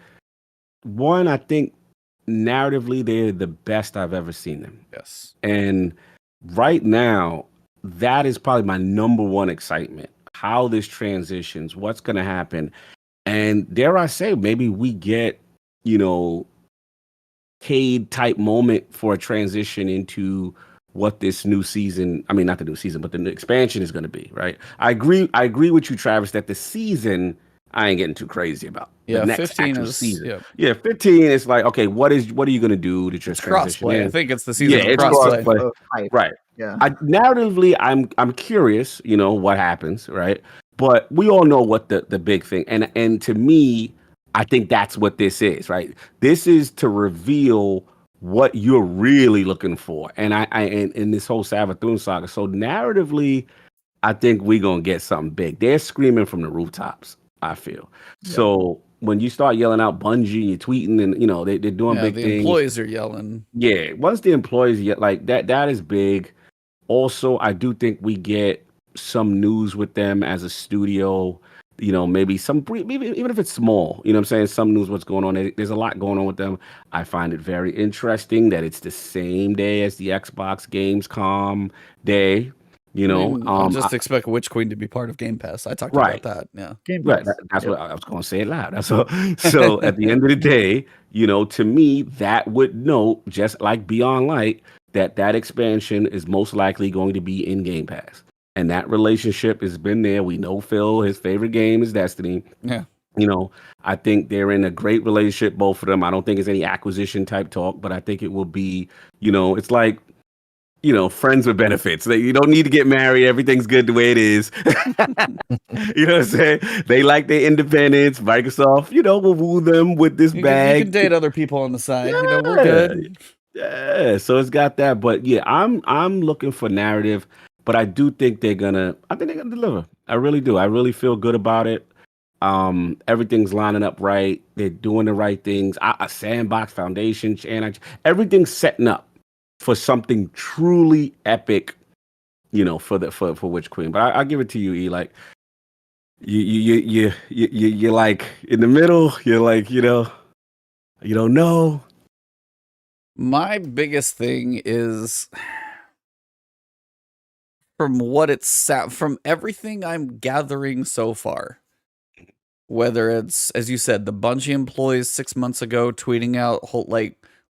one, I think narratively they're the best I've ever seen them. Yes, and right now that is probably my number one excitement. How this transitions, what's going to happen. And dare I say, maybe we get, Cade type moment for a transition into what this new season, I mean, not the new season, but the new expansion is going to be, right? I agree with you, Travis, that the season, I ain't getting too crazy about. Yeah, the next 15 is season. Yeah, 15 is like, okay, what are you going to do to just transition crossplay? in? I think it's the season of it's crossplay. Right. Yeah. Narratively, I'm curious, what happens, right? But we all know what the big thing, and to me, I think that's what this is, right? This is to reveal what you're really looking for, and and in this whole Savathun saga. So narratively, I think we're gonna get something big. They're screaming from the rooftops, I feel. Yeah. So when you start yelling out Bungie, you're tweeting, and they're doing big things. The employees are yelling. Yeah, once the employees get like that is big. Also, I do think we get some news with them as a studio, maybe even if it's small, what I'm saying, some news what's going on. There's a lot going on with them. I find it very interesting that it's the same day as the Xbox Gamescom day. I'll just expect Witch Queen to be part of Game Pass. I talked about that. Yeah, right. That's what I was going to say it loud. That's so at the end of the day, to me, that would note, just like Beyond Light, that expansion is most likely going to be in Game Pass. And that relationship has been there. We know Phil, his favorite game is Destiny. Yeah. I think they're in a great relationship, both of them. I don't think it's any acquisition type talk, but I think it will be, it's like, friends with benefits. You don't need to get married. Everything's good the way it is. You know what I'm saying? They like their independence. Microsoft, will woo them with this bag. You can date other people on the side. Yeah. We're good. Yeah. So it's got that. But yeah, I'm looking for narrative. But I do think they're gonna deliver. I really do. I really feel good about it. Everything's lining up right. They're doing the right things. A sandbox foundation, and everything's setting up for something truly epic. For Witch Queen. But I'll give it to you, E. Like you're like in the middle. You're like you don't know. My biggest thing is, from everything I'm gathering so far, whether it's, as you said, the Bungie employees 6 months ago tweeting out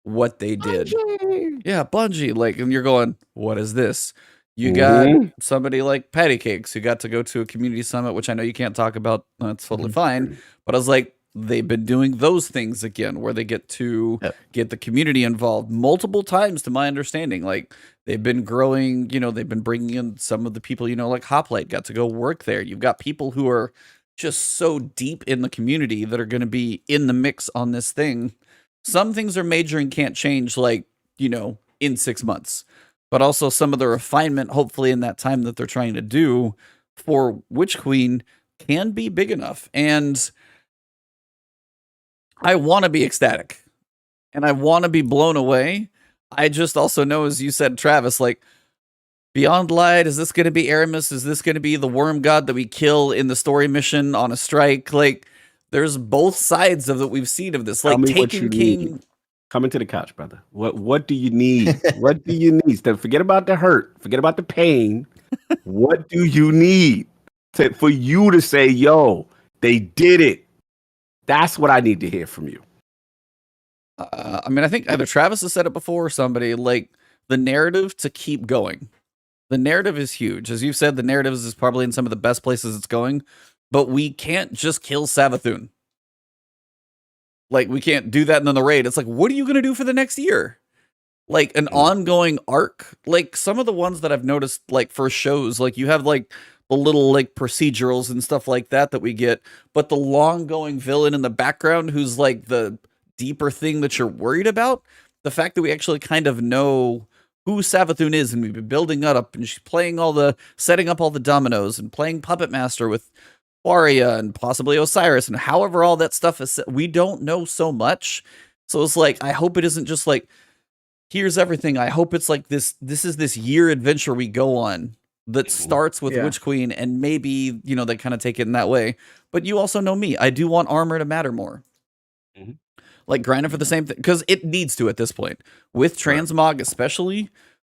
what they did. Bungie. Yeah, Bungie. And you're going, what is this? You got somebody like PattyCakes who got to go to a community summit, which I know you can't talk about. That's totally fine. But I was like, they've been doing those things again, where they get to get the community involved multiple times, to my understanding. They've been growing, they've been bringing in some of the people, like Hoplite got to go work there. You've got people who are just so deep in the community that are going to be in the mix on this thing. Some things are major and can't change, in 6 months. But also some of the refinement, hopefully in that time that they're trying to do for Witch Queen, can be big enough. And I want to be ecstatic. And I want to be blown away. I just also know, as you said, Travis, Beyond Light, is this going to be Aramis? Is this going to be the worm god that we kill in the story mission on a strike? there's both sides of that we've seen of this. Like me what Taken you King. need. Come into the couch, brother. What do you need? What do you need? So forget about the hurt. Forget about the pain. What do you need for you to say, yo, they did it? That's what I need to hear from you. I mean, I think either Travis has said it before or somebody, like the narrative to keep going. The narrative is huge. As you've said, the narrative is probably in some of the best places it's going, but we can't just kill Savathun. Like, we can't do that in the raid. It's like, what are you going to do for the next year? Like, an ongoing arc? Like, some of the ones that I've noticed, like, for shows, like, you have, like, the little, like, procedurals and stuff like that we get, but the long-going villain in the background who's, like, the deeper thing that you're worried about, the fact that we actually kind of know who Savathun is, and we've been building that up, and she's playing setting up all the dominoes, and playing Puppet Master with Waria and possibly Osiris, and however all that stuff is, we don't know so much. So it's like, I hope it isn't just like, here's everything. I hope it's like this is this year adventure we go on that starts with Witch Queen, and maybe, you know, they kind of take it in that way. But you also know me. I do want armor to matter more. Like, grinding for the same thing, because it needs to at this point. With Transmog especially,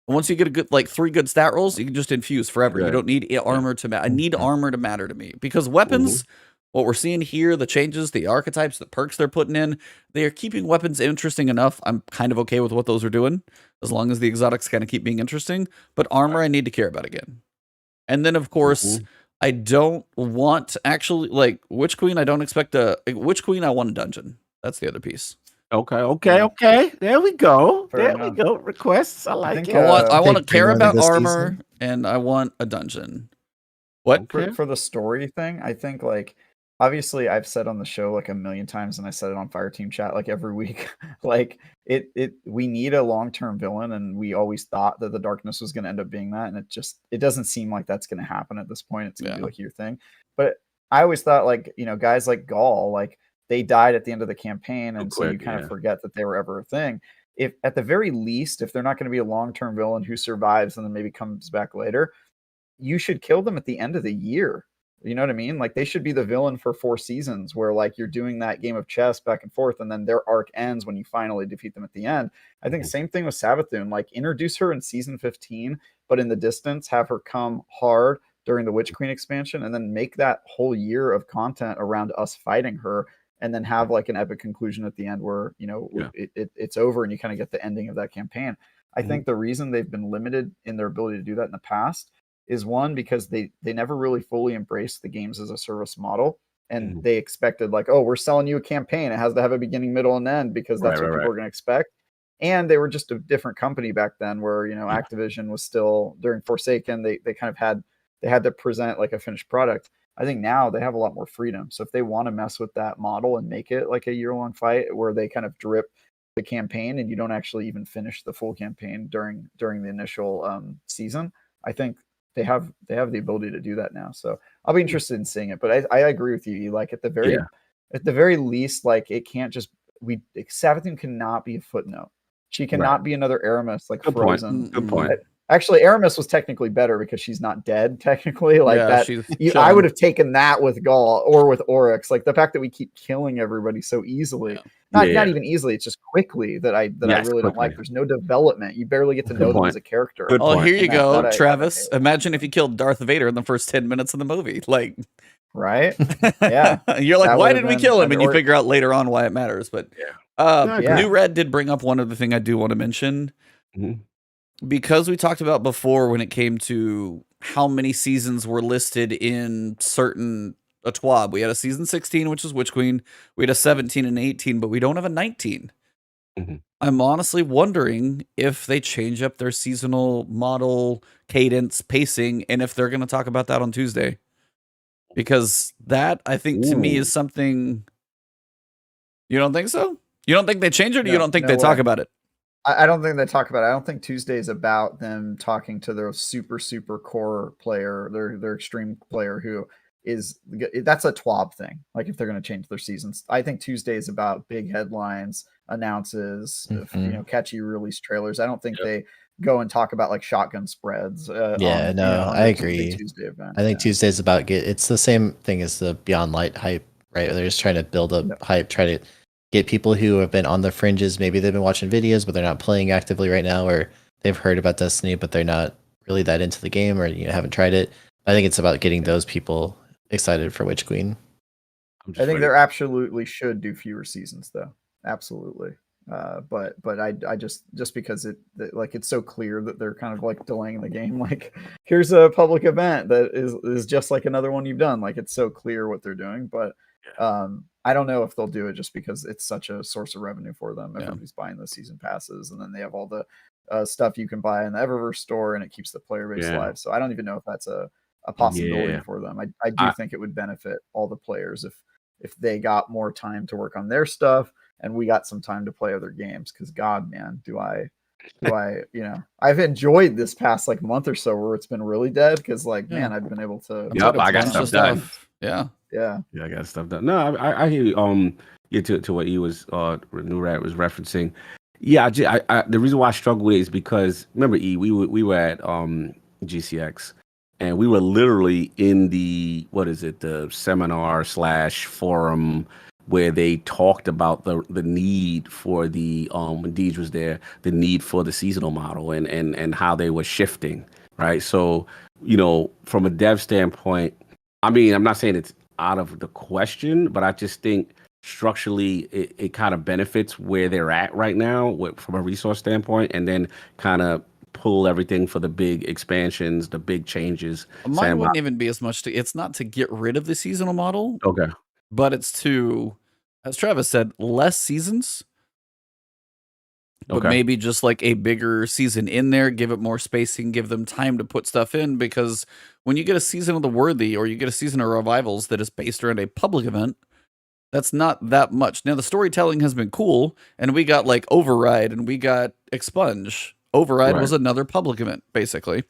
once you get a good, like, 3 good stat rolls, you can just infuse forever. You don't need armor to matter. I need armor to matter to me. Because weapons, what we're seeing here, the changes, the archetypes, the perks they're putting in, they are keeping weapons interesting enough. I'm kind of okay with what those are doing, as long as the exotics kind of keep being interesting. But armor, I need to care about again. And then, of course, I don't want, actually, like, Witch Queen, I don't expect Witch Queen, I want a dungeon. That's the other piece. Okay. There we go. Fair enough. We go. Requests. I like it. I want to care about armor, and I want a dungeon. What? For the story thing, I think, like, obviously I've said on the show like a million times, and I said it on Fireteam chat like every week, like we need a long-term villain, and we always thought that the darkness was going to end up being that, and it doesn't seem like that's going to happen at this point. It's going to be like your thing. But I always thought, like, you know, guys like Gaul, like, they died at the end of the campaign, and so you kind of forget that they were ever a thing. If at the very least, if they're not going to be a long-term villain who survives and then maybe comes back later, you should kill them at the end of the year. You know what I mean? Like, they should be the villain for 4 seasons, where, like, you're doing that game of chess back and forth, and then their arc ends when you finally defeat them at the end. I think same thing with Savathun. Like, introduce her in season 15, but in the distance, have her come hard during the Witch Queen expansion, and then make that whole year of content around us fighting her, and then have like an epic conclusion at the end where, you know, it's over and you kind of get the ending of that campaign. I think the reason they've been limited in their ability to do that in the past is, one, because they never really fully embraced the games as a service model, and they expected, like, oh, we're selling you a campaign, it has to have a beginning, middle, and end, because that's what people are going to expect. And they were just a different company back then, where, you know, Activision was still, during Forsaken, they kind of had to present like a finished product. I think now they have a lot more freedom. So if they want to mess with that model and make it like a year-long fight where they kind of drip the campaign and you don't actually even finish the full campaign during the initial season, I think they have the ability to do that now. So I'll be interested in seeing it. But I agree with you. Like, at the very least, like, it can't just Savathun cannot be a footnote. She cannot be another Aramis, like, Good frozen. Good point. Actually, Aramis was technically better because she's not dead, technically. Like, I would have taken that with Gaul or with Oryx. Like, the fact that we keep killing everybody so easily. Not even easily, it's just quickly that I really don't like. There's no development. You barely get to know them as a character. Here you go, Travis. Imagine if you killed Darth Vader in the first 10 minutes of the movie. Like, right? Yeah. You're like, why did we kill him? And you figure out later on why it matters. But New Red did bring up one other thing I do want to mention. Because we talked about before when it came to how many seasons were listed in certain TWAB. We had a season 16, which is Witch Queen. We had a 17 and 18, but we don't have a 19. I'm honestly wondering if they change up their seasonal model, cadence, pacing, and if they're going to talk about that on Tuesday. Because that, I think, to me, is something... You don't think so? You don't think they change it, or you don't think they talk about it? I don't think they talk about it. I don't think Tuesday is about them talking to their super core player, their extreme player who is, that's a TWAB thing. Like, if they're going to change their seasons, I think Tuesday is about big headlines, announces, you know, catchy release trailers. I don't think they go and talk about like shotgun spreads. I agree. Tuesday event. I think Tuesday's about it's the same thing as the Beyond Light hype, right? They're just trying to build up hype, try to get people who have been on the fringes. Maybe they've been watching videos, but they're not playing actively right now, or they've heard about Destiny, but they're not really that into the game, or haven't tried it. I think it's about getting those people excited for Witch Queen. I think there absolutely should do fewer seasons, though. Absolutely. But I just because it's so clear that they're kind of like delaying the game. Like, here's a public event that is just like another one you've done. Like, it's so clear what they're doing. But I don't know if they'll do it just because it's such a source of revenue for them. Everybody's buying the season passes, and then they have all the stuff you can buy in the Eververse store, and it keeps the player base alive. So I don't even know if that's a possibility for them. I do think it would benefit all the players if they got more time to work on their stuff and we got some time to play other games. Because God, man, do I I've enjoyed this past like month or so where it's been really dead, because man, I've been able to I got stuff done. Yeah, I got stuff done. No, I hear you. To what he was New Rat was referencing. Yeah, the reason why I struggle with it is because remember, we were at GCX, and we were literally in the the seminar / forum where they talked about the need for the when Deej was there, the need for the seasonal model and how they were shifting, right? So, from a dev standpoint, I mean, I'm not saying it's out of the question, but I just think structurally it kind of benefits where they're at right now from a resource standpoint, and then kind of pull everything for the big expansions, the big changes. Mine wouldn't even be as much it's not to get rid of the seasonal model. Okay. But it's to, as Travis said, less seasons. But maybe just like a bigger season in there, give it more spacing, give them time to put stuff in, because when you get a season of the Worthy or you get a season of Revivals that is based around a public event, that's not that much. Now, the storytelling has been cool, and we got like Override and we got Expunge. Override was another public event, basically,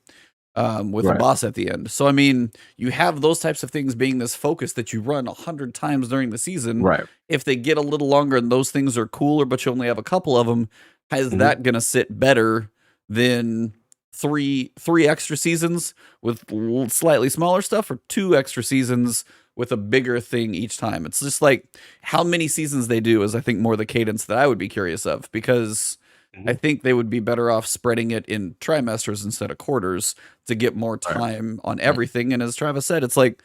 with a boss at the end. So, I mean, you have those types of things being this focus that you run 100 times during the season. Right. If they get a little longer and those things are cooler, but you only have a couple of them, is that going to sit better than three extra seasons with slightly smaller stuff, or 2 extra seasons with a bigger thing each time? It's just like how many seasons they do is, I think, more the cadence that I would be curious of, because I think they would be better off spreading it in trimesters instead of quarters to get more time on everything. And as Travis said, it's like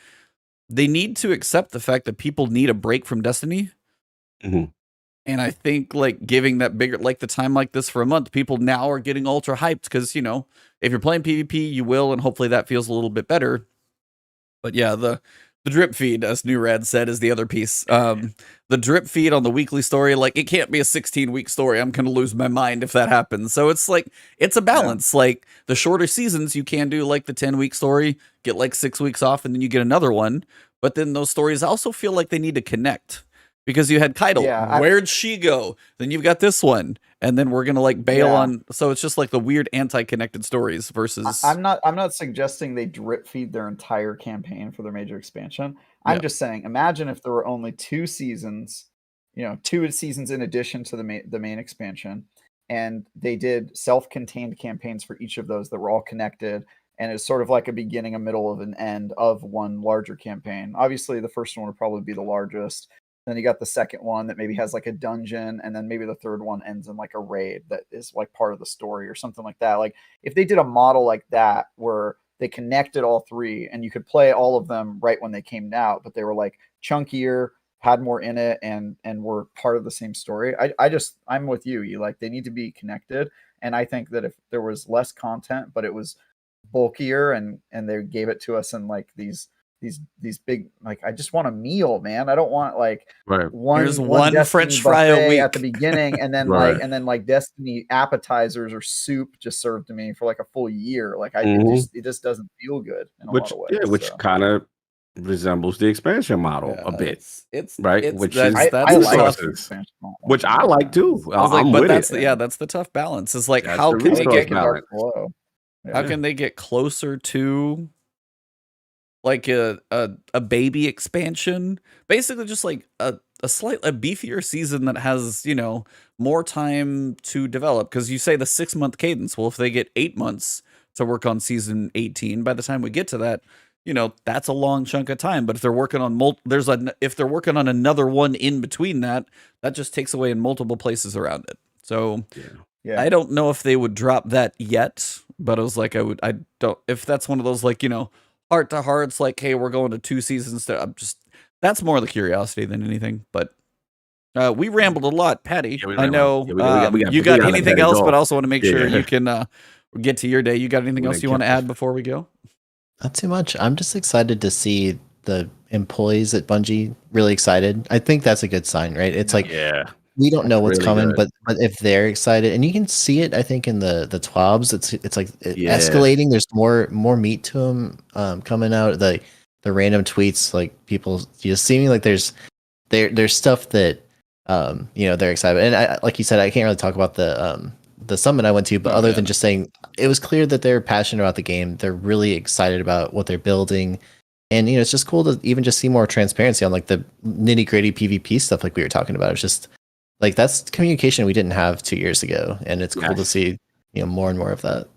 they need to accept the fact that people need a break from Destiny. And I think like giving that bigger, like the time like this for a month, people now are getting ultra hyped because, if you're playing PvP, you will, and hopefully that feels a little bit better. But yeah, the drip feed, as New Rad said, is the other piece. The drip feed on the weekly story, like, it can't be a 16-week story. I'm going to lose my mind if that happens. So it's like, it's a balance. Like, the shorter seasons, you can do like the 10-week story, get like 6 weeks off, and then you get another one. But then those stories also feel like they need to connect. Because you had Caiatl, where'd she go? Then you've got this one, and then we're gonna like bail on. So it's just like the weird anti-connected stories versus. I'm not suggesting they drip feed their entire campaign for their major expansion. I'm just saying, imagine if there were only 2 seasons, 2 seasons in addition to the main expansion, and they did self-contained campaigns for each of those that were all connected, and it's sort of like a beginning, a middle, of an end of one larger campaign. Obviously, the first one would probably be the largest. Then you got the second one that maybe has like a dungeon, and then maybe the third one ends in like a raid that is like part of the story or something like that. Like, if they did a model like that where they connected all 3 and you could play all of them right when they came out, but they were like chunkier, had more in it, and were part of the same story. I'm with you. Like, they need to be connected. And I think that if there was less content, but it was bulkier and they gave it to us in like these big, like, I just want a meal, man. I don't want like one French fry a week at the beginning, and then like Destiny appetizers or soup just served to me for like a full year. Like, it just doesn't feel good in a lot of ways. Which kind of resembles the expansion model a bit. It's right, which is I like the expansion model, which I like too. That's the tough balance. It's like, how can they get how can they get closer to like a baby expansion, basically just like a beefier season that has, more time to develop? Because you say the 6-month cadence. Well, if they get 8 months to work on season 18, by the time we get to that, that's a long chunk of time. But if they're working on if they're working on another one in between that just takes away in multiple places around it. So Yeah. I don't know if they would drop that yet, but I was like, if that's one of those, like, heart to hearts, like, hey, we're going to 2 seasons. That's more the curiosity than anything. But we rambled a lot, Patty. I know you got anything else, but I also want to make sure you can get to your day. You got anything else you want to add before we go? Not too much. I'm just excited to see the employees at Bungie really excited. I think that's a good sign, right? It's like, we don't know what's really coming, but if they're excited, and you can see it, I think in the TWABs, it's like escalating. There's more meat to them coming out. The random tweets, like people just seeming like there's stuff that they're excited. And like you said, I can't really talk about the summit I went to, but other than just saying it was clear that they're passionate about the game. They're really excited about what they're building. And, it's just cool to even just see more transparency on like the nitty gritty PvP stuff like we were talking about. It's just like, that's communication we didn't have 2 years ago. And it's cool to see, more and more of that.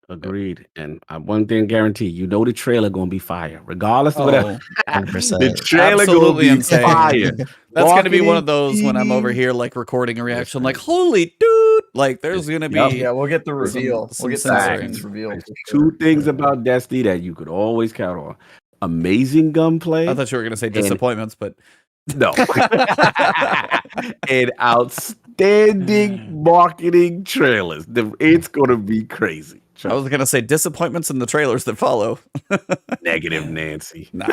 Agreed. And one thing guaranteed, the trailer going to be fire, regardless of whatever. 100%. The trailer going to be fire. That's going to be one of those when I'm over here, like recording a reaction, like, holy dude, like there's going to be. Yeah, we'll get the reveal. We'll get the reveal. Two things about Destiny that you could always count on. Amazing gunplay. I thought you were going to say disappointments, but no. And outstanding marketing trailers. It's going to be crazy. I was going to say disappointments in the trailers that follow. Negative Nancy. Nah.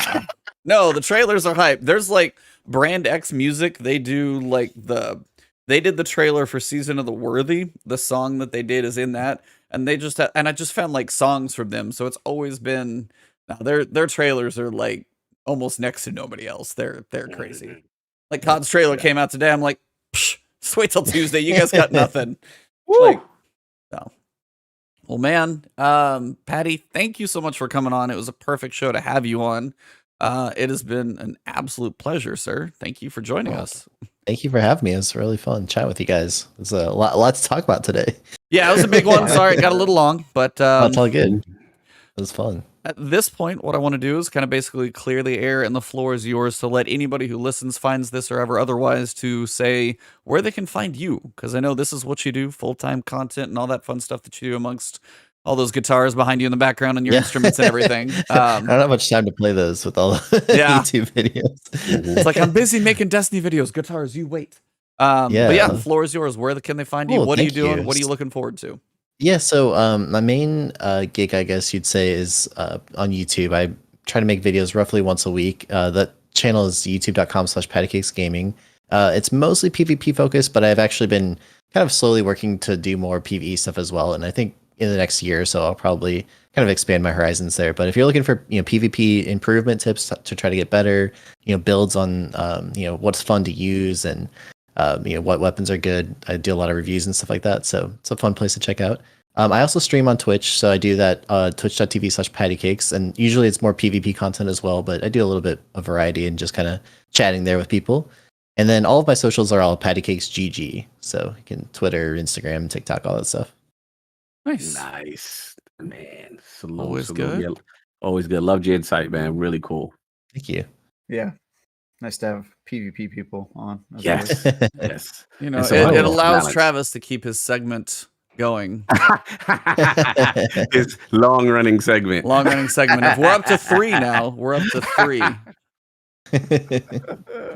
No, the trailers are hype. There's like Brand X Music. They do like they did the trailer for Season of the Worthy. The song that they did is in that. And they just and I just found like songs from them. So it's always been their trailers are like almost next to nobody else. They're crazy. Like COD's trailer came out today. I'm like, just wait till Tuesday. You guys got nothing. Like, no. Well, man, Patty, thank you so much for coming on. It was a perfect show to have you on. It has been an absolute pleasure, sir. Thank you for joining us. Thank you for having me. It was really fun chat with you guys. There's a lot to talk about today. Yeah, it was a big one. Sorry, it got a little long, but that's all good. It was fun. At this point, what I want to do is kind of basically clear the air, and the floor is yours to let anybody who listens, finds this, or ever otherwise to say where they can find you. Because I know this is what you do, full-time content and all that fun stuff that you do amongst all those guitars behind you in the background and your instruments and everything. I don't have much time to play those with all the YouTube videos. It's like, I'm busy making Destiny videos. Guitars, you wait. But yeah, the floor is yours. Where can they find you? What are you doing? What are you looking forward to? Yeah, so my main gig, I guess you'd say, is on YouTube. I try to make videos roughly once a week. That channel is youtube.com/PattyCakes Gaming. It's mostly PvP focused, but I've actually been kind of slowly working to do more PvE stuff as well. And I think in the next year or so, I'll probably kind of expand my horizons there. But if you're looking for PvP improvement tips to try to get better, builds on what's fun to use and what weapons are good. I do a lot of reviews and stuff like that. So it's a fun place to check out. I also stream on Twitch. So I do that twitch.tv/PattyCakes. And usually it's more PvP content as well, but I do a little bit of variety and just kind of chatting there with people. And then all of my socials are all PattyCakes GG. So you can Twitter, Instagram, TikTok, all that stuff. Nice, man. Always good. Yeah, always good. Loved your insight, man. Really cool. Thank you. Yeah. Nice to have PvP people on. Yes. Yes. It allows Travis to keep his segment going. His long-running segment. If we're up to 3 now, we're up to 3.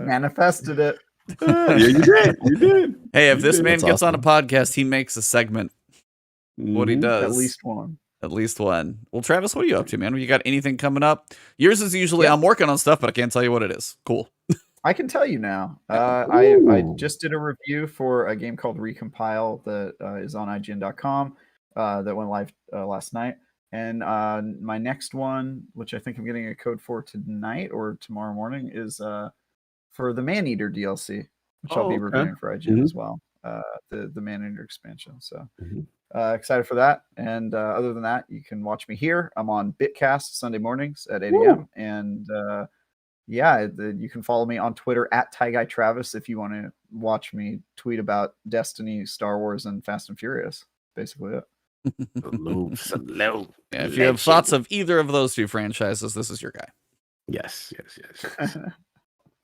Manifested it. Yeah, you did. Hey, if this man gets on a podcast, he makes a segment. What he does. At least one. Well, Travis, what are you up to, man? You got anything coming up? Yours is usually I'm working on stuff, but I can't tell you what it is. Cool. I can tell you now. I just did a review for a game called Recompile that is on IGN.com that went live last night. And my next one, which I think I'm getting a code for tonight or tomorrow morning, is for the Maneater DLC, which I'll be reviewing for IGN as well. The Maneater expansion. So excited for that. And other than that, you can watch me here. I'm on Bitcast Sunday mornings at 8 a.m. And you can follow me on Twitter at TieGuyTravis if you want to watch me tweet about Destiny, Star Wars, and Fast and Furious. Basically it. Salute. Yeah, if you have thoughts of either of those two franchises, this is your guy. Yes.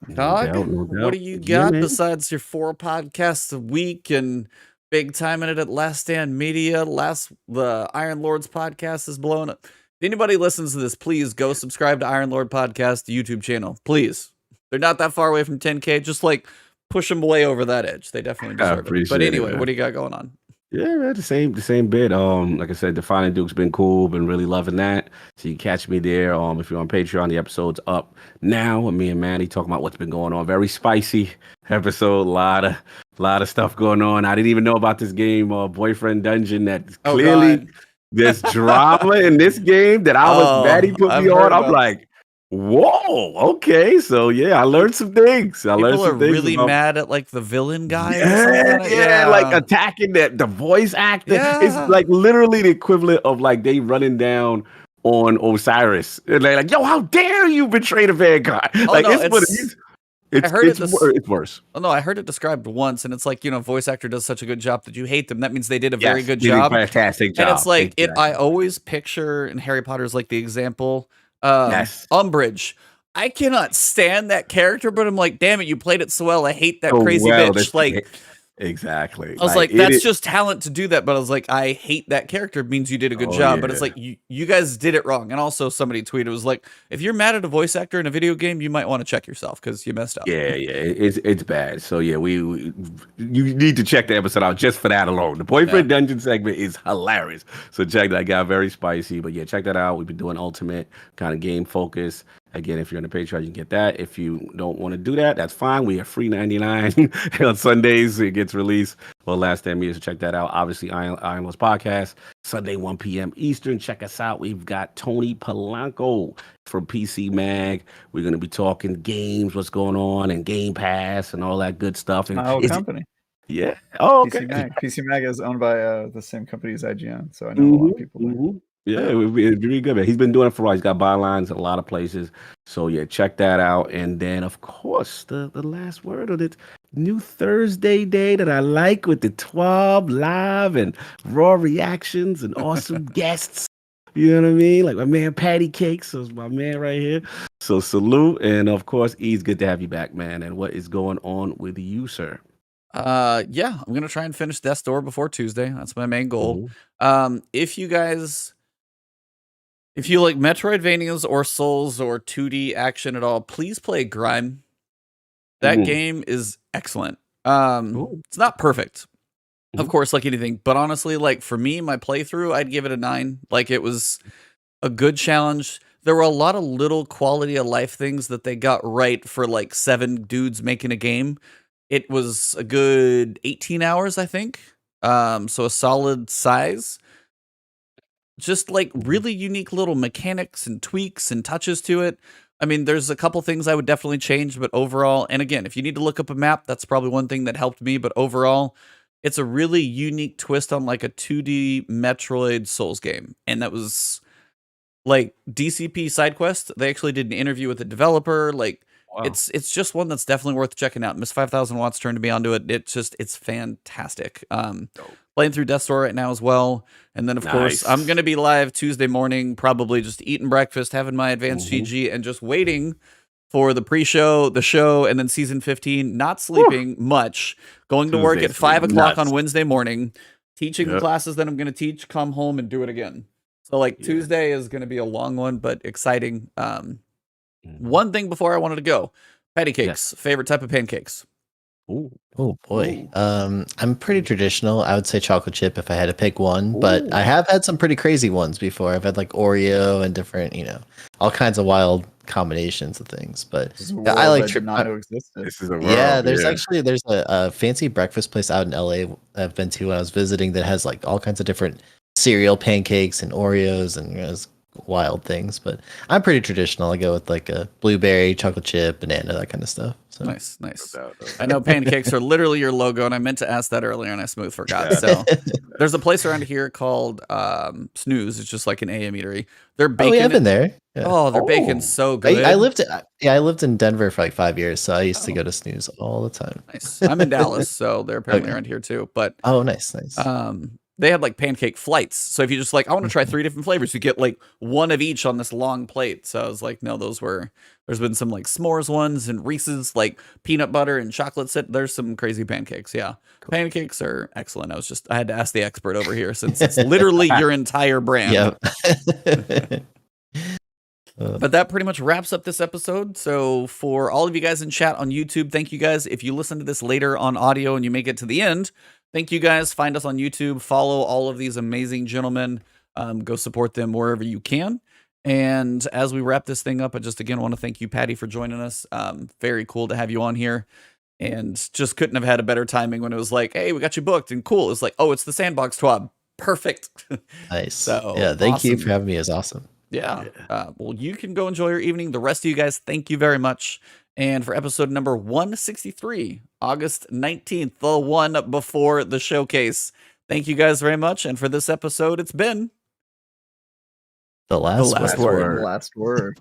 No Dog, doubt, no what doubt. do you Yeah, got man. besides your 4 podcasts a week and big time in it at Last Stand Media? The Iron Lords podcast is blowing up. If anybody listens to this, please go subscribe to Iron Lord Podcast YouTube channel. Please. They're not that far away from 10K. Just like push them way over that edge. They definitely I deserve it. But appreciate it, anyway, man. what do you got going on? Yeah, man, the same bit. Like I said, Defining Duke's been cool, been really loving that. So you can catch me there. If you're on Patreon, the episode's up now with me and Manny talking about what's been going on. Very spicy episode, lot of stuff going on. I didn't even know about this game, Boyfriend Dungeon, that clearly there's drama in this game that Maddie put me on. I'm like, whoa, okay. So yeah, I learned some things. People are really mad at like the villain guy. Yeah, like attacking the voice actor. Yeah. It's like literally the equivalent of like they running down on Osiris. And they're like, yo, how dare you betray the Vanguard? It's worse. Oh no, I heard it described once, and it's like, voice actor does such a good job that you hate them. That means they did a very good job. Fantastic job. And it's like I always picture in Harry Potter's like the example. Umbridge. I cannot stand that character, but I'm like, damn it, you played it so well. I hate that crazy bitch. Like, exactly. I was like, that's just talent to do that. But I was like, I hate that character. It means you did a good job. Yeah. But it's like, you guys did it wrong. And also somebody tweeted, was like, if you're mad at a voice actor in a video game, you might want to check yourself because you messed up. Yeah, it's bad. So yeah, you need to check the episode out just for that alone. The Boyfriend Dungeon segment is hilarious. So check that. Got very spicy. But yeah, check that out. We've been doing ultimate kind of game focus. Again, if you're on the Patreon, you can get that. If you don't want to do that, that's fine. We are free 99 on Sundays. It gets released. Well, Last Stand Media, so check that out. Obviously, Iron Lords Podcast, Sunday, 1 p.m. Eastern. Check us out. We've got Tony Polanco from PC Mag. We're going to be talking games, what's going on, and Game Pass, and all that good stuff. And my whole company. Yeah. Oh, okay. PC Mag is owned by the same company as IGN, so I know a lot of people there. Yeah, it's really good, man. He's been doing it for a while. He's got bylines in a lot of places. So, yeah, check that out. And then, of course, the last word on it, new Thursday day that I like with the TWAB live and raw reactions and awesome guests. You know what I mean? Like my man PattyCakes, so it's my man right here. So, salute. And, of course, E's good to have you back, man. And what is going on with you, sir? Yeah, I'm going to try and finish Death's Door before Tuesday. That's my main goal. If you like Metroidvanias or Souls or 2D action at all, please play Grime. That game is excellent. It's not perfect, of course, like anything, but honestly, like for me, my playthrough, I'd give it a 9. Like it was a good challenge. There were a lot of little quality of life things that they got right for like 7 dudes making a game. It was a good 18 hours, I think. So a solid size. Just like really unique little mechanics and tweaks and touches to it. I mean, there's a couple things I would definitely change, but overall, and again, if you need to look up a map, that's probably one thing that helped me, but overall, it's a really unique twist on like a 2D Metroid Souls game. And that was like DCP side quest. They actually did an interview with the developer. Like, wow. It's just one that's definitely worth checking out. Miss 5000 Watts turned me onto it. It's fantastic. Playing through Death's Door right now as well. And then, of course, I'm going to be live Tuesday morning, probably just eating breakfast, having my advanced GG, and just waiting for the pre-show, the show, and then season 15, not sleeping much, going to work at 5 o'clock on Wednesday morning, teaching the classes that I'm going to teach, come home and do it again. So, like, Tuesday is going to be a long one, but exciting. One thing before I wanted to go, PattyCakes, favorite type of pancakes? Oh boy. I'm pretty traditional. I would say chocolate chip if I had to pick one, but I have had some pretty crazy ones before. I've had like Oreo and different, all kinds of wild combinations of things. But I like not know existed. This is a world, there's a fancy breakfast place out in LA I've been to when I was visiting that has like all kinds of different cereal pancakes and Oreos and wild things, but I'm pretty traditional. I go with like a blueberry, chocolate chip, banana, that kind of stuff. So nice. I know pancakes are literally your logo, and I meant to ask that earlier, and I smooth forgot. So there's a place around here called Snooze. It's just like an AM eatery. They're baking. I've been there. Yeah. Oh, they're baking so good. I lived in Denver for like 5 years, so I used to go to Snooze all the time. Nice. I'm in Dallas, so they're apparently around here too. But nice. they had like pancake flights. So if you just like, I want to try 3 different flavors, you get like one of each on this long plate. So I was like, no, there's been some like s'mores ones and Reese's like peanut butter and chocolate sit. There's some crazy pancakes. Yeah. Pancakes are excellent. I had to ask the expert over here since it's literally your entire brand. Yep. But that pretty much wraps up this episode. So for all of you guys in chat on YouTube, thank you guys. If you listen to this later on audio and you make it to the end, thank you guys. Find us on YouTube. Follow all of these amazing gentlemen. Go support them wherever you can. And as we wrap this thing up, I just again want to thank you, Patty, for joining us. Very cool to have you on here. And just couldn't have had a better timing when it was like, hey, we got you booked. And cool. It's like, oh, it's the Sandbox TWAB. Perfect. Nice. So yeah, thank you awesome. for having me. It's awesome. Yeah. Well, you can go enjoy your evening. The rest of you guys, thank you very much. And for episode number 163, August 19th, the one before the showcase, thank you guys very much. And for this episode, it's been The last word. Last word.